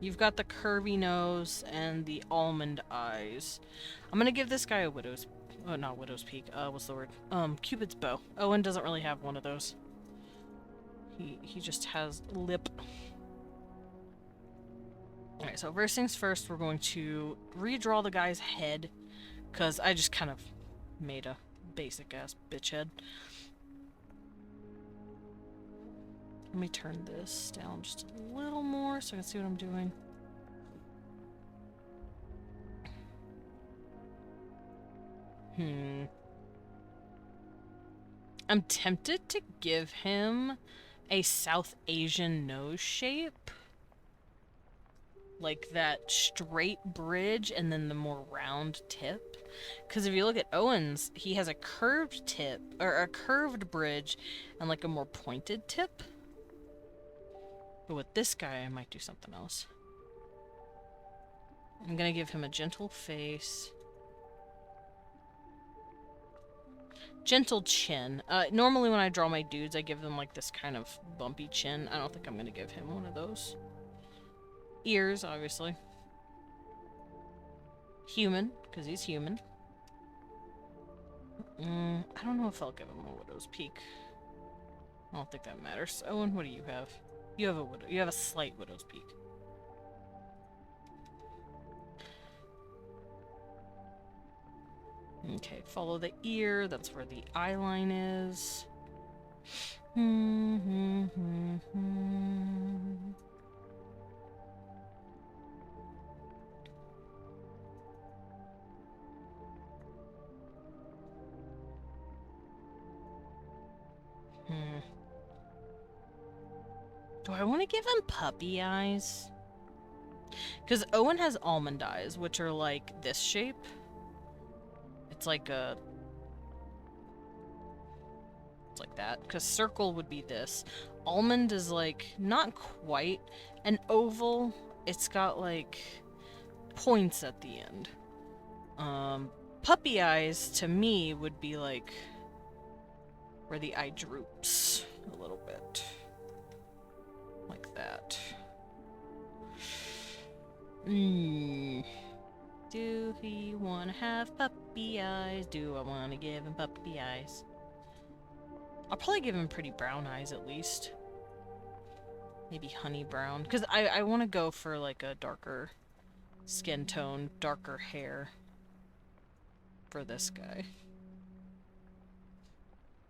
you've got the curvy nose and the almond eyes. I'm gonna give this guy a widow's... Oh, not widow's peak. What's the word? Cupid's bow. Owen doesn't really have one of those. He just has lip. Alright, so first things first, we're going to redraw the guy's head, because I just kind of made a basic-ass bitch head. Let me turn this down just a little more so I can see what I'm doing. I'm tempted to give him a South Asian nose shape. Like that straight bridge and then the more round tip. Because if you look at Owen's, he has a curved tip, or a curved bridge, and like a more pointed tip. But with this guy, I might do something else. I'm gonna give him a gentle face. Gentle chin. Normally when I draw my dudes, I give them like this kind of bumpy chin. I don't think I'm gonna give him one of those. Ears, obviously. Human, because he's human. I don't know if I'll give him a widow's peak. I don't think that matters. Owen, what do you have? You have a widow. You have a slight widow's peak. Okay, follow the ear. That's where the eye line is. Do I want to give him puppy eyes? Because Owen has almond eyes, which are like this shape. It's like a... It's like that. Because circle would be this. Almond is like, not quite an oval. It's got like points at the end. Puppy eyes to me would be like where the eye droops a little bit. Like that. Do he want to have puppy eyes? Do I want to give him puppy eyes? I'll probably give him pretty brown eyes at least. Maybe honey brown. Because I want to go for like a darker skin tone, darker hair for this guy.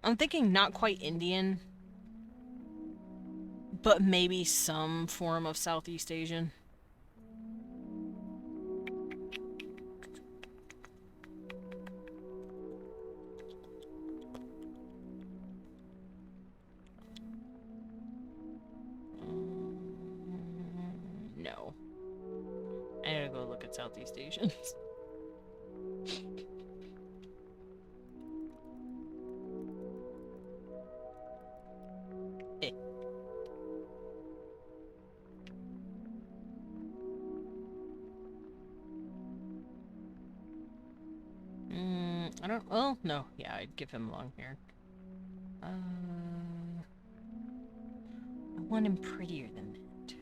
I'm thinking not quite Indian, but maybe some form of Southeast Asian. No. I gotta go look at Southeast Asians. I don't. Oh no, yeah, I'd give him long hair. I want him prettier than that.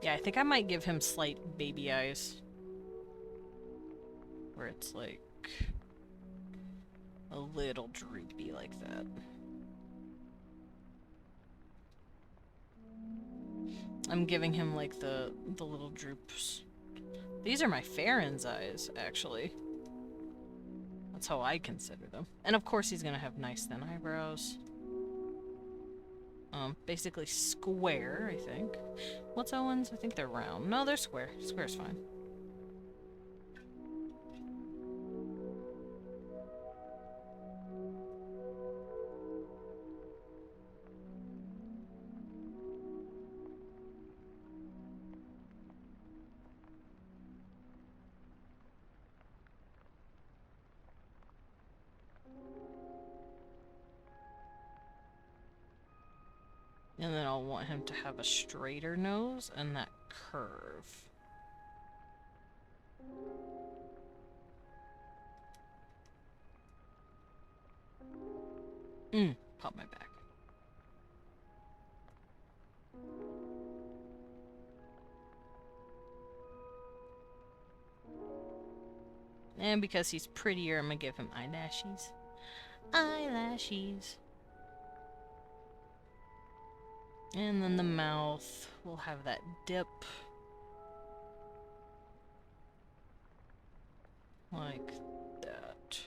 Yeah, I think I might give him slight baby eyes. Where it's like a little droopy like that. I'm giving him like the little droops. These are my Farron's eyes, actually. That's how I consider them. And of course he's gonna have nice thin eyebrows. Basically square, I think. What's Owen's? I think they're round. No, they're square. Square's fine. And then I'll want him to have a straighter nose and that curve. Pop my back. And because he's prettier, I'm gonna give him eyelashes. Eyelashes. And then the mouth will have that dip. Like that.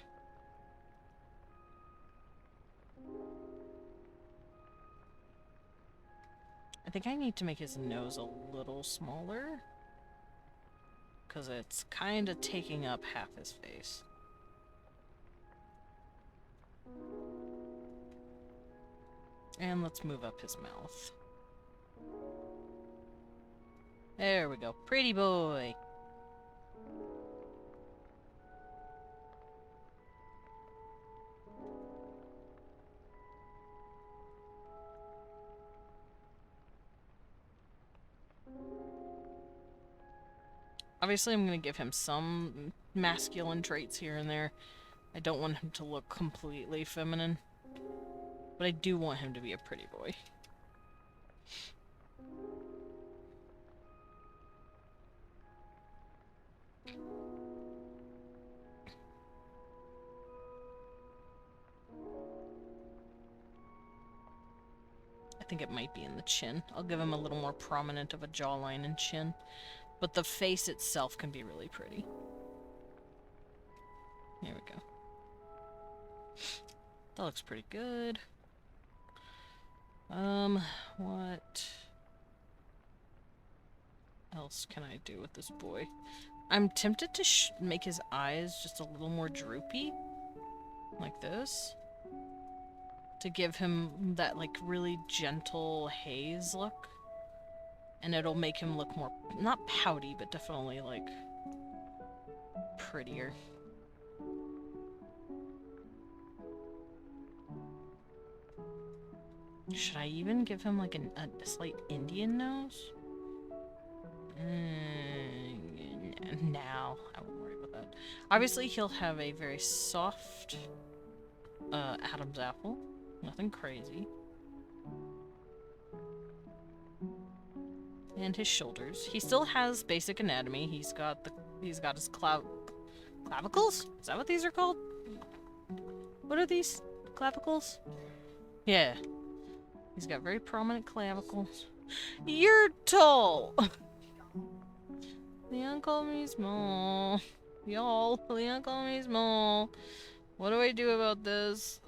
I think I need to make his nose a little smaller. Because it's kind of taking up half his face. And let's move up his mouth. There we go. Pretty boy. Obviously, I'm going to give him some masculine traits here and there. I don't want him to look completely feminine. But I do want him to be a pretty boy. I think it might be in the chin. I'll give him a little more prominent of a jawline and chin. But the face itself can be really pretty. There we go. That looks pretty good. What else can I do with this boy? I'm tempted to make his eyes just a little more droopy. Like this. To give him that, like, really gentle haze look. And it'll make him look more, not pouty, but definitely, like, prettier. Should I even give him like a slight Indian nose? No, I won't worry about that. Obviously, he'll have a very soft Adam's apple. Nothing crazy. And his shoulders. He still has basic anatomy. He's got his clavicles? Is that what these are called? What are these? Clavicles? Yeah. He's got very prominent clavicles. You're tall! Leon called me small. Y'all, Leon called me small. What do I do about this?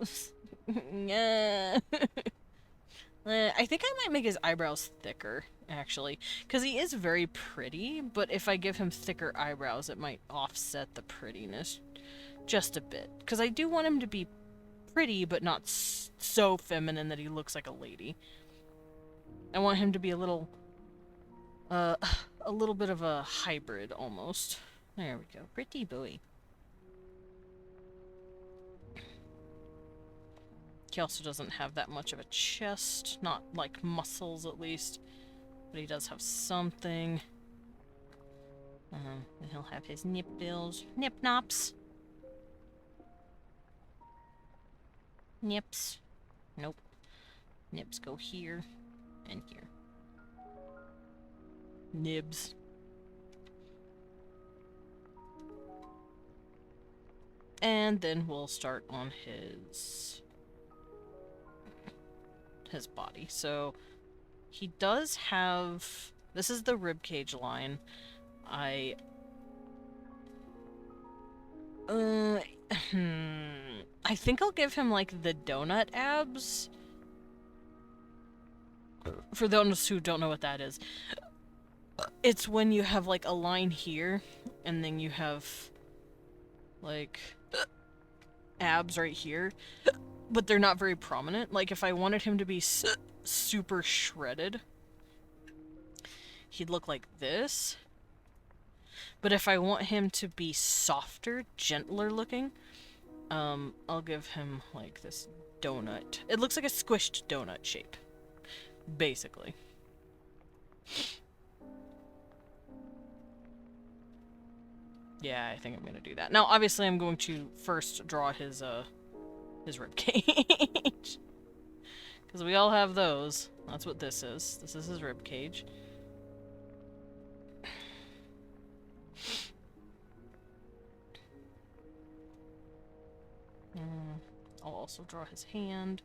Yeah. I think I might make his eyebrows thicker, actually. Because he is very pretty, but if I give him thicker eyebrows, it might offset the prettiness just a bit. Because I do want him to be pretty, but not so feminine that he looks like a lady. I want him to be a little bit of a hybrid, almost. There we go. Pretty boy. He also doesn't have that much of a chest. Not, like, muscles, at least. But he does have something. And he'll have his nipples. Nip-nops. Nips. Nope. Nips go here and here. Nibs. And then we'll start on his body. So he does have, this is the ribcage line. I think I'll give him like the donut abs. For those who don't know what that is, it's when you have like a line here and then you have like abs right here, but they're not very prominent. Like if I wanted him to be super shredded, he'd look like this. But if I want him to be softer, gentler looking, I'll give him like this donut. It looks like a squished donut shape, basically. Yeah, I think I'm gonna do that. Now, obviously, I'm going to first draw his rib cage. Because we all have those. That's what this is. This is his rib cage. I'll also draw his hand.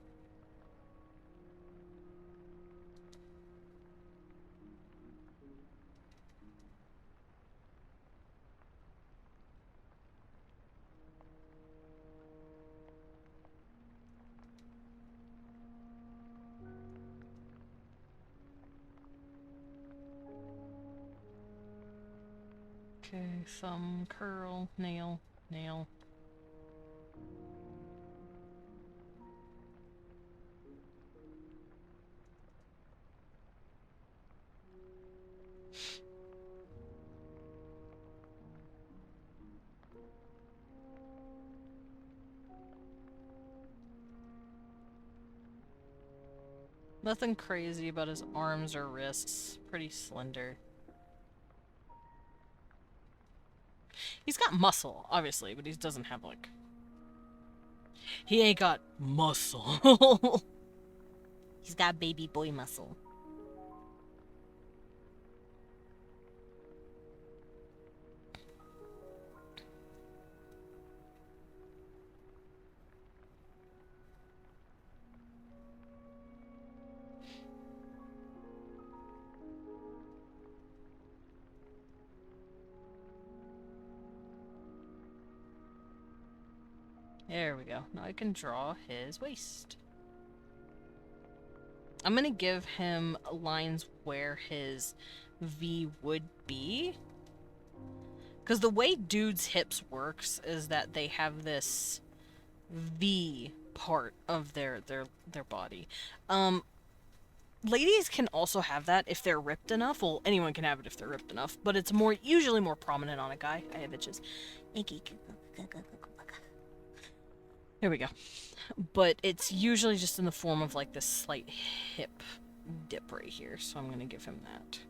Okay, thumb, curl, nail, nail. Nothing crazy about his arms or wrists. Pretty slender. He's got muscle, obviously, but he doesn't have, like... He ain't got muscle. He's got baby boy muscle. There we go. Now I can draw his waist. I'm gonna give him lines where his V would be. Because the way dudes' hips works is that they have this V part of their body. Ladies can also have that if they're ripped enough. Well, anyone can have it if they're ripped enough, but it's usually more prominent on a guy. I have itches. There There we go. But it's usually just in the form of like this slight hip dip right here. So I'm gonna give him that.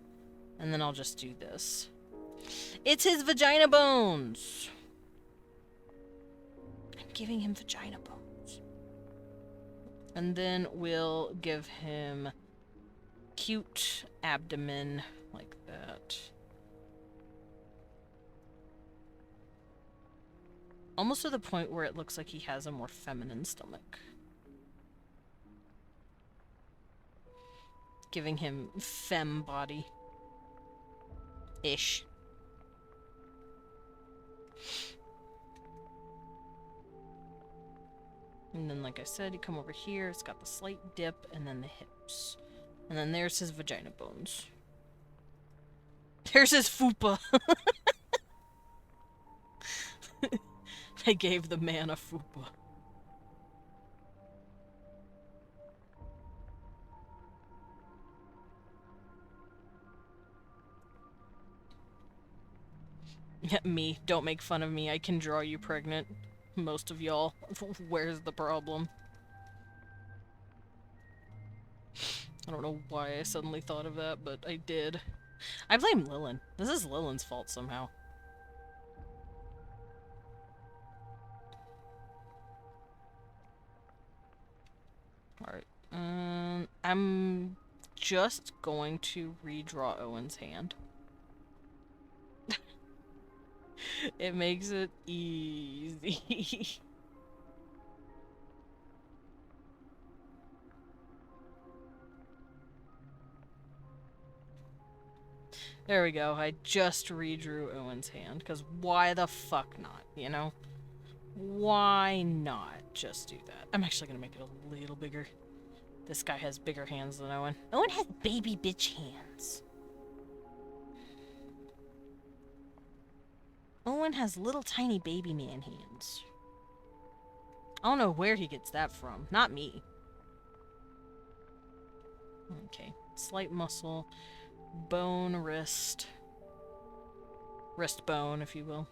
And then I'll just do this. It's his vagina bones! I'm giving him vagina bones. And then we'll give him cute abdomen like that. Almost to the point where it looks like he has a more feminine stomach. Giving him femme body. Ish. And then, like I said, you come over here, it's got the slight dip, and then the hips. And then there's his vagina bones. There's his fupa! I gave the man a fupa. Me, don't make fun of me, I can draw you pregnant. Most of y'all. Where's the problem? I don't know why I suddenly thought of that, but I did. I blame Lillian. This is Lillian's fault somehow. Alright. I'm just going to redraw Owen's hand. It makes it easy. There we go. I just redrew Owen's hand, because why the fuck not, you know? Why not just do that? I'm actually gonna make it a little bigger. This guy has bigger hands than Owen. Owen has baby bitch hands. Owen has little tiny baby man hands. I don't know where he gets that from. Not me. Okay. Slight muscle. Bone, wrist. Wrist bone, if you will.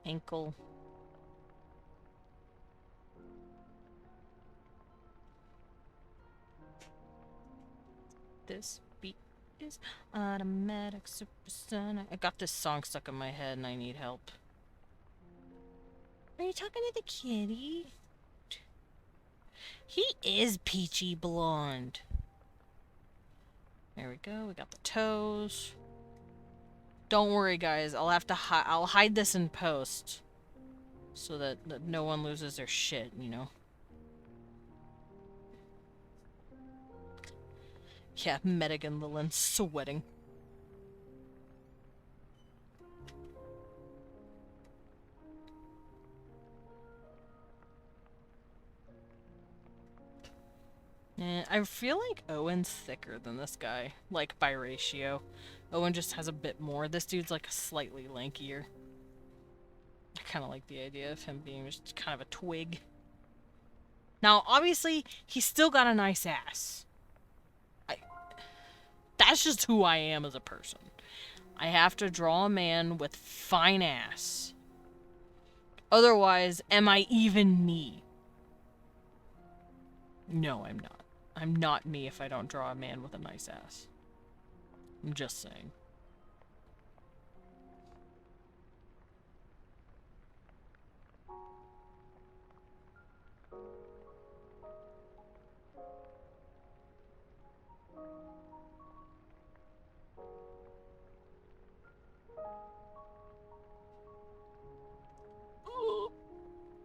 Ankle. This beat is automatic supersonic. I got this song stuck in my head and I need help. Are you talking to the kitty? He is peachy blonde. There we go. We got the toes. Don't worry, guys. I'll have to I'll hide this in post, so that no one loses their shit. You know. Yeah, Medic and Lillian sweating. I feel like Owen's thicker than this guy, like by ratio. Owen just has a bit more. This dude's like slightly lankier. I kind of like the idea of him being just kind of a twig. Now, obviously, he's still got a nice ass. That's just who I am as a person. I have to draw a man with fine ass. Otherwise, am I even me? No, I'm not. I'm not me if I don't draw a man with a nice ass. I'm just saying.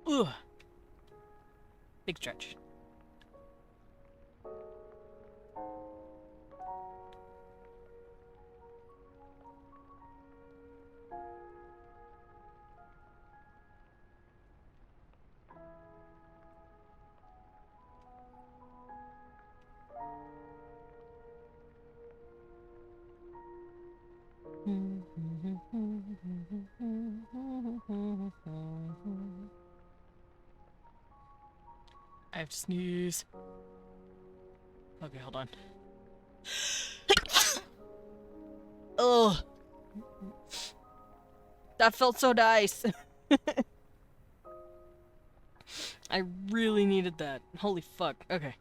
Ugh. Big stretch. I have to sneeze. Okay, hold on. Ugh. That felt so nice. I really needed that. Holy fuck. Okay.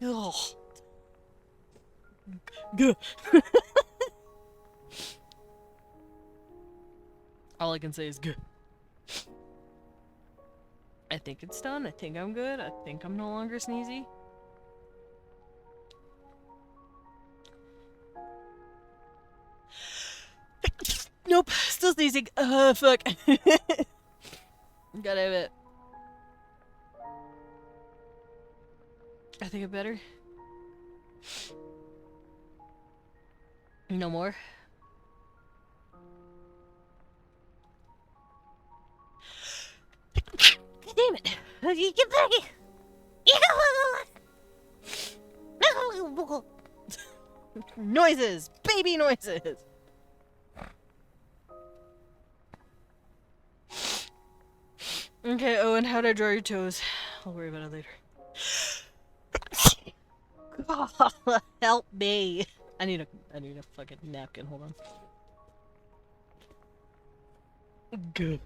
Ugh. Gah. All I can say is good. I think it's done. I think I'm good. I think I'm no longer sneezy. Nope, still sneezing. Fuck. God damn it. I think I'm better. No more. God damn it! You get back here! Noises! Baby noises! Okay, Owen, how'd I draw your toes? I'll worry about it later. Help me! I need a fucking napkin, hold on. Good.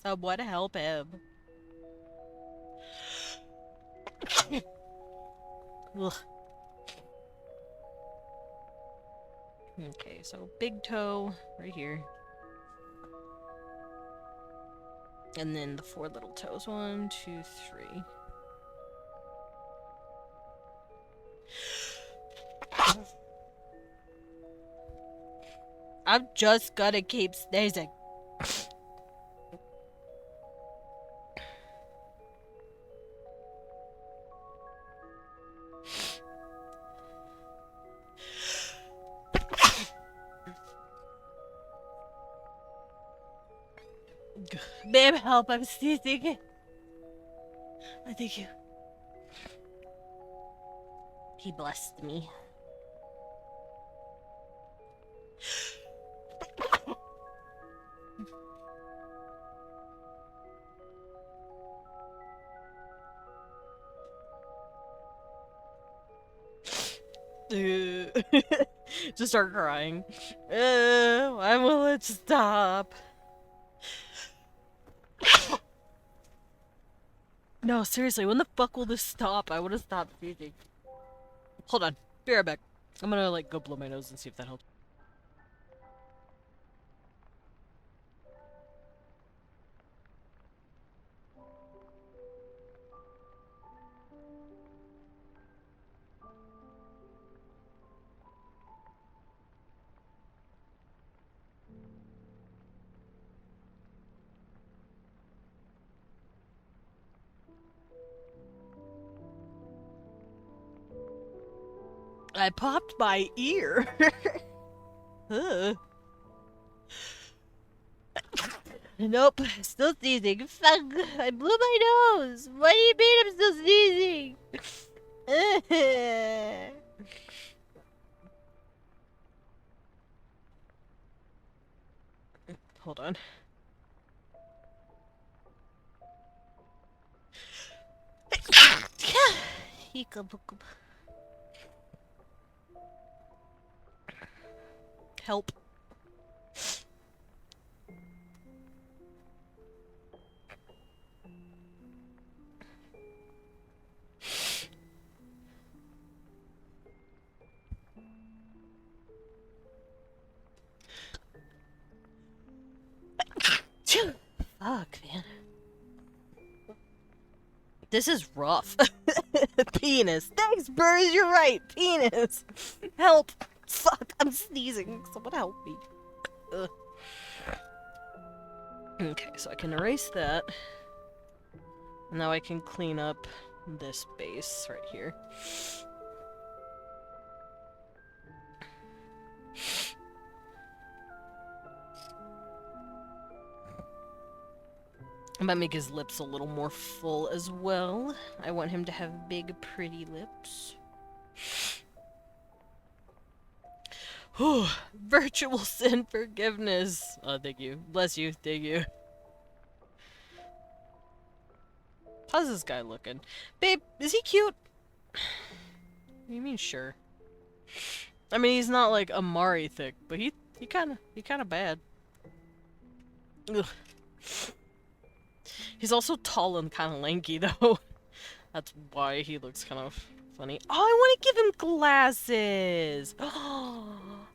Someone help him. Ugh. Okay, so big toe right here. And then the 4 little toes. 1, 2, 3. I'm just gonna keep sneezing. Babe, help, I'm sneezing. I thank you. He blessed me. Just start crying. Why will it stop? No, seriously, when the fuck will this stop? I wanna stop sneezing. Hold on. Be right back. I'm gonna, like, go blow my nose and see if that helps. I popped my ear. Ugh. Nope, still sneezing. Fuck, I blew my nose. What do you mean I'm still sneezing? Hold on. Help. Fuck, man. This is rough. Penis. Thanks, Burrs, you're right. Penis. Help. Fuck, I'm sneezing. Someone help me. Ugh. Okay, so I can erase that. Now I can clean up this base right here. I might make his lips a little more full as well. I want him to have big, pretty lips. Whew. Virtual sin forgiveness. Oh, thank you. Bless you. Thank you. How's this guy looking? Babe, is he cute? What do you mean, sure? I mean, he's not like Amari thick, but he kind of bad. Ugh. He's also tall and kind of lanky, though. That's why he looks kind of funny. Oh, I want to give him glasses! Oh,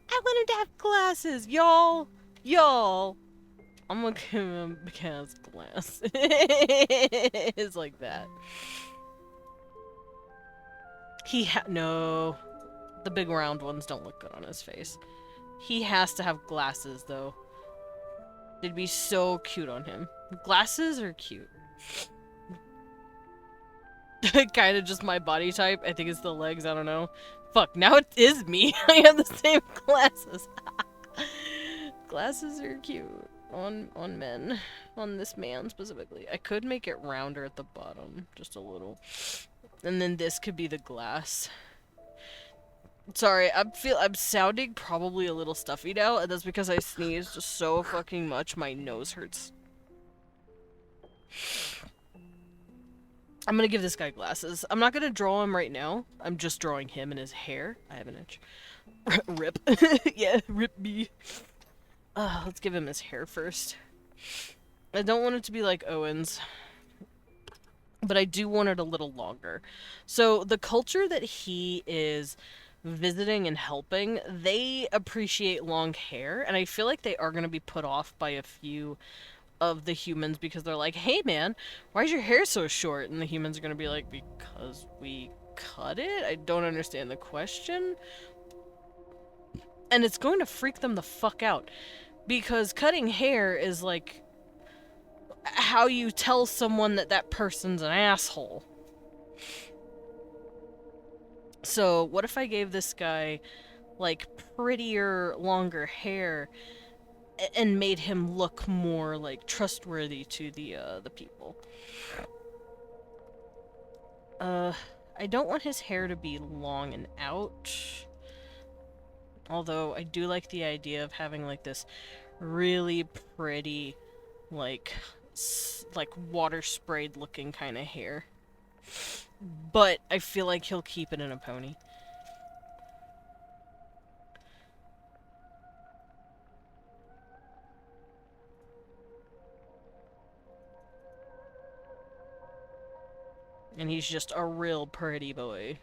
I want him to have glasses! Y'all! Y'all! I'm gonna give him Kaz glasses. Like that. No. The big round ones don't look good on his face. He has to have glasses, though. They'd be so cute on him. Glasses are cute. Kind of just my body type. I think it's the legs. I don't know. Fuck, now it is me. I have the same glasses. Glasses are cute on men. On this man specifically. I could make it rounder at the bottom. Just a little. And then this could be the glass. Sorry, I'm sounding probably a little stuffy now, and that's because I sneezed so fucking much my nose hurts. I'm gonna give this guy glasses. I'm not gonna draw him right now. I'm just drawing him and his hair. I have an itch. Rip. Yeah, rip me. Let's give him his hair first. I don't want it to be like Owen's. But I do want it a little longer. So the culture that he is visiting and helping, they appreciate long hair, and I feel like they are going to be put off by a few of the humans because they're like, hey man, why is your hair so short? And the humans are going to be like, because we cut it? I don't understand the question. And it's going to freak them the fuck out because cutting hair is like how you tell someone that that person's an asshole. So, what if I gave this guy, like, prettier, longer hair and made him look more, like, trustworthy to the people? I don't want his hair to be long and out. Although, I do like the idea of having, like, this really pretty, like water-sprayed looking kind of hair. But I feel like he'll keep it in a pony. And he's just a real pretty boy.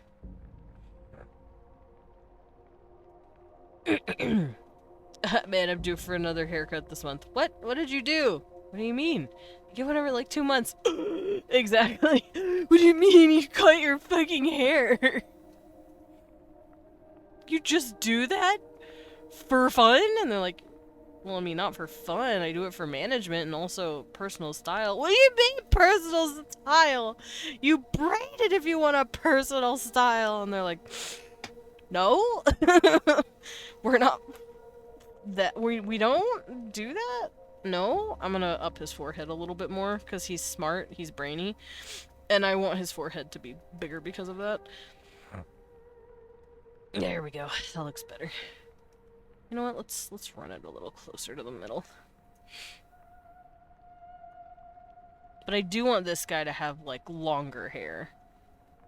Man, I'm due for another haircut this month. What? What did you do? What do you mean? You get one every like 2 months. Exactly. What do you mean you cut your fucking hair? You just do that? For fun? And they're like, well, I mean, not for fun. I do it for management and also personal style. What do you mean personal style? You braid it if you want a personal style. And they're like, no? We're not... We don't do that? No? I'm gonna up his forehead a little bit more because he's smart, he's brainy, and I want his forehead to be bigger because of that. There we go. That looks better. You know what? Let's run it a little closer to the middle. But I do want this guy to have like longer hair.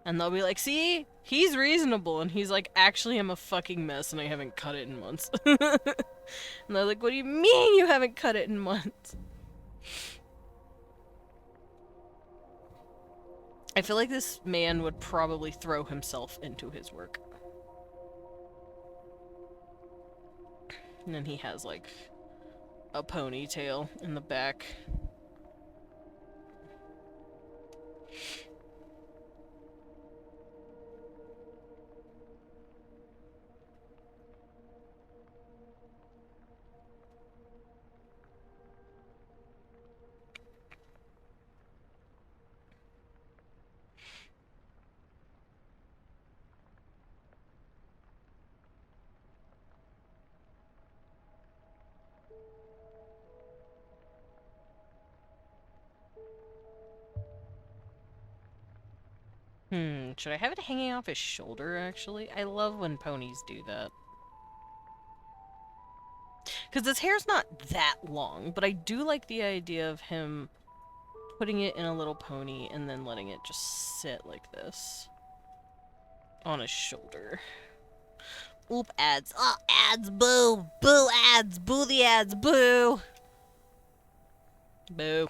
And they'll be like, see? He's reasonable. And he's like, actually, I'm a fucking mess and I haven't cut it in months. And they're like, what do you mean you haven't cut it in months? I feel like this man would probably throw himself into his work. And then he has, like, a ponytail in the back. Should I have it hanging off his shoulder, actually? I love when ponies do that. Because his hair's not that long, but I do like the idea of him putting it in a little pony and then letting it just sit like this on his shoulder. Oop, ads. Oh, ads, boo. Boo, ads. Boo the ads, boo. Boo.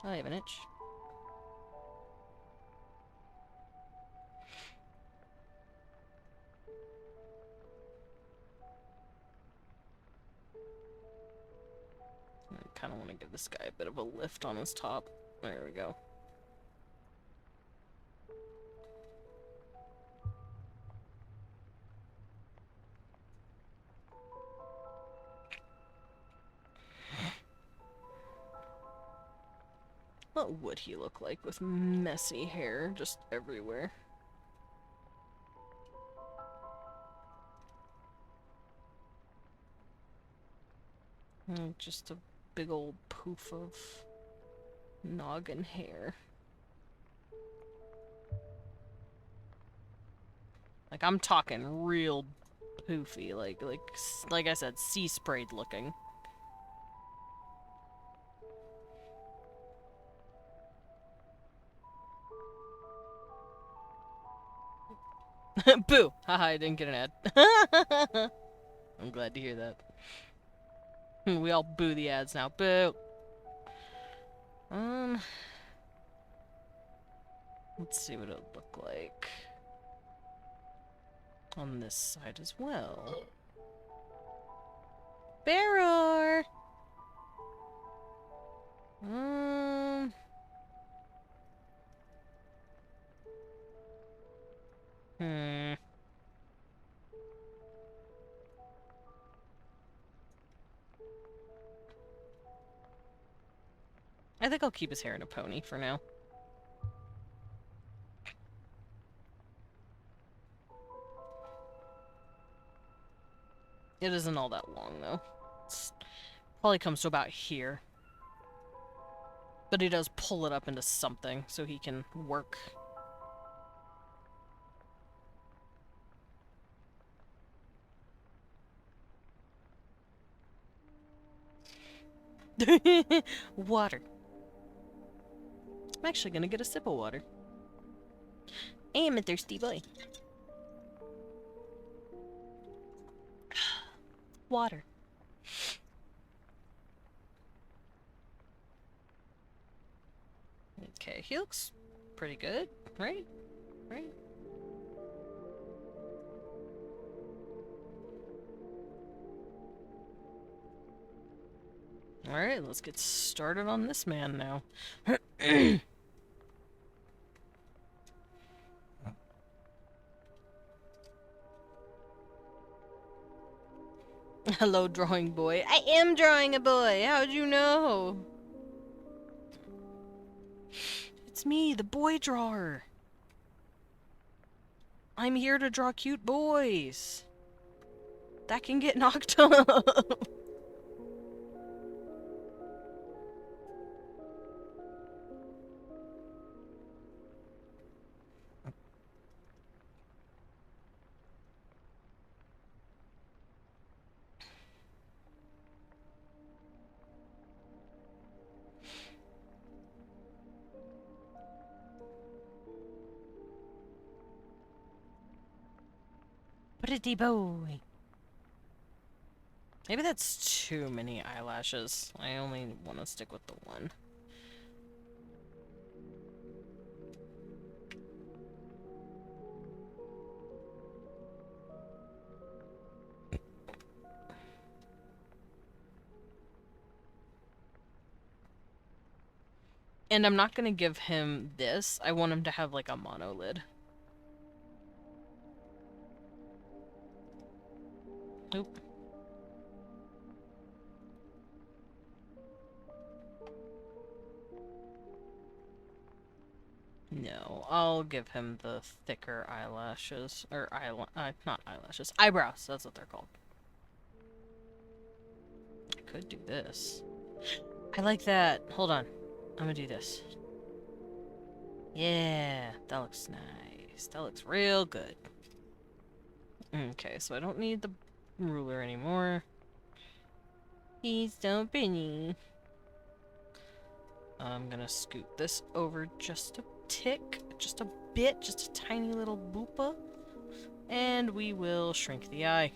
I have an itch. I kind of want to give this guy a bit of a lift on his top. There we go. What would he look like with messy hair just everywhere? Just a big old poof of noggin hair. Like, I'm talking real poofy, like I said, sea sprayed looking. Boo! Haha, I didn't get an ad. I'm glad to hear that. We all boo the ads now. Boo! Let's see what it'll look like on this side as well. Barrow! I think I'll keep his hair in a pony for now. It isn't all that long, though. It's probably comes to about here. But he does pull it up into something so he can work. Water. I'm actually gonna get a sip of water. I am a thirsty boy. Water. Okay, he looks pretty good, right? Right? Alright, let's get started on this man now. Hello, drawing boy. I am drawing a boy! How'd you know? It's me, the boy drawer. I'm here to draw cute boys. That can get knocked up. Pretty boy. Maybe that's too many eyelashes. I only want to stick with the one. And I'm not gonna give him this. I want him to have like a monolid. Nope. No, I'll give him the thicker eyelashes. Or not eyelashes. Eyebrows, that's what they're called. I could do this. I like that. Hold on. I'm gonna do this. Yeah, that looks nice. That looks real good. Okay, so I don't need the ruler anymore. He's so pretty. I'm gonna scoot this over just a tick, just a bit, just a tiny little boopa. And we will shrink the eye.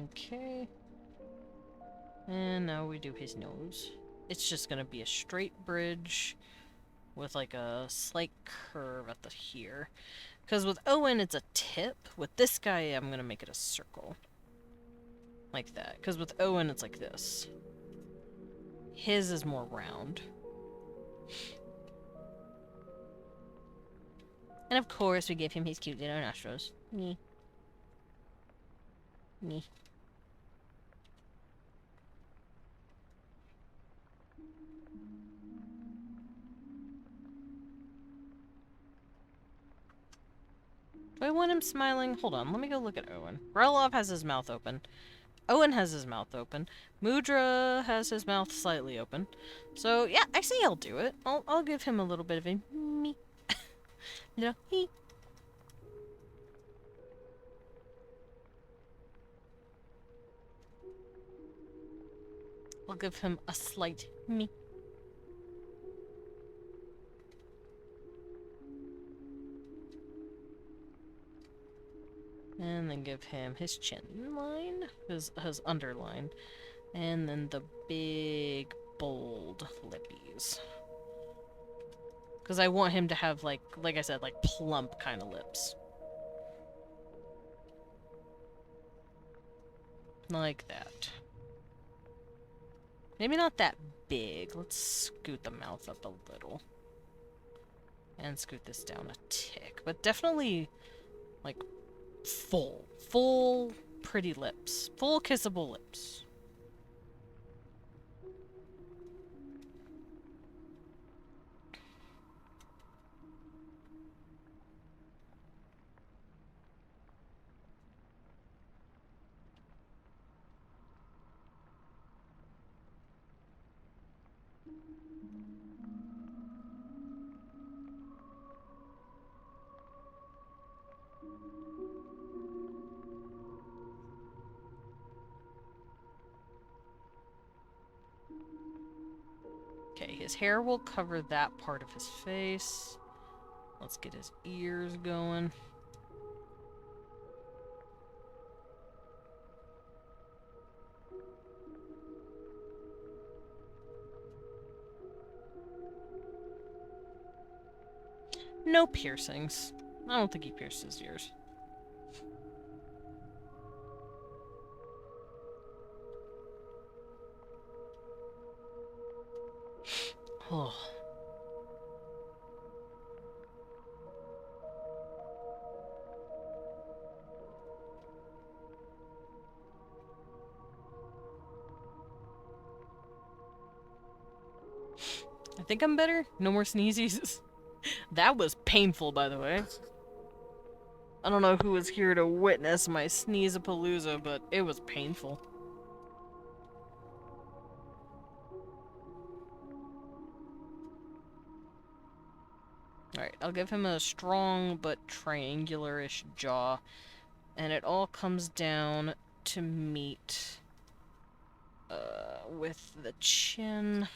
Okay. And now we do his nose. It's just gonna be a straight bridge with like a slight curve at the here. Because with Owen it's a tip. With this guy I'm gonna make it a circle. Like that. Because with Owen it's like this. His is more round. And of course, we give him his cute little nostrils. Me. Me. Do I want him smiling? Hold on, let me go look at Owen. Relov has his mouth open. Owen has his mouth open. Mudra has his mouth slightly open. So yeah, I say I'll do it. I'll give him a little bit of a me. Little he. I'll give him a slight me. And then give him his chin line, his underline, and then the big, bold lippies. Because I want him to have, like I said, like plump kind of lips. Like that. Maybe not that big. Let's scoot the mouth up a little. And scoot this down a tick. But definitely, like, full pretty lips. Full kissable lips. Okay, his hair will cover that part of his face. Let's get his ears going. No piercings. I don't think he pierced his ears. Oh. I think I'm better. No more sneezes. That was painful, by the way. I don't know who was here to witness my sneeze-a-palooza, but it was painful. Alright, I'll give him a strong but triangular-ish jaw. And it all comes down to meet with the chin.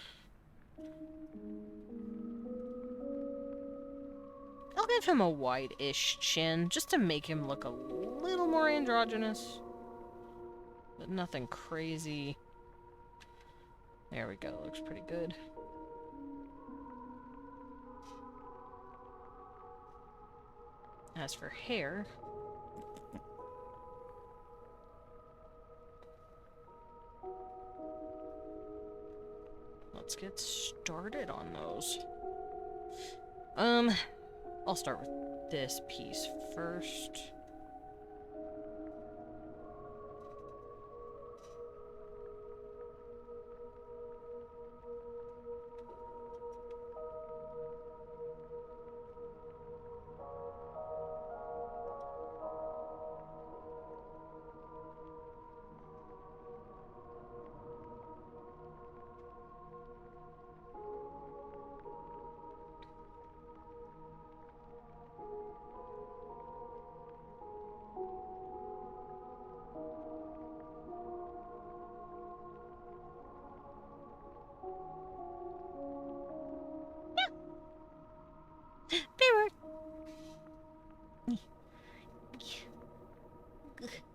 I'll give him a wide-ish chin, just to make him look a little more androgynous. But nothing crazy. There we go, looks pretty good. As for hair... let's get started on those. I'll start with this piece first.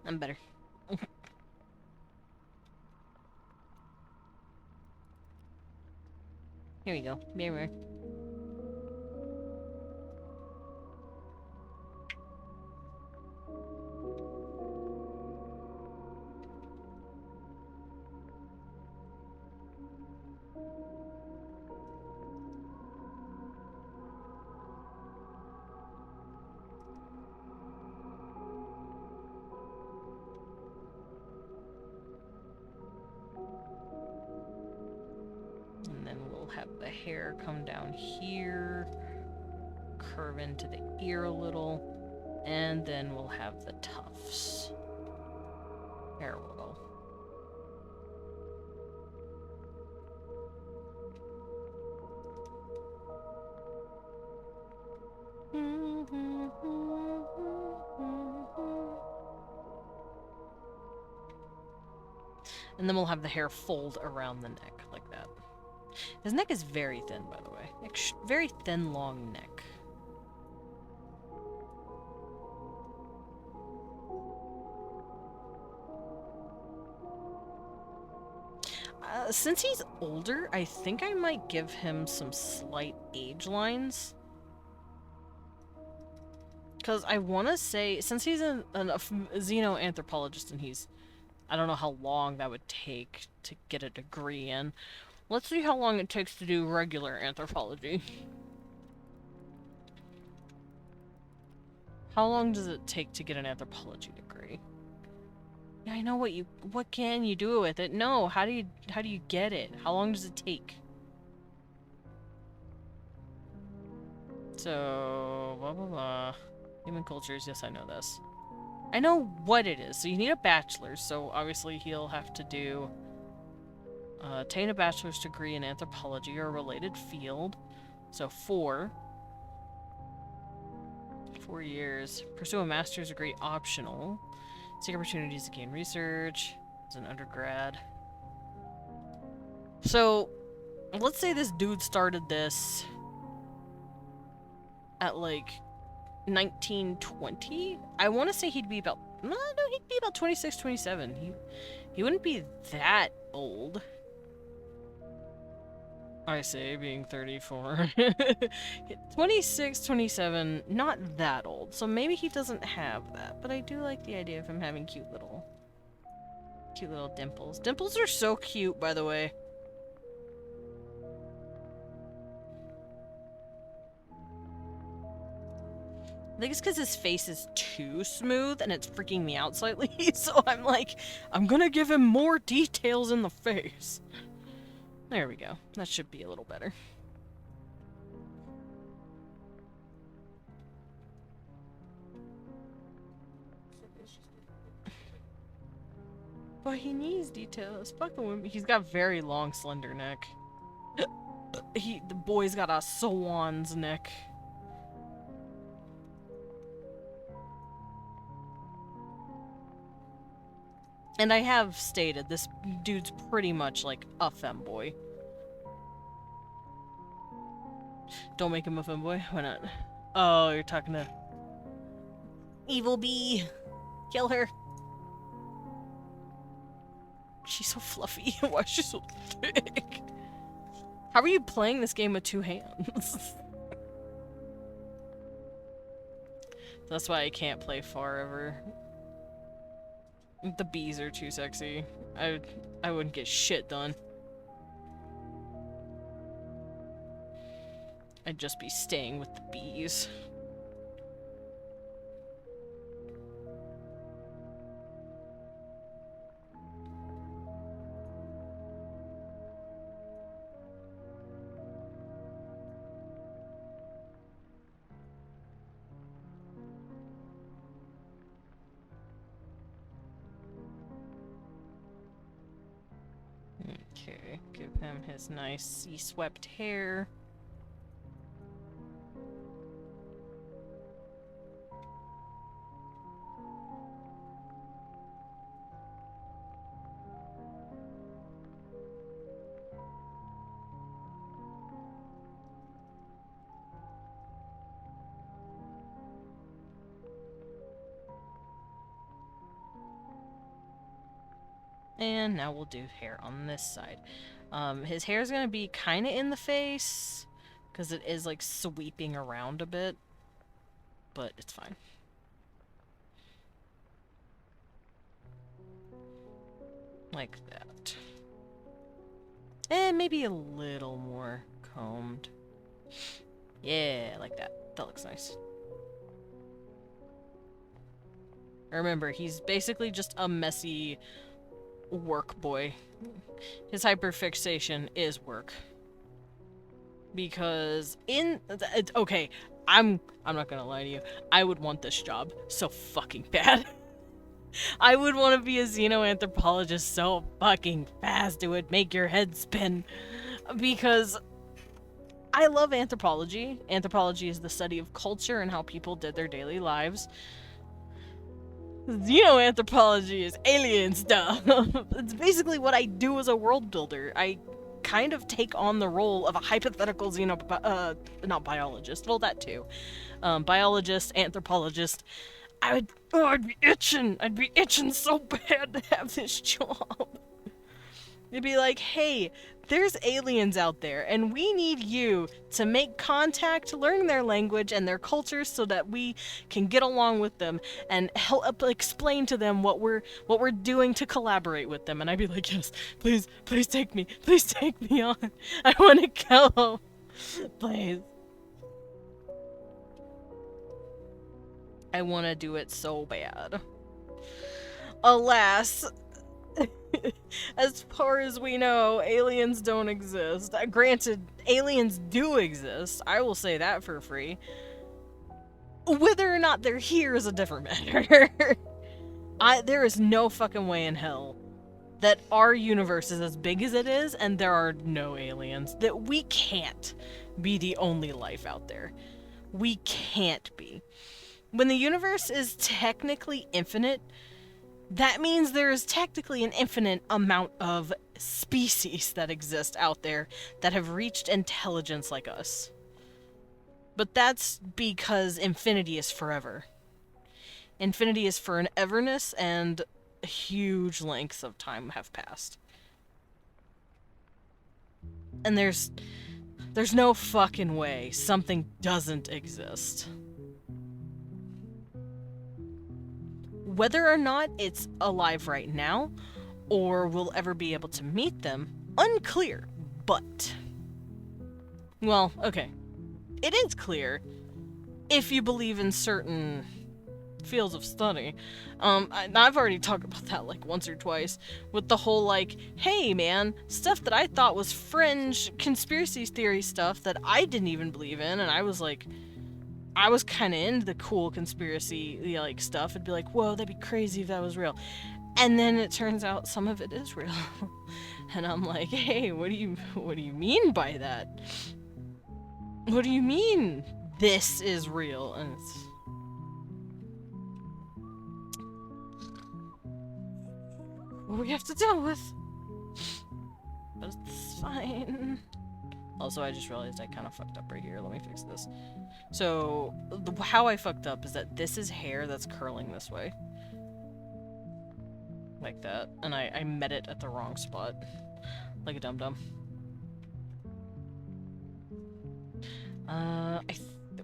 I'm better. Here we go. Mirror. And then we'll have the hair come down here, curve into the ear a little, and then we'll have the tufts. Hair will. And then we'll have the hair fold around the neck, like that. His neck is very thin, by the way. Very thin, long neck. Since he's older, I think I might give him some slight age lines. Because I want to say, since he's a xenoanthropologist and he's... I don't know how long that would take to get a degree in. Let's see how long it takes to do regular anthropology. How long does it take to get an anthropology degree? Yeah, I know what can you do with it? No, how do you get it? How long does it take? So, blah blah blah. Human cultures, yes I know this. I know what it is. So you need a bachelor's, so obviously he'll have to do attain a bachelor's degree in anthropology or a related field. So 4 years. Pursue a master's degree optional. Seek opportunities to gain research as an undergrad. So let's say this dude started this at like 1920. I want to say he'd be about he'd be about 26, 27. He wouldn't be that old. I say being 34. 26, 27, not that old. So maybe he doesn't have that, but I do like the idea of him having cute little dimples. Dimples are so cute, by the way. I think it's because his face is too smooth and it's freaking me out slightly, so I'm like, I'm gonna give him more details in the face. There we go. That should be a little better. But he needs details. Fucking women. He's got very long, slender neck. The boy's got a swan's neck. And I have stated, this dude's pretty much like a femboy. Don't make him a femboy? Why not? Oh, you're talking to... Evil Bee! Kill her! She's so fluffy. Why is she so thick? How are you playing this game with 2 hands? That's why I can't play far ever. The bees are too sexy. I wouldn't get shit done. I'd just be staying with the bees. Give him his nice sea-swept hair. And now we'll do hair on this side. His hair is going to be kind of in the face, because it is, like, sweeping around a bit. But it's fine. Like that. And maybe a little more combed. Yeah, like that. That looks nice. Remember, he's basically just a messy work boy. His hyperfixation is work. Because okay, I'm not gonna lie to you. I would want this job so fucking bad. I would want to be a xenoanthropologist so fucking fast it would make your head spin. Because I love anthropology. Anthropology is the study of culture and how people did their daily lives. Xenoanthropology is alien stuff. It's basically what I do as a world builder. I kind of take on the role of a hypothetical not biologist, well, that too. Biologist, anthropologist. I'd be itching. I'd be itching so bad to have this job. It'd be like, hey, there's aliens out there, and we need you to make contact, learn their language and their culture so that we can get along with them and help explain to them what we're doing to collaborate with them. And I'd be like, yes, please take me on. I want to go, please. I want to do it so bad. Alas, as far as we know, aliens don't exist. Granted, aliens do exist. I will say that for free. Whether or not they're here is a different matter. There is no fucking way in hell that our universe is as big as it is and there are no aliens. That we can't be the only life out there. We can't be. When the universe is technically infinite, that means there is technically an infinite amount of species that exist out there that have reached intelligence like us. But that's because infinity is forever. Infinity is for an everness, and huge lengths of time have passed. And there's no fucking way something doesn't exist. Whether or not it's alive right now, or we'll ever be able to meet them, unclear, but... Well, okay. It is clear, if you believe in certain fields of study. I've already talked about that like once or twice, with the whole like, hey man, stuff that I thought was fringe conspiracy theory stuff that I didn't even believe in, and I was kind of into the cool conspiracy like stuff. It'd be like, whoa, that'd be crazy if that was real. And then it turns out some of it is real. And I'm like, hey, what do you mean by that? What do you mean this is real? And it's what we have to deal with. But it's fine. Also, I just realized I kind of fucked up right here. Let me fix this. So, how I fucked up is that this is hair that's curling this way. Like that. And I met it at the wrong spot. Like a dum-dum.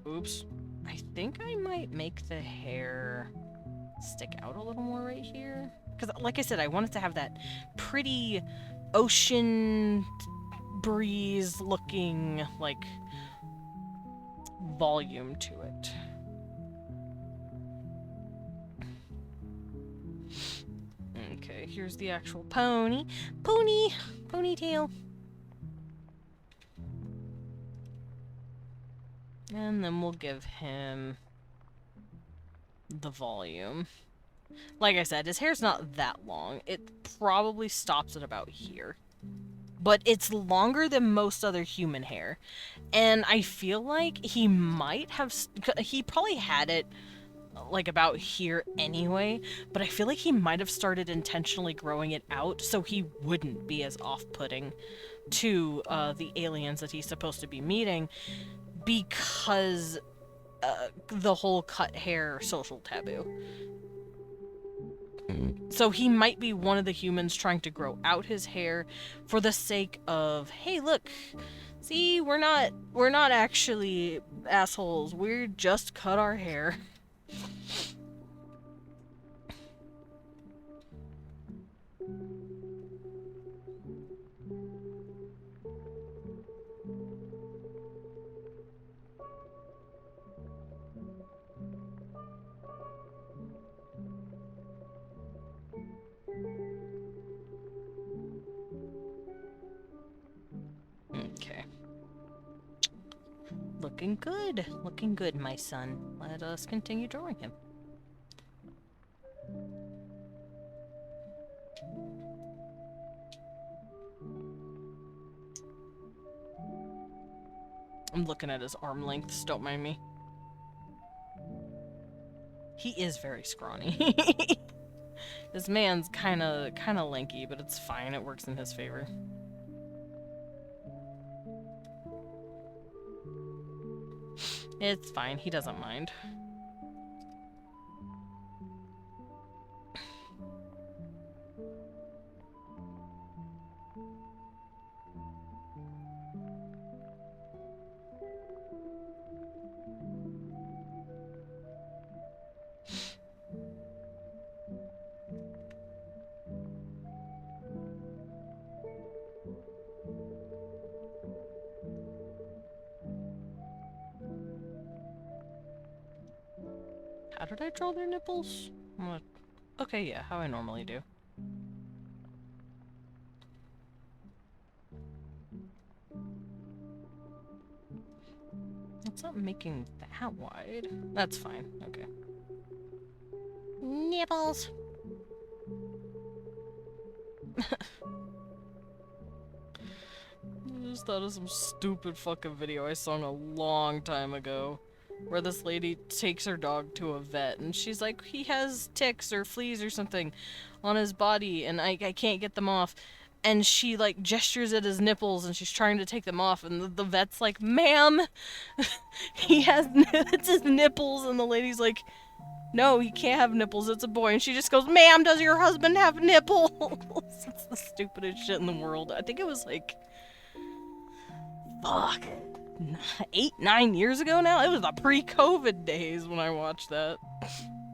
Oops. I think I might make the hair stick out a little more right here. Because, like I said, I wanted to have that pretty ocean breeze looking, like, volume to it. Okay, here's the actual ponytail. And then we'll give him the volume. Like I said, his hair's not that long. It probably stops at about here. but it's longer than most other human hair. And I feel like he might have, he probably had it like about here anyway, but I feel like he might have started intentionally growing it out so he wouldn't be as off-putting to the aliens that he's supposed to be meeting, because the whole cut hair social taboo. So he might be one of the humans trying to grow out his hair for the sake of, hey, look, see, we're not actually assholes. We're just cut our hair. Okay. Looking good. Looking good, my son. Let us continue drawing him. I'm looking at his arm lengths, don't mind me. He is very scrawny. This man's kinda lanky, but it's fine, it works in his favor. It's fine, he doesn't mind. How did I draw their nipples? What? Okay, yeah, how I normally do. It's not making that wide. That's fine, okay. Nipples. I just thought of some stupid fucking video I saw a long time ago, where this lady takes her dog to a vet, and she's like, he has ticks or fleas or something on his body, and I can't get them off. And she, like, gestures at his nipples, and she's trying to take them off, and the vet's like, ma'am, it's his nipples, and the lady's like, no, he can't have nipples, it's a boy. And she just goes, ma'am, does your husband have nipples? It's the stupidest shit in the world. I think it was like, fuck, 8-9 years ago now? It was the pre-COVID days when I watched that.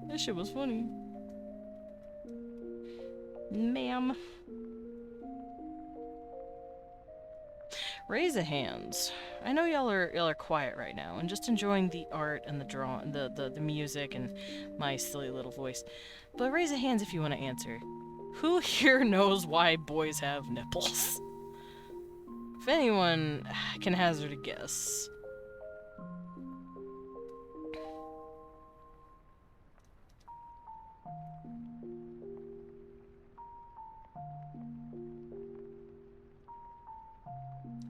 That shit was funny. Ma'am. Raise of hands. I know y'all are quiet right now and just enjoying the art and the music and my silly little voice. But raise of hands if you want to answer. Who here knows why boys have nipples? If anyone can hazard a guess.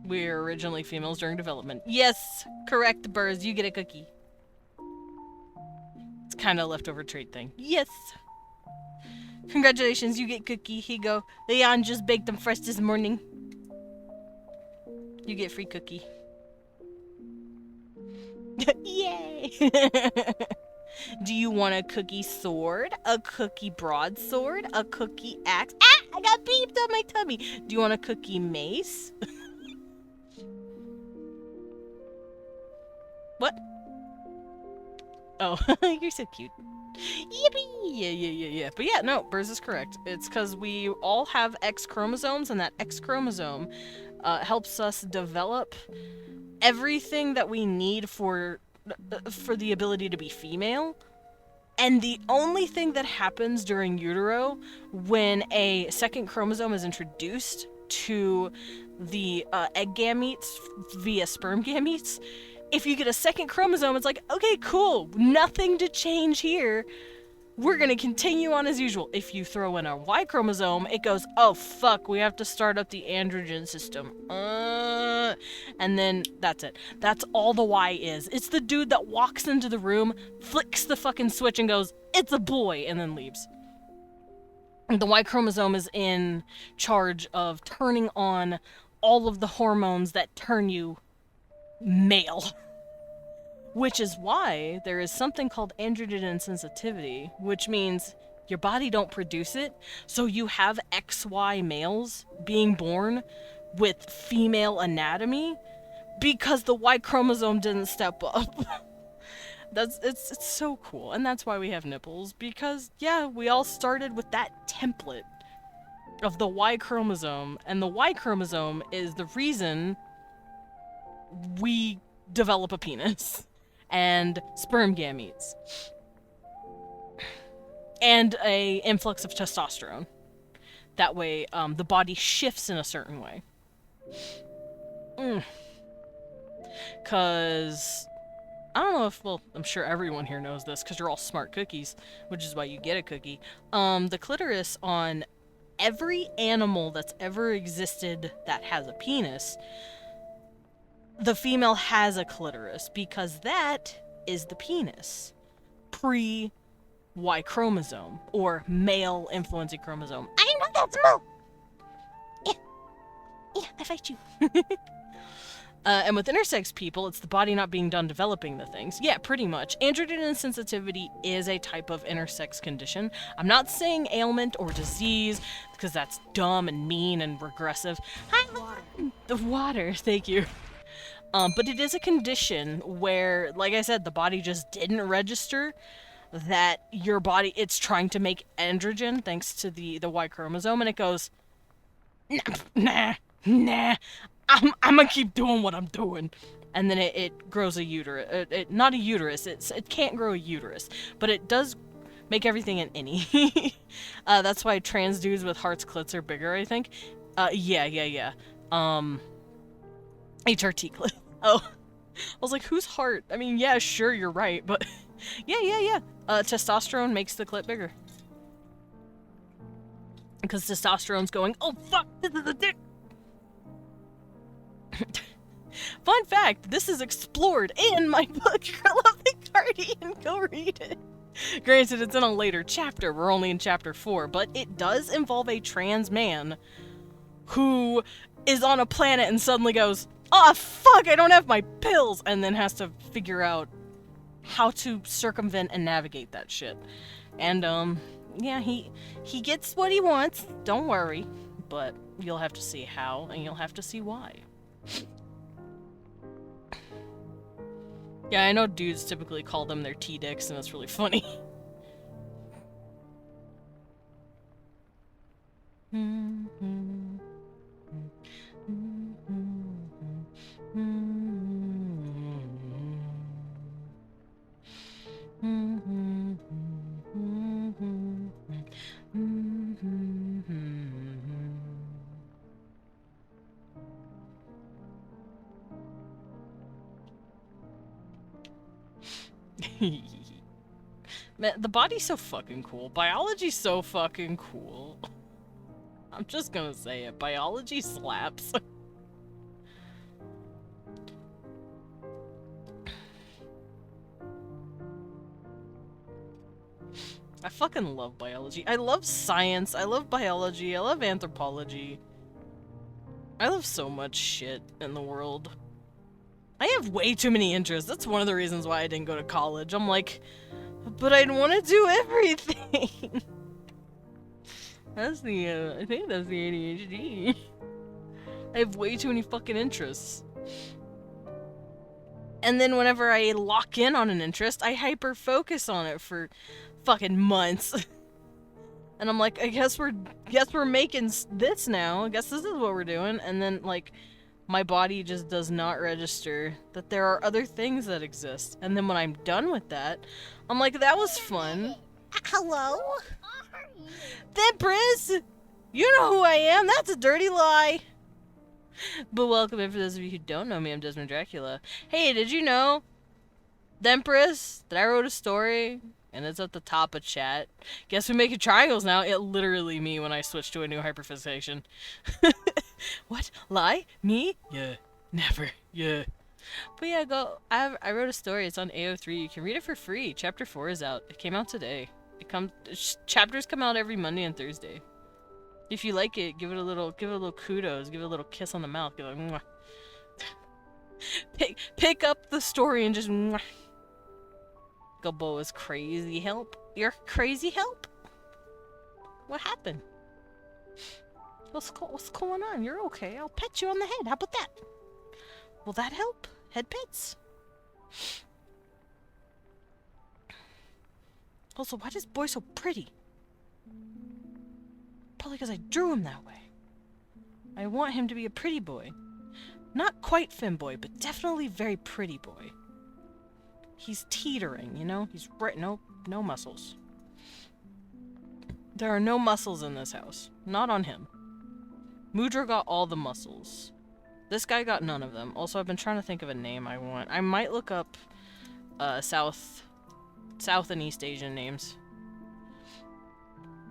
We were originally females during development. Yes! Correct, Burrs. You get a cookie. It's kind of a leftover trait thing. Yes! Congratulations, you get cookie. Here you go. Leon just baked them fresh this morning. You get free cookie. Yay! Do you want a cookie sword? A cookie broadsword? A cookie axe? Ah! I got beeped on my tummy! Do you want a cookie mace? What? Oh, you're so cute. Yippee! Yeah. But yeah, no, Burrs is correct. It's because we all have X chromosomes, and that X chromosome helps us develop everything that we need for the ability to be female. And the only thing that happens during utero when a second chromosome is introduced to the egg gametes via sperm gametes, if you get a second chromosome, it's like, okay, cool, nothing to change here. we're gonna continue on as usual. If you throw in a Y chromosome, it goes, oh fuck, we have to start up the androgen system. And then that's it. That's all the Y is. It's the dude that walks into the room, flicks the fucking switch and goes, it's a boy, and then leaves. The Y chromosome is in charge of turning on all of the hormones that turn you male. Which is why there is something called androgen insensitivity, which means your body don't produce it, so you have XY males being born with female anatomy because the Y chromosome didn't step up. It's so cool, and that's why we have nipples, because yeah, we all started with that template of the Y chromosome, and the Y chromosome is the reason we develop a penis and sperm gametes and a influx of testosterone. That way, the body shifts in a certain way. 'Cause I don't know if, well, I'm sure everyone here knows this because you're all smart cookies, which is why you get a cookie. The clitoris on every animal that's ever existed that has a penis, the female has a clitoris because that is the penis. Pre-Y chromosome, or male influencing chromosome. I know that's Mo. Yeah, I fight you. And with intersex people, it's the body not being done developing the things. Yeah, pretty much. Androgen insensitivity is a type of intersex condition. I'm not saying ailment or disease, because that's dumb and mean and regressive. The water, thank you. But it is a condition where, like I said, the body just didn't register that your body, it's trying to make androgen thanks to the Y chromosome, and it goes, nah, I'm gonna keep doing what I'm doing. And then it grows a uterus. Not a uterus, it can't grow a uterus, but it does make everything an innie. That's why trans dudes with hearts clits are bigger, I think. Yeah. HRT clit. Oh. I was like, whose heart? I mean, yeah, sure, you're right, but yeah. Testosterone makes the clit bigger. Because testosterone's going, oh fuck, this is a dick. Fun fact, this is explored in my book, Girl of the Guardian. Go read it. Granted, it's in a later chapter. We're only in chapter 4, but it does involve a trans man who is on a planet and suddenly goes, oh fuck, I don't have my pills, and then has to figure out how to circumvent and navigate that shit. And yeah, he gets what he wants, don't worry, but you'll have to see how, and you'll have to see why. Yeah, I know dudes typically call them their T-dicks, and it's really funny. Man, the body's so fucking cool. Biology's so fucking cool. I'm just gonna say it. Biology slaps. I fucking love biology. I love science. I love biology. I love anthropology. I love so much shit in the world. I have way too many interests. That's one of the reasons why I didn't go to college. I'm like, but I'd want to do everything. That's the, I think that's the ADHD. I have way too many fucking interests. And then whenever I lock in on an interest, I hyper-focus on it for fucking months. And I'm like, I guess we're making this now. I guess this is what we're doing. And then, like, my body just does not register that there are other things that exist. And then when I'm done with that, I'm like, that was fun. Hello? Then, Briz, you know who I am. That's a dirty lie. But welcome in for those of you who don't know me. I'm Desmond Dracula. Hey, did you know, Empress, that I wrote a story and it's at the top of chat. Guess we're making triangles now. It literally me when I switch to a new hyperfixation. What? Lie? Me? Yeah. Never. Yeah. But yeah, go. I wrote a story. It's on AO3. You can read it for free. Chapter 4 is out. It came out today. Chapters come out every Monday and Thursday. If you like it, give it a little kudos. Give it a little kiss on the mouth. Be like, mwah. Pick up the story and just mwah. Gobbo is crazy help. You're crazy help? What happened? What's going on? You're okay. I'll pet you on the head. How about that? Will that help? Head pets? Also, why is this boy so pretty? Probably because I drew him that way. I want him to be a pretty boy. Not quite femboy, but definitely very pretty boy. He's teetering, you know? He's right. No muscles. There are no muscles in this house. Not on him. Mudra got all the muscles. This guy got none of them. Also, I've been trying to think of a name I want. I might look up South and East Asian names.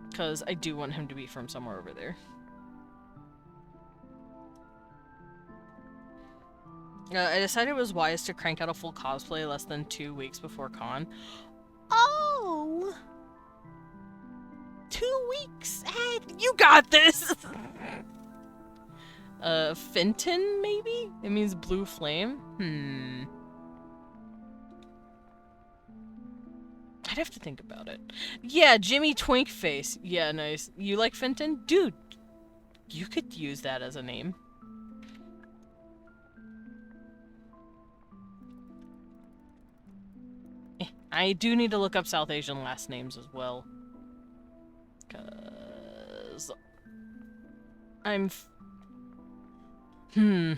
Because I do want him to be from somewhere over there. I decided it was wise to crank out a full cosplay less than 2 weeks before con. Oh! 2 weeks! You got this! Fenton, maybe? It means blue flame? I'd have to think about it. Yeah, Jimmy Twinkface. Yeah, nice. You like Fenton? Dude, you could use that as a name. I do need to look up South Asian last names as well. Cause... I'm... I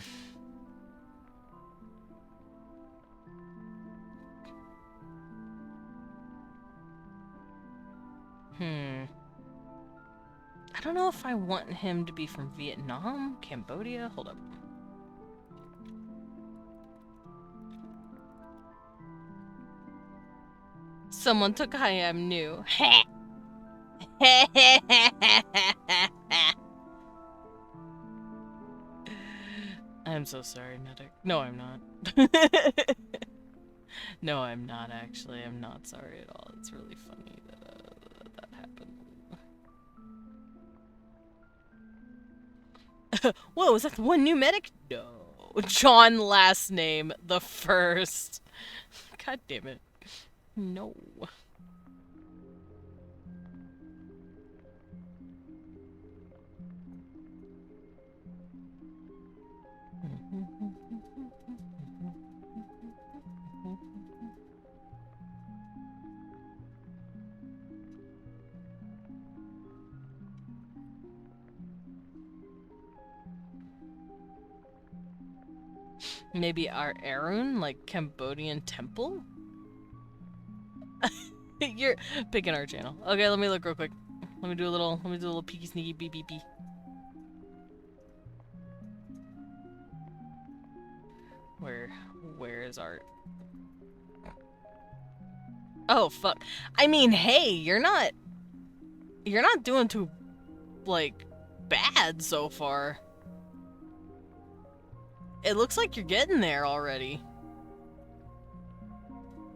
don't know if I want him to be from Vietnam, Cambodia. Hold up. Someone took I am new. I'm so sorry, Medic. No, I'm not. No, I'm not, actually. I'm not sorry at all. It's really funny that happened. Whoa, is that the one new Medic? No. John last name, the first. God damn it. No. Maybe our Arun, like Cambodian temple? You're picking our channel. Okay, let me look real quick. Let me do a little peeky sneaky beep beep beep. Where is art? Oh fuck. I mean, hey, you're not doing too like bad so far. It looks like you're getting there already.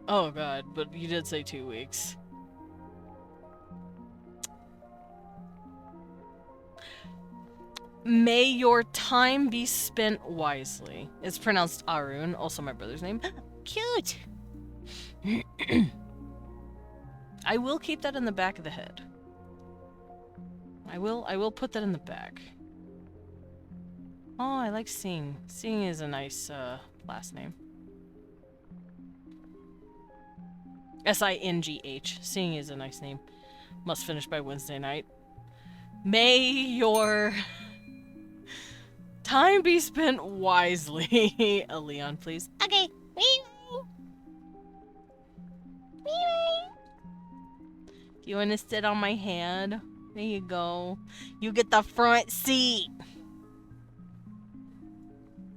Oh god, but you did say 2 weeks. May your time be spent wisely. It's pronounced Arun, also my brother's name. Cute! I will keep that in the back of the head. I will put that in the back. Oh, I like Singh. Singh is a nice last name. S-I-N-G-H. Singh is a nice name. Must finish by Wednesday night. May your time be spent wisely. A Leon, please. Okay. You want to sit on my hand? There you go. You get the front seat.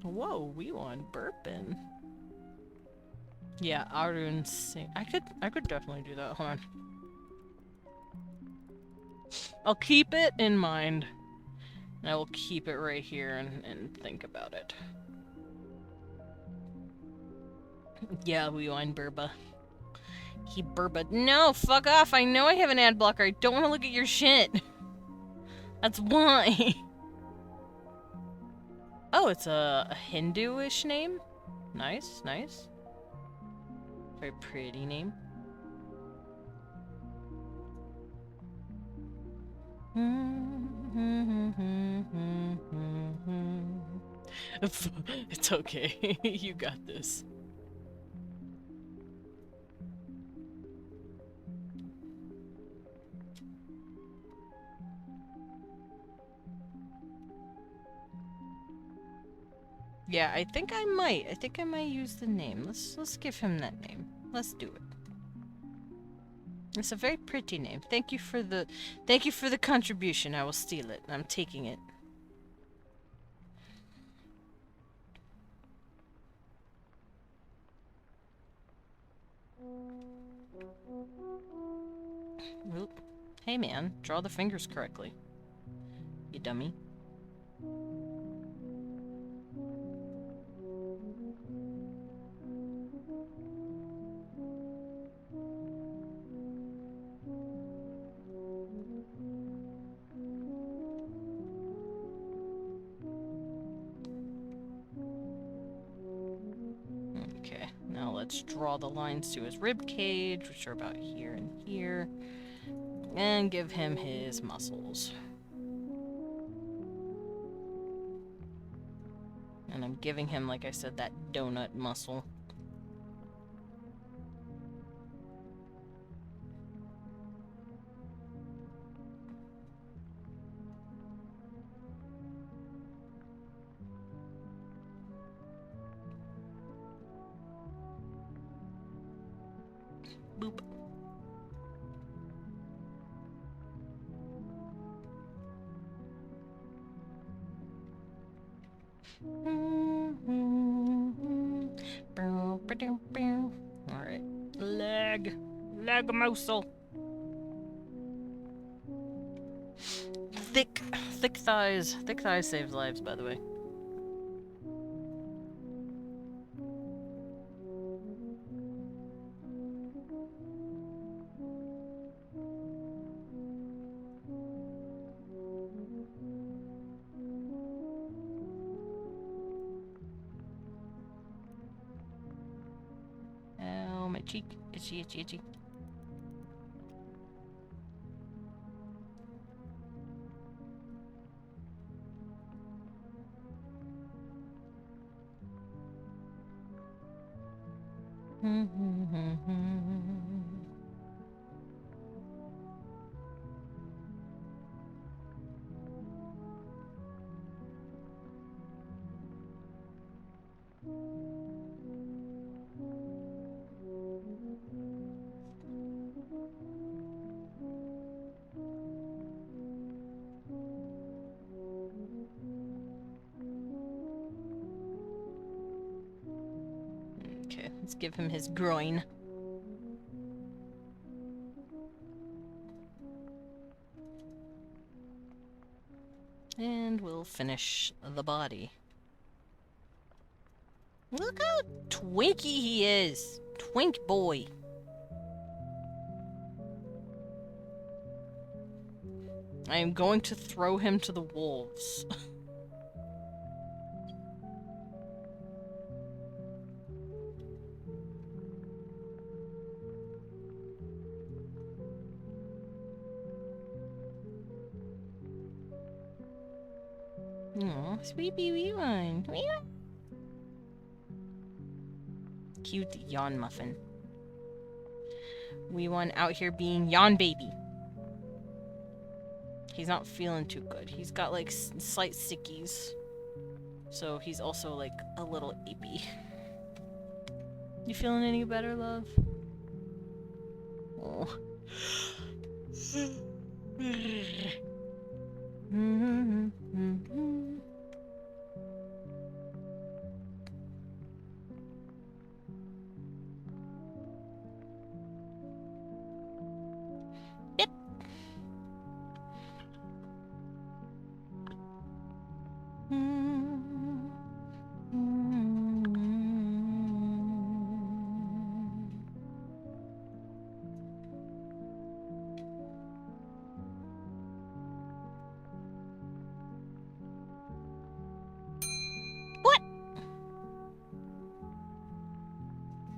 Whoa, we want burping. Yeah, Arun Singh. I could definitely do that. Hold on. I'll keep it in mind. And I will keep it right here and think about it. Yeah, we wine Burba. He Burba. No, fuck off. I know I have an ad blocker. I don't want to look at your shit. That's why. Oh, it's a Hindu-ish name. Nice, nice. Very pretty name. It's okay. You got this. Yeah, I think I might. I think I might use the name. Let's give him that name. Let's do it. It's a very pretty name. Thank you for the contribution. I will steal it. I'm taking it. Oop. Hey man, draw the fingers correctly. You dummy. Okay, now let's draw the lines to his rib cage, which are about here and here, and give him his muscles. And I'm giving him, like I said, that donut muscle. Boop. Alright. Leg muscle. Thick thighs. Thick thighs saves lives, by the way. Ow, my cheek. Itchy, itchy, itchy. Okay, let's give him his groin. And we'll finish the body. Look how twinky he is! Twink boy. I am going to throw him to the wolves. Aw, sweet baby one. Cute yawn muffin. We one out here being yawn baby. He's not feeling too good. He's got like slight sickies. So he's also like a little apey. You feeling any better, love? Oh.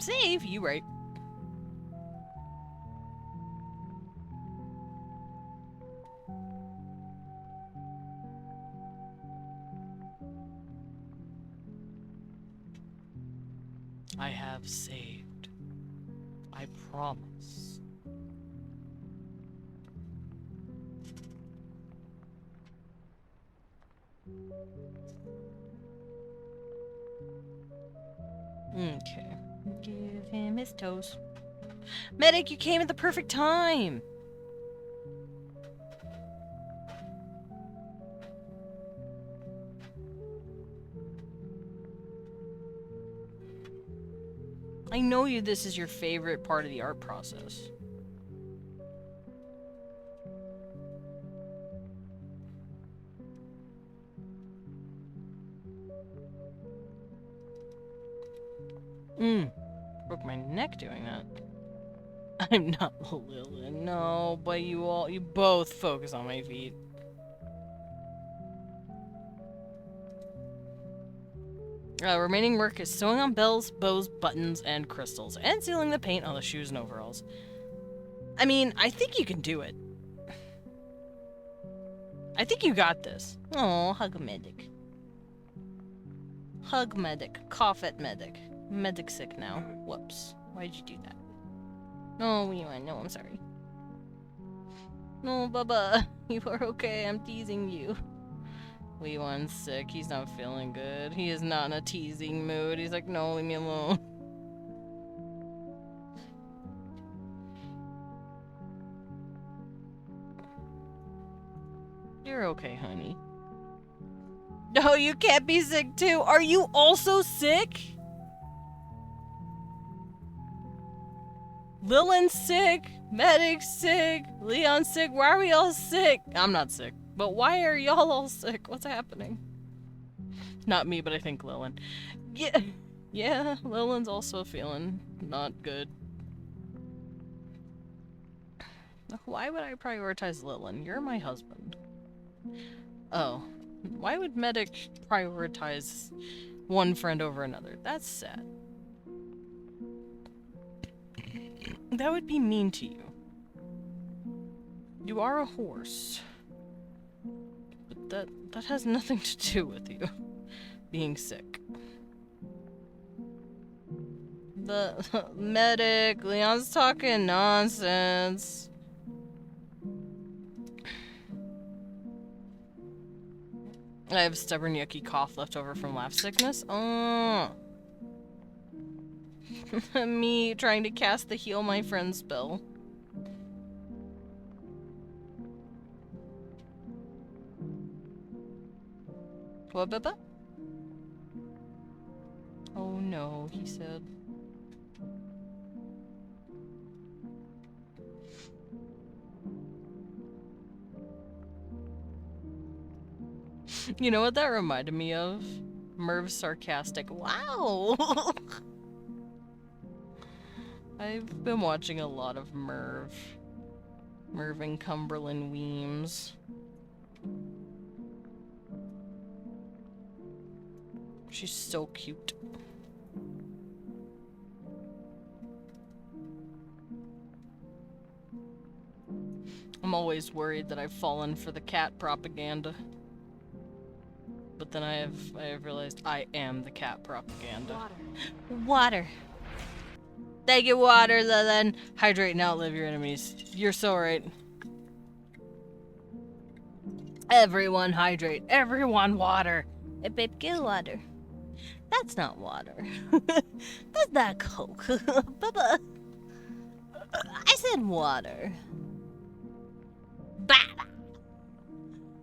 Safe, you right. I have saved. I promise. Okay. Give him his toes. Medic, you came at the perfect time! I know this is your favorite part of the art process. Broke my neck doing that. I'm not Lilin, no, but you both focus on my feet. Remaining work is sewing on bells, bows, buttons, and crystals, and sealing the paint on the shoes and overalls. I mean, I think you can do it. I think you got this. Oh, hug medic. Hug medic. Cough at medic. Medic sick now. Whoops. Why'd you do that? No, no, I'm sorry. No, Bubba. You are okay. I'm teasing you. Leon's sick. He's not feeling good. He is not in a teasing mood. He's like, no, leave me alone. You're okay, honey. No, you can't be sick too. Are you also sick? Lilin's sick. Medic's sick. Leon's sick. Why are we all sick? I'm not sick. But why are y'all all sick? What's happening? Not me, but I think Lilin. Yeah, Lilin's also feeling not good. Why would I prioritize Lilin? You're my husband. Oh. Why would Medic prioritize one friend over another? That's sad. That would be mean to you. You are a horse. But that has nothing to do with you being sick. The Medic, Leon's talking nonsense. I have stubborn yucky cough left over from laugh sickness. Oh. Me trying to cast the heal my friend spell. What, Bubba? Oh no, he said. You know what that reminded me of? Merv's sarcastic, wow! I've been watching a lot of Merv. Merv and Cumberland Weems. She's so cute. I'm always worried that I've fallen for the cat propaganda. But then I have realized I am the cat propaganda. Water. Thank you, water, Lilin. Hydrate and outlive your enemies. You're so right. Everyone hydrate. Everyone water. Hey, babe, get water. That's not water. That's not Coke. Bubba. I said water. Bah!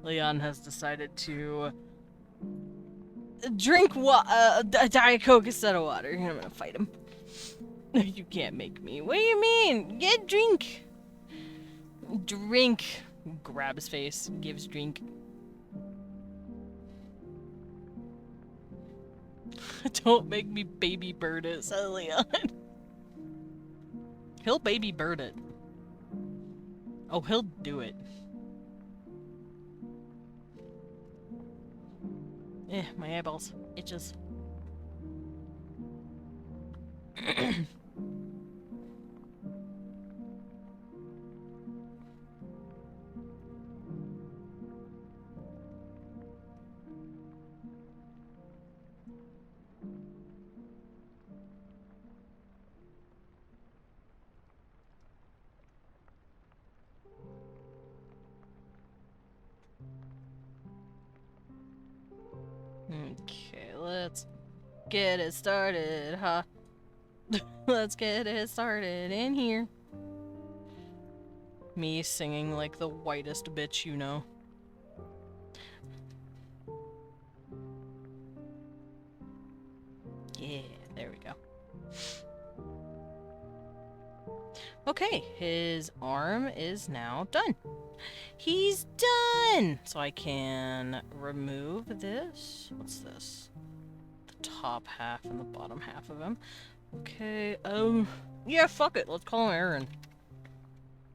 Leon has decided to drink Diet Coke instead of water. I'm gonna fight him. You can't make me. What do you mean? Get drink. Drink. Grab his face. Gives drink. Don't make me baby bird it, said Leon. He'll baby bird it. Oh, he'll do it. My eyeballs. Itches. Okay, let's get it started, huh? Let's get it started in here. Me singing like the whitest bitch you know. Yeah, there we go. Okay, his arm is now done. He's done! So I can remove this. What's this? The top half and the bottom half of him. Okay, yeah, fuck it. Let's call him Aaron.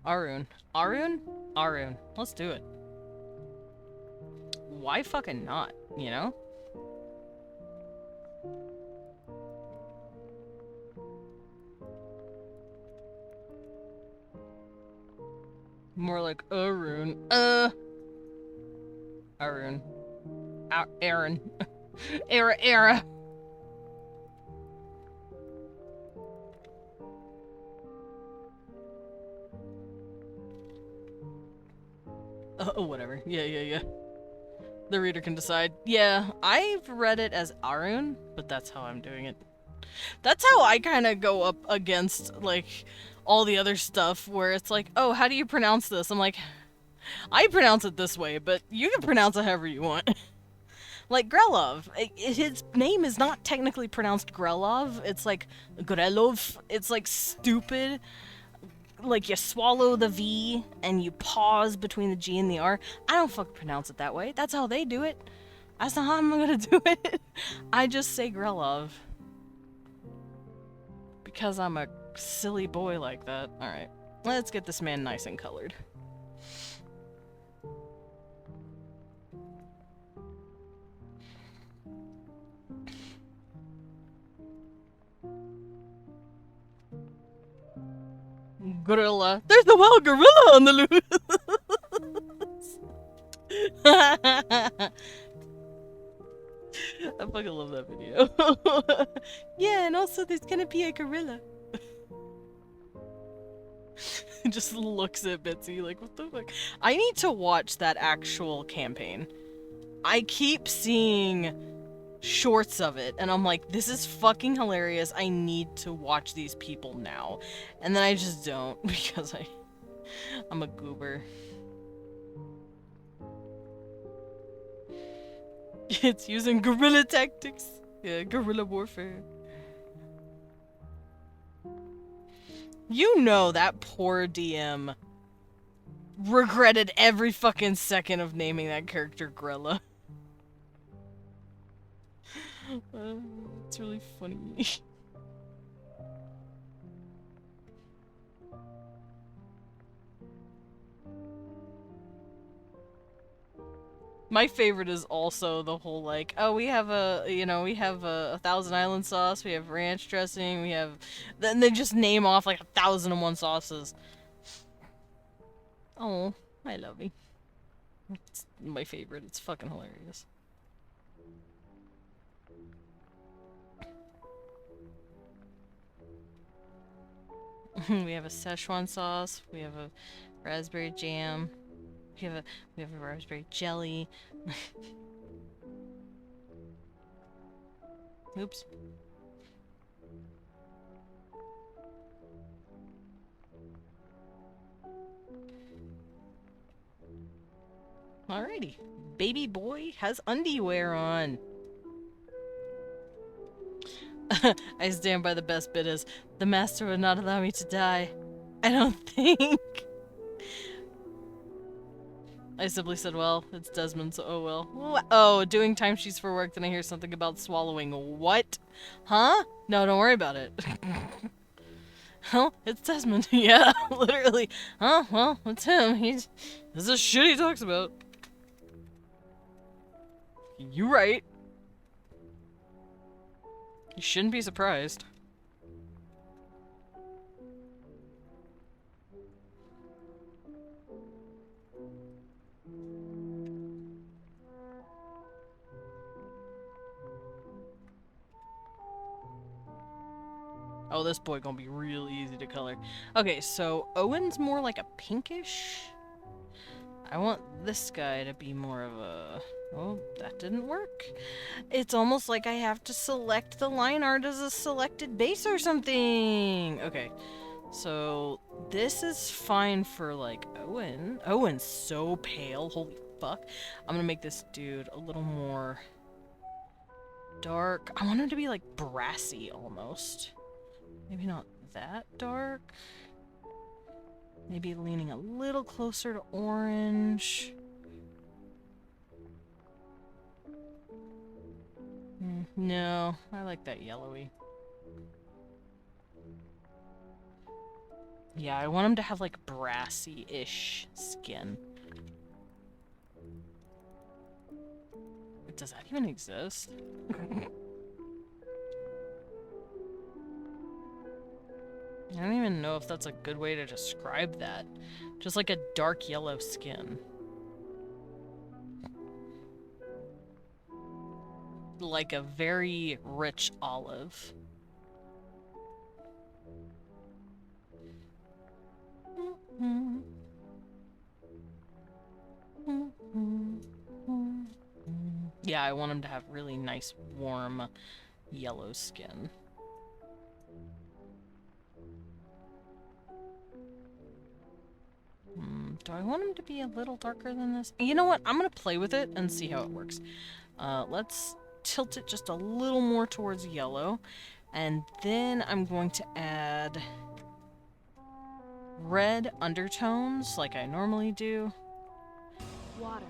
Arun. Arun? Arun. Let's do it. Why fucking not, you know? More like Arun. Arun. Aaron. Era. Oh, whatever. Yeah. The reader can decide. Yeah, I've read it as Arun, but that's how I'm doing it. That's how I kind of go up against, like, all the other stuff where it's like, oh, how do you pronounce this? I'm like, I pronounce it this way, but you can pronounce it however you want. Like Grelov, his name is not technically pronounced Grelov. It's like Grelov. It's like stupid. Like you swallow the V and you pause between the G and the R. I don't fucking pronounce it that way. That's how they do it. That's not how I'm gonna do it. I just say Grelov. Because I'm a silly boy like that. Alright, let's get this man nice and colored. Gorilla. There's no wild gorilla on the loose. I fucking love that video. Yeah, and also there's gonna be a gorilla. Just looks at Bitsy like, what the fuck? I need to watch that actual campaign. I keep seeing shorts of it, and I'm like, this is fucking hilarious. I need to watch these people now. And then I just don't, because I'm a goober. It's using guerrilla tactics. Yeah, guerrilla warfare. You know that poor DM regretted every fucking second of naming that character Grella. It's really funny. My favorite is also the whole like, oh, we have a Thousand Island sauce, we have ranch dressing, we have, then they just name off like 1,001 sauces. Oh, I love you. It's my favorite. It's fucking hilarious. We have a Szechuan sauce. We have a raspberry jam. We have a raspberry jelly. Oops. Alrighty. Baby boy has underwear on. I stand by the best bit is, the master would not allow me to die. I don't think. I simply said, well, it's Desmond, so oh well. Oh, doing timesheets for work, then I hear something about swallowing. What? Huh? No, don't worry about it. Well, it's Desmond. Yeah, literally. Huh? Well, it's him. This is shit he talks about. You right. You shouldn't be surprised. Oh, this boy gonna be real easy to color. Okay, so Owen's more like a pinkish. I want this guy to be more of a... Oh, that didn't work. It's almost like I have to select the line art as a selected base or something. Okay, so this is fine for, like, Owen. Owen's so pale. Holy fuck. I'm gonna make this dude a little more dark. I want him to be, like, brassy almost. Maybe not that dark. Maybe leaning a little closer to orange. No, I like that yellowy. Yeah, I want him to have like brassy-ish skin. Does that even exist? I don't even know if that's a good way to describe that. Just like a dark yellow skin. Like a very rich olive. Yeah, I want him to have really nice, warm, yellow skin. Do I want him to be a little darker than this? You know what? I'm gonna play with it and see how it works. Let's tilt it just a little more towards yellow. And then I'm going to add red undertones like I normally do. Water.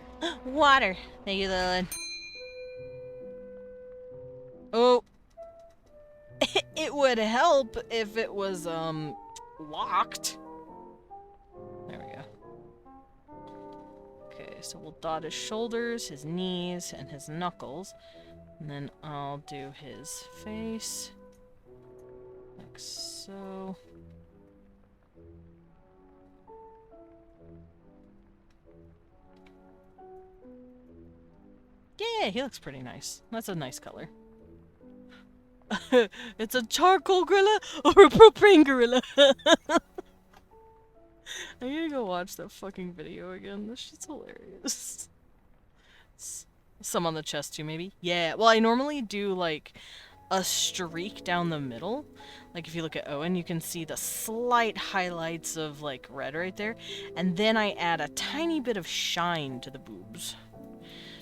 Water! Thank you, Lilith. Oh! It would help if it was, locked. There we go. Okay, so we'll dot his shoulders, his knees, and his knuckles. And then I'll do his face. Like so. Yeah, he looks pretty nice. That's a nice color. It's a charcoal gorilla or a propane gorilla? I'm gonna go watch that fucking video again. This shit's hilarious. Some on the chest too, maybe? Yeah, well, I normally do, like, a streak down the middle. Like, if you look at Owen, you can see the slight highlights of, like, red right there. And then I add a tiny bit of shine to the boobs.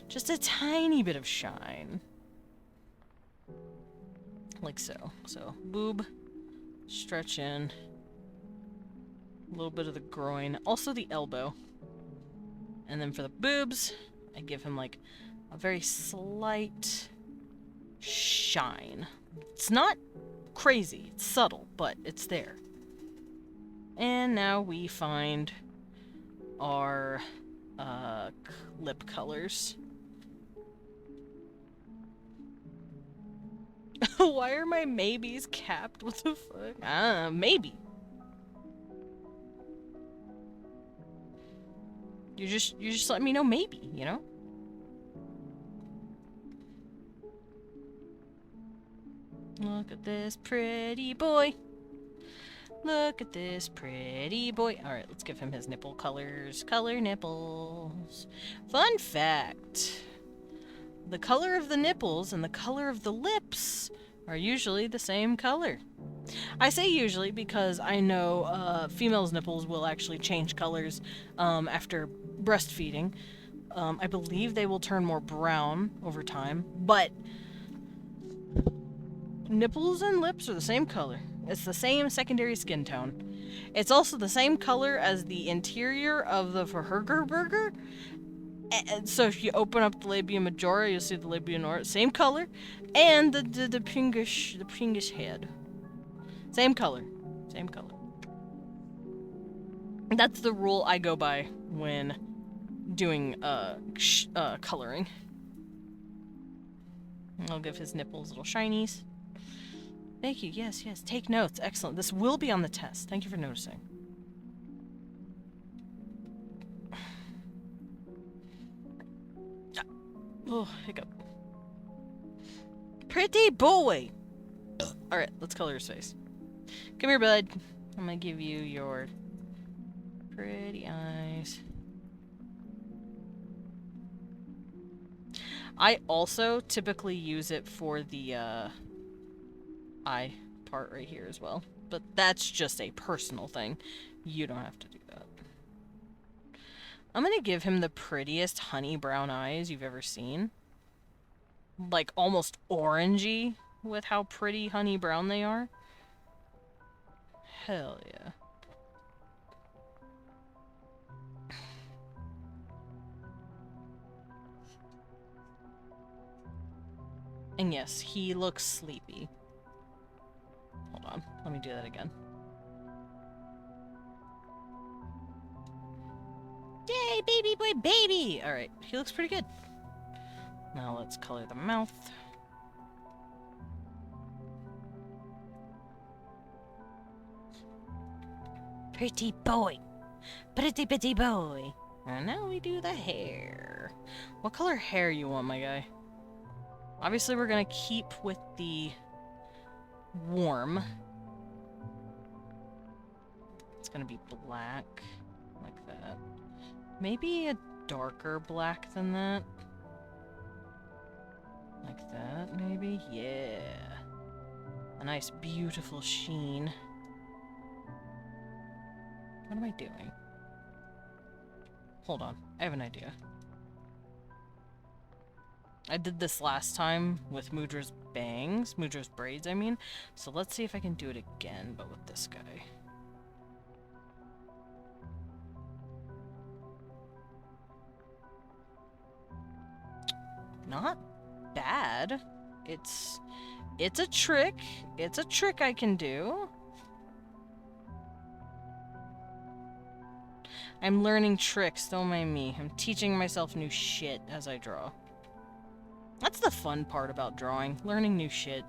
Just a tiny bit of shine. Like so. So, boob, stretch in. A little bit of the groin. Also the elbow. And then for the boobs, I give him, like, a very slight shine. It's not crazy. It's subtle, but it's there. And now we find our lip colors. Why are my maybes capped? What the fuck? Maybe. You just let me know maybe, you know? Look at this pretty boy. Look at this pretty boy. Alright, let's give him his nipple colors. Color nipples. Fun fact. The color of the nipples and the color of the lips are usually the same color. I say usually because I know females' nipples will actually change colors after breastfeeding. I believe they will turn more brown over time, but nipples and lips are the same color. It's the same secondary skin tone. It's also the same color as the interior of the Verherger burger. And so if you open up the labia majora, you'll see the labia minora, same color, and the pinkish head. Same color. Same color. That's the rule I go by when doing coloring. I'll give his nipples little shinies. Thank you. Yes, yes. Take notes. Excellent. This will be on the test. Thank you for noticing. Oh, hiccup. Pretty boy! Alright, let's color his face. Come here, bud. I'm gonna give you your pretty eyes. I also typically use it for the eye part right here as well. But that's just a personal thing. You don't have to do that. I'm gonna give him the prettiest honey brown eyes you've ever seen. Like almost orangey with how pretty honey brown they are. Hell yeah. And yes, he looks sleepy. Hold on, let me do that again. Yay, baby boy, baby! Alright, he looks pretty good. Now let's color the mouth. Pretty boy. Pretty boy. And now we do the hair. What color hair you want, my guy? Obviously, we're gonna keep with the warm. It's gonna be black, like that. Maybe a darker black than that. Like that, maybe? Yeah. A nice, beautiful sheen. What am I doing? Hold on, I have an idea. I did this last time with Mudra's bangs, Mudra's braids, I mean. So let's see if I can do it again, but with this guy. Not bad. It's a trick. It's a trick I can do. I'm learning tricks, don't mind me. I'm teaching myself new shit as I draw. That's the fun part about drawing, learning new shit.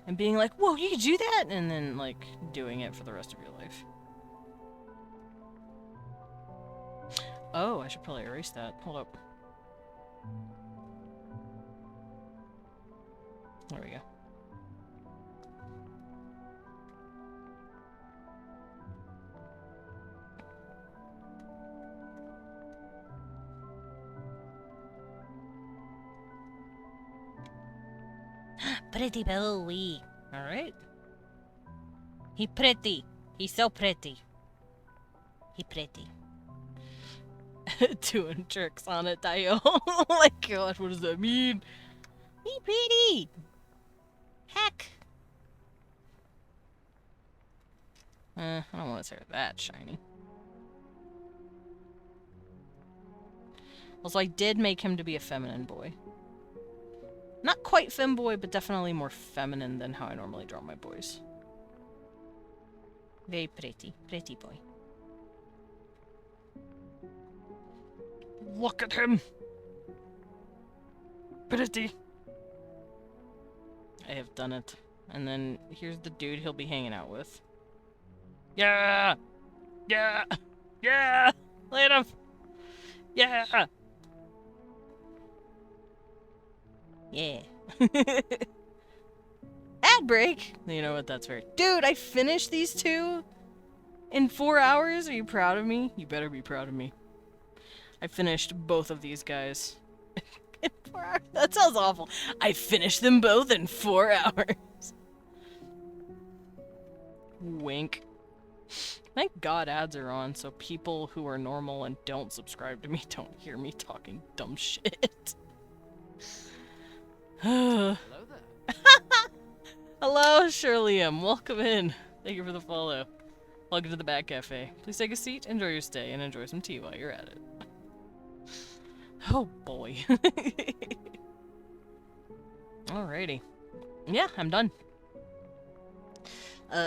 And being like, whoa, you can do that? And then, like, doing it for the rest of your life. Oh, I should probably erase that. Hold up. There we go. Pretty boy. Alright. He pretty. He's so pretty. He pretty. Doing tricks on it, Dio. Oh my gosh, what does that mean? He pretty. Heck. I don't want to say that shiny. Also, I did make him to be a feminine boy. Not quite femboy, but definitely more feminine than how I normally draw my boys. Very pretty. Pretty boy. Look at him! Pretty! I have done it. And then here's the dude he'll be hanging out with. Yeah! Yeah! Yeah! Light him! Yeah! Yeah. Ad break! You know what, that's fair. Dude, I finished these two in 4 hours? Are you proud of me? You better be proud of me. I finished both of these guys in 4 hours. That sounds awful. I finished them both in 4 hours. Wink. Thank God ads are on so people who are normal and don't subscribe to me don't hear me talking dumb shit. Hello there. Hello, Shirley M. Welcome in. Thank you for the follow. Welcome to the Bat Cafe. Please take a seat, enjoy your stay, and enjoy some tea while you're at it. Oh boy. Alrighty. Yeah, I'm done.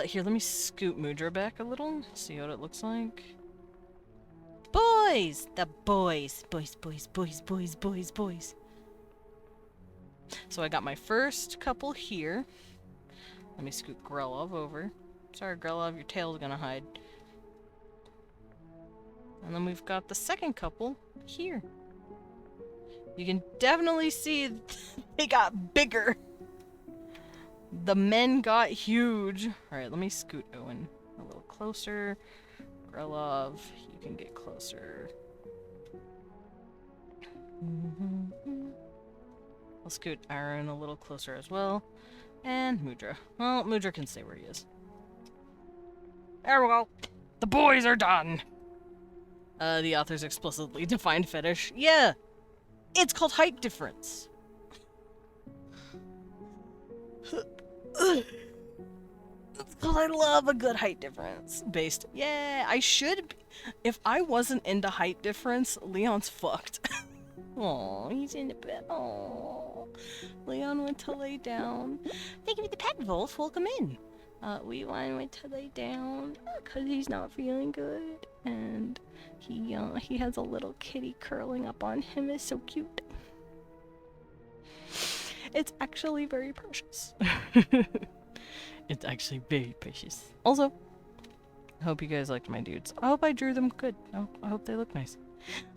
Here, let me scoot Mudra back a little, see what it looks like. Boys! The boys. Boys, boys, boys, boys, boys, boys. So I got my first couple here. Let me scoot Grelov over. Sorry, Grelov, your tail's gonna hide. And then we've got the second couple here. You can definitely see they got bigger. The men got huge. Alright, let me scoot Owen a little closer. Grelov, you can get closer. I'll scoot Aaron a little closer as well. And Mudra. Well, Mudra can stay where he is. There we go. The boys are done. The author's explicitly defined fetish. Yeah! It's called height difference. I love a good height difference. Based. Yeah, I should be. If I wasn't into height difference, Leon's fucked. Aw, he's in the bed. Aw. Leon went to lay down. Thank you for the pet, Wolf. Welcome in. Leon went to lay down because he's not feeling good. And he has a little kitty curling up on him. It's so cute. It's actually very precious. It's actually very precious. Also, I hope you guys liked my dudes. I hope I drew them good. I hope they look nice.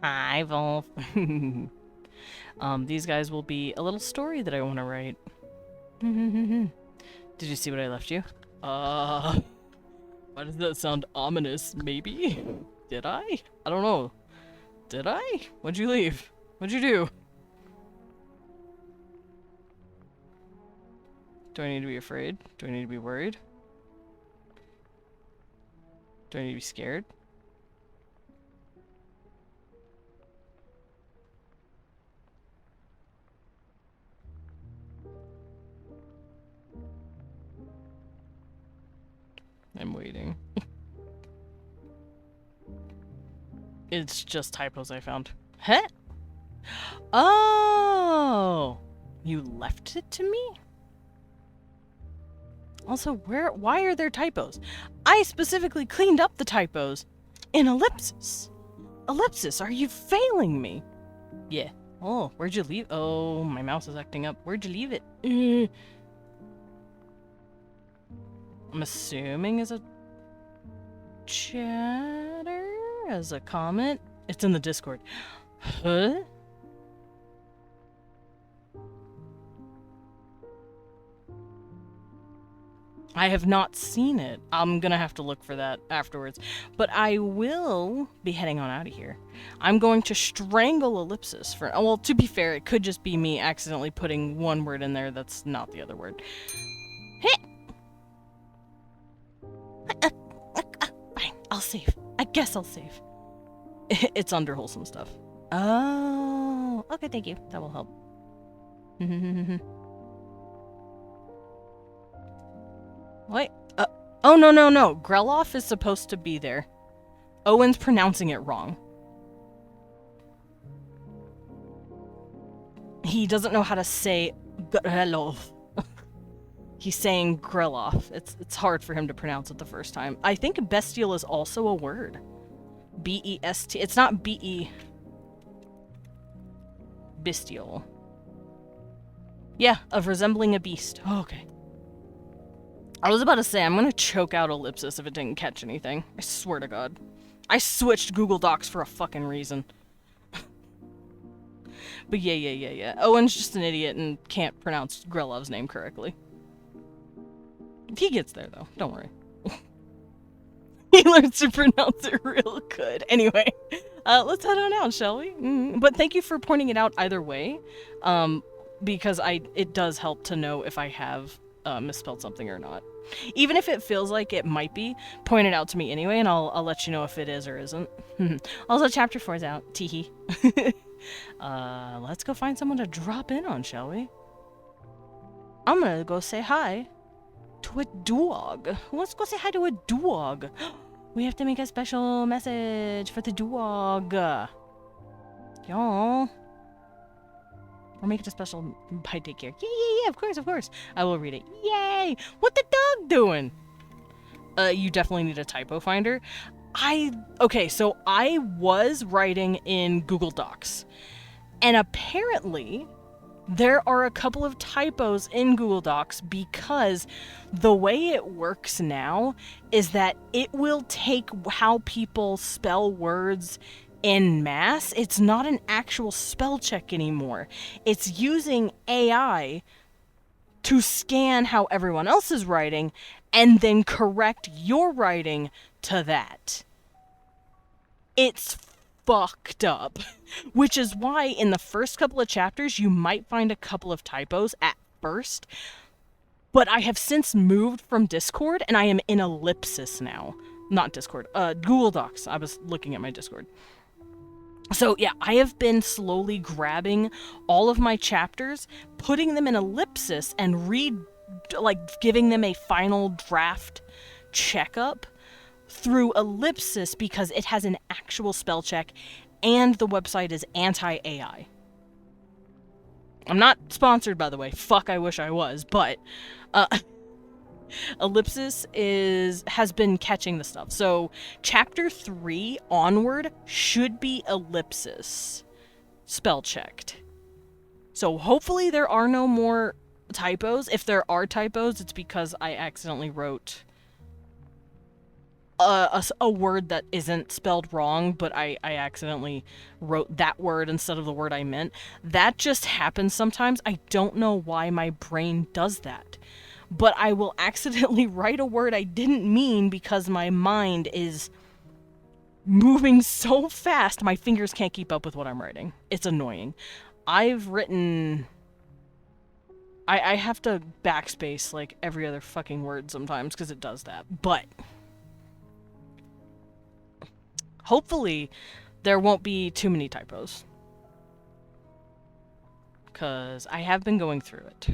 Hi, Wolf. These guys will be a little story that I want to write. Did you see what I left you? Why does that sound ominous? Maybe? Did I? I don't know. Did I? What'd you leave? What'd you do? Do I need to be afraid? Do I need to be worried? Do I need to be scared? I'm waiting. It's just typos I found. Huh? Oh! You left it to me? Also, why are there typos? I specifically cleaned up the typos in ellipsis. Ellipsis, are you failing me? Yeah. Oh, where'd you leave? Oh, my mouse is acting up. Where'd you leave it? I'm assuming as a chatter? As a comment? It's in the Discord. Huh? I have not seen it. I'm gonna have to look for that afterwards. But I will be heading on out of here. I'm going to strangle ellipsis for... Well, to be fair, it could just be me accidentally putting one word in there that's not the other word. Fine, I'll save. I guess I'll save. It's under wholesome stuff. Oh, okay, thank you. That will help. Wait. Oh, no. Grelov is supposed to be there. Owen's pronouncing it wrong. He doesn't know how to say Grelov. He's saying Grelov. It's hard for him to pronounce it the first time. I think bestial is also a word. B-E-S-T. It's not B-E. Bestial. Yeah, of resembling a beast. Oh, okay. I was about to say, I'm gonna choke out ellipsis if it didn't catch anything. I swear to God. I switched Google Docs for a fucking reason. But yeah. Owen's just an idiot and can't pronounce Grelov's name correctly. He gets there, though. Don't worry. He learns to pronounce it real good. Anyway, let's head on out, shall we? But thank you for pointing it out either way. Because it does help to know if I have misspelled something or not. Even if it feels like it might be, point it out to me anyway, and I'll let you know if it is or isn't. Also, chapter 4 is out. Teehee. Let's go find someone to drop in on, shall we? I'm gonna go say hi to a dog. Let's go say hi to a dog. We have to make a special message for the dog. Y'all. Or make it a special by daycare. Yeah, of course. I will read it. Yay! What the dog doing? You definitely need a typo finder. Okay, so I was writing in Google Docs. And apparently, there are a couple of typos in Google Docs because the way it works now is that it will take how people spell words en masse. It's not an actual spell check anymore. It's using AI to scan how everyone else is writing and then correct your writing to that. It's fucked up. Which is why in the first couple of chapters you might find a couple of typos at first. But I have since moved from Discord and I am in Ellipsis now. Not Discord, Google Docs. I was looking at my Discord. So yeah, I have been slowly grabbing all of my chapters, putting them in Ellipsis, and giving them a final draft checkup through Ellipsis because it has an actual spell check and the website is anti-AI. I'm not sponsored, by the way. Fuck, I wish I was, but Ellipsis has been catching the stuff. So chapter 3 onward should be Ellipsis spell checked. So hopefully there are no more typos. If there are typos, it's because I accidentally wrote a word that isn't spelled wrong, but I accidentally wrote that word instead of the word I meant. That just happens sometimes. I don't know why my brain does that. But I will accidentally write a word I didn't mean because my mind is moving so fast my fingers can't keep up with what I'm writing. It's annoying. I've written... I have to backspace like every other fucking word sometimes because it does that. But hopefully there won't be too many typos. Because I have been going through it.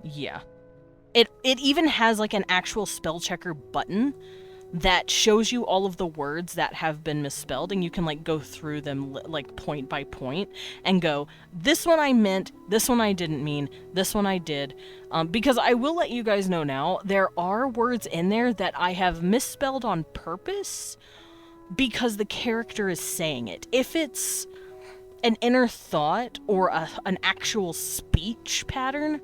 Yeah. It even has like an actual spell checker button that shows you all of the words that have been misspelled, and you can like go through them like point by point and go, this one I meant, this one I didn't mean, this one I did. Because I will let you guys know now, there are words in there that I have misspelled on purpose because the character is saying it. If it's an inner thought or an actual speech pattern,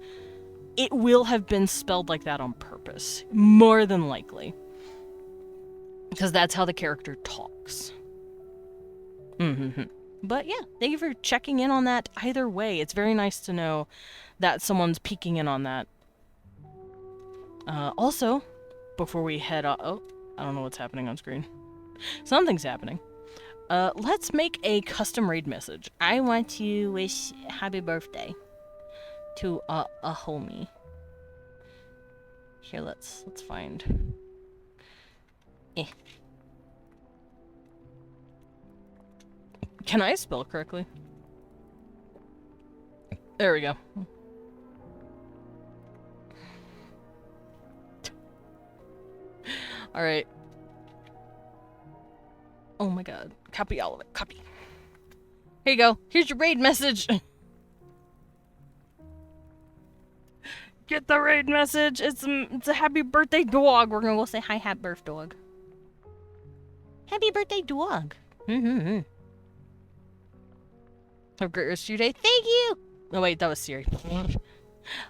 it will have been spelled like that on purpose, more than likely. Because that's how the character talks. But yeah, thank you for checking in on that either way. It's very nice to know that someone's peeking in on that. Also, before we head off... Oh, I don't know what's happening on screen. Something's happening. Let's make a custom raid message. I want to wish happy birthday to a homie. Here, let's find... Can I spell correctly? There we go. Alright. Oh my god. Copy all of it. Copy. Here you go. Here's your raid message. Get the raid message. It's a happy birthday dog. We're gonna go say hi, happy birth dog. Happy birthday dog. Have a great rest of your day. Thank you. Oh wait, that was Siri.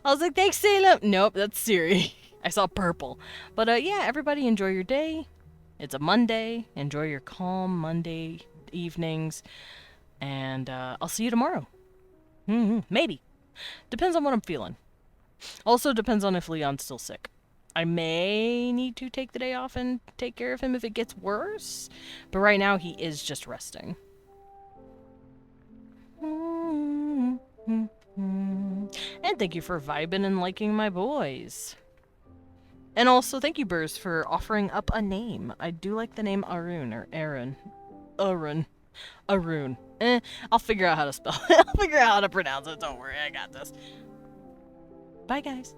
I was like, thanks, Salem. Nope, that's Siri. I saw purple. But yeah, everybody enjoy your day. It's a Monday. Enjoy your calm Monday evenings. And I'll see you tomorrow. Maybe. Depends on what I'm feeling. Also depends on if Leon's still sick. I may need to take the day off and take care of him if it gets worse. But right now he is just resting. And thank you for vibing and liking my boys. And also thank you, Burrs, for offering up a name. I do like the name Arun or Aaron. Arun. I'll figure out how to spell it. I'll figure out how to pronounce it. Don't worry, I got this. Bye, guys.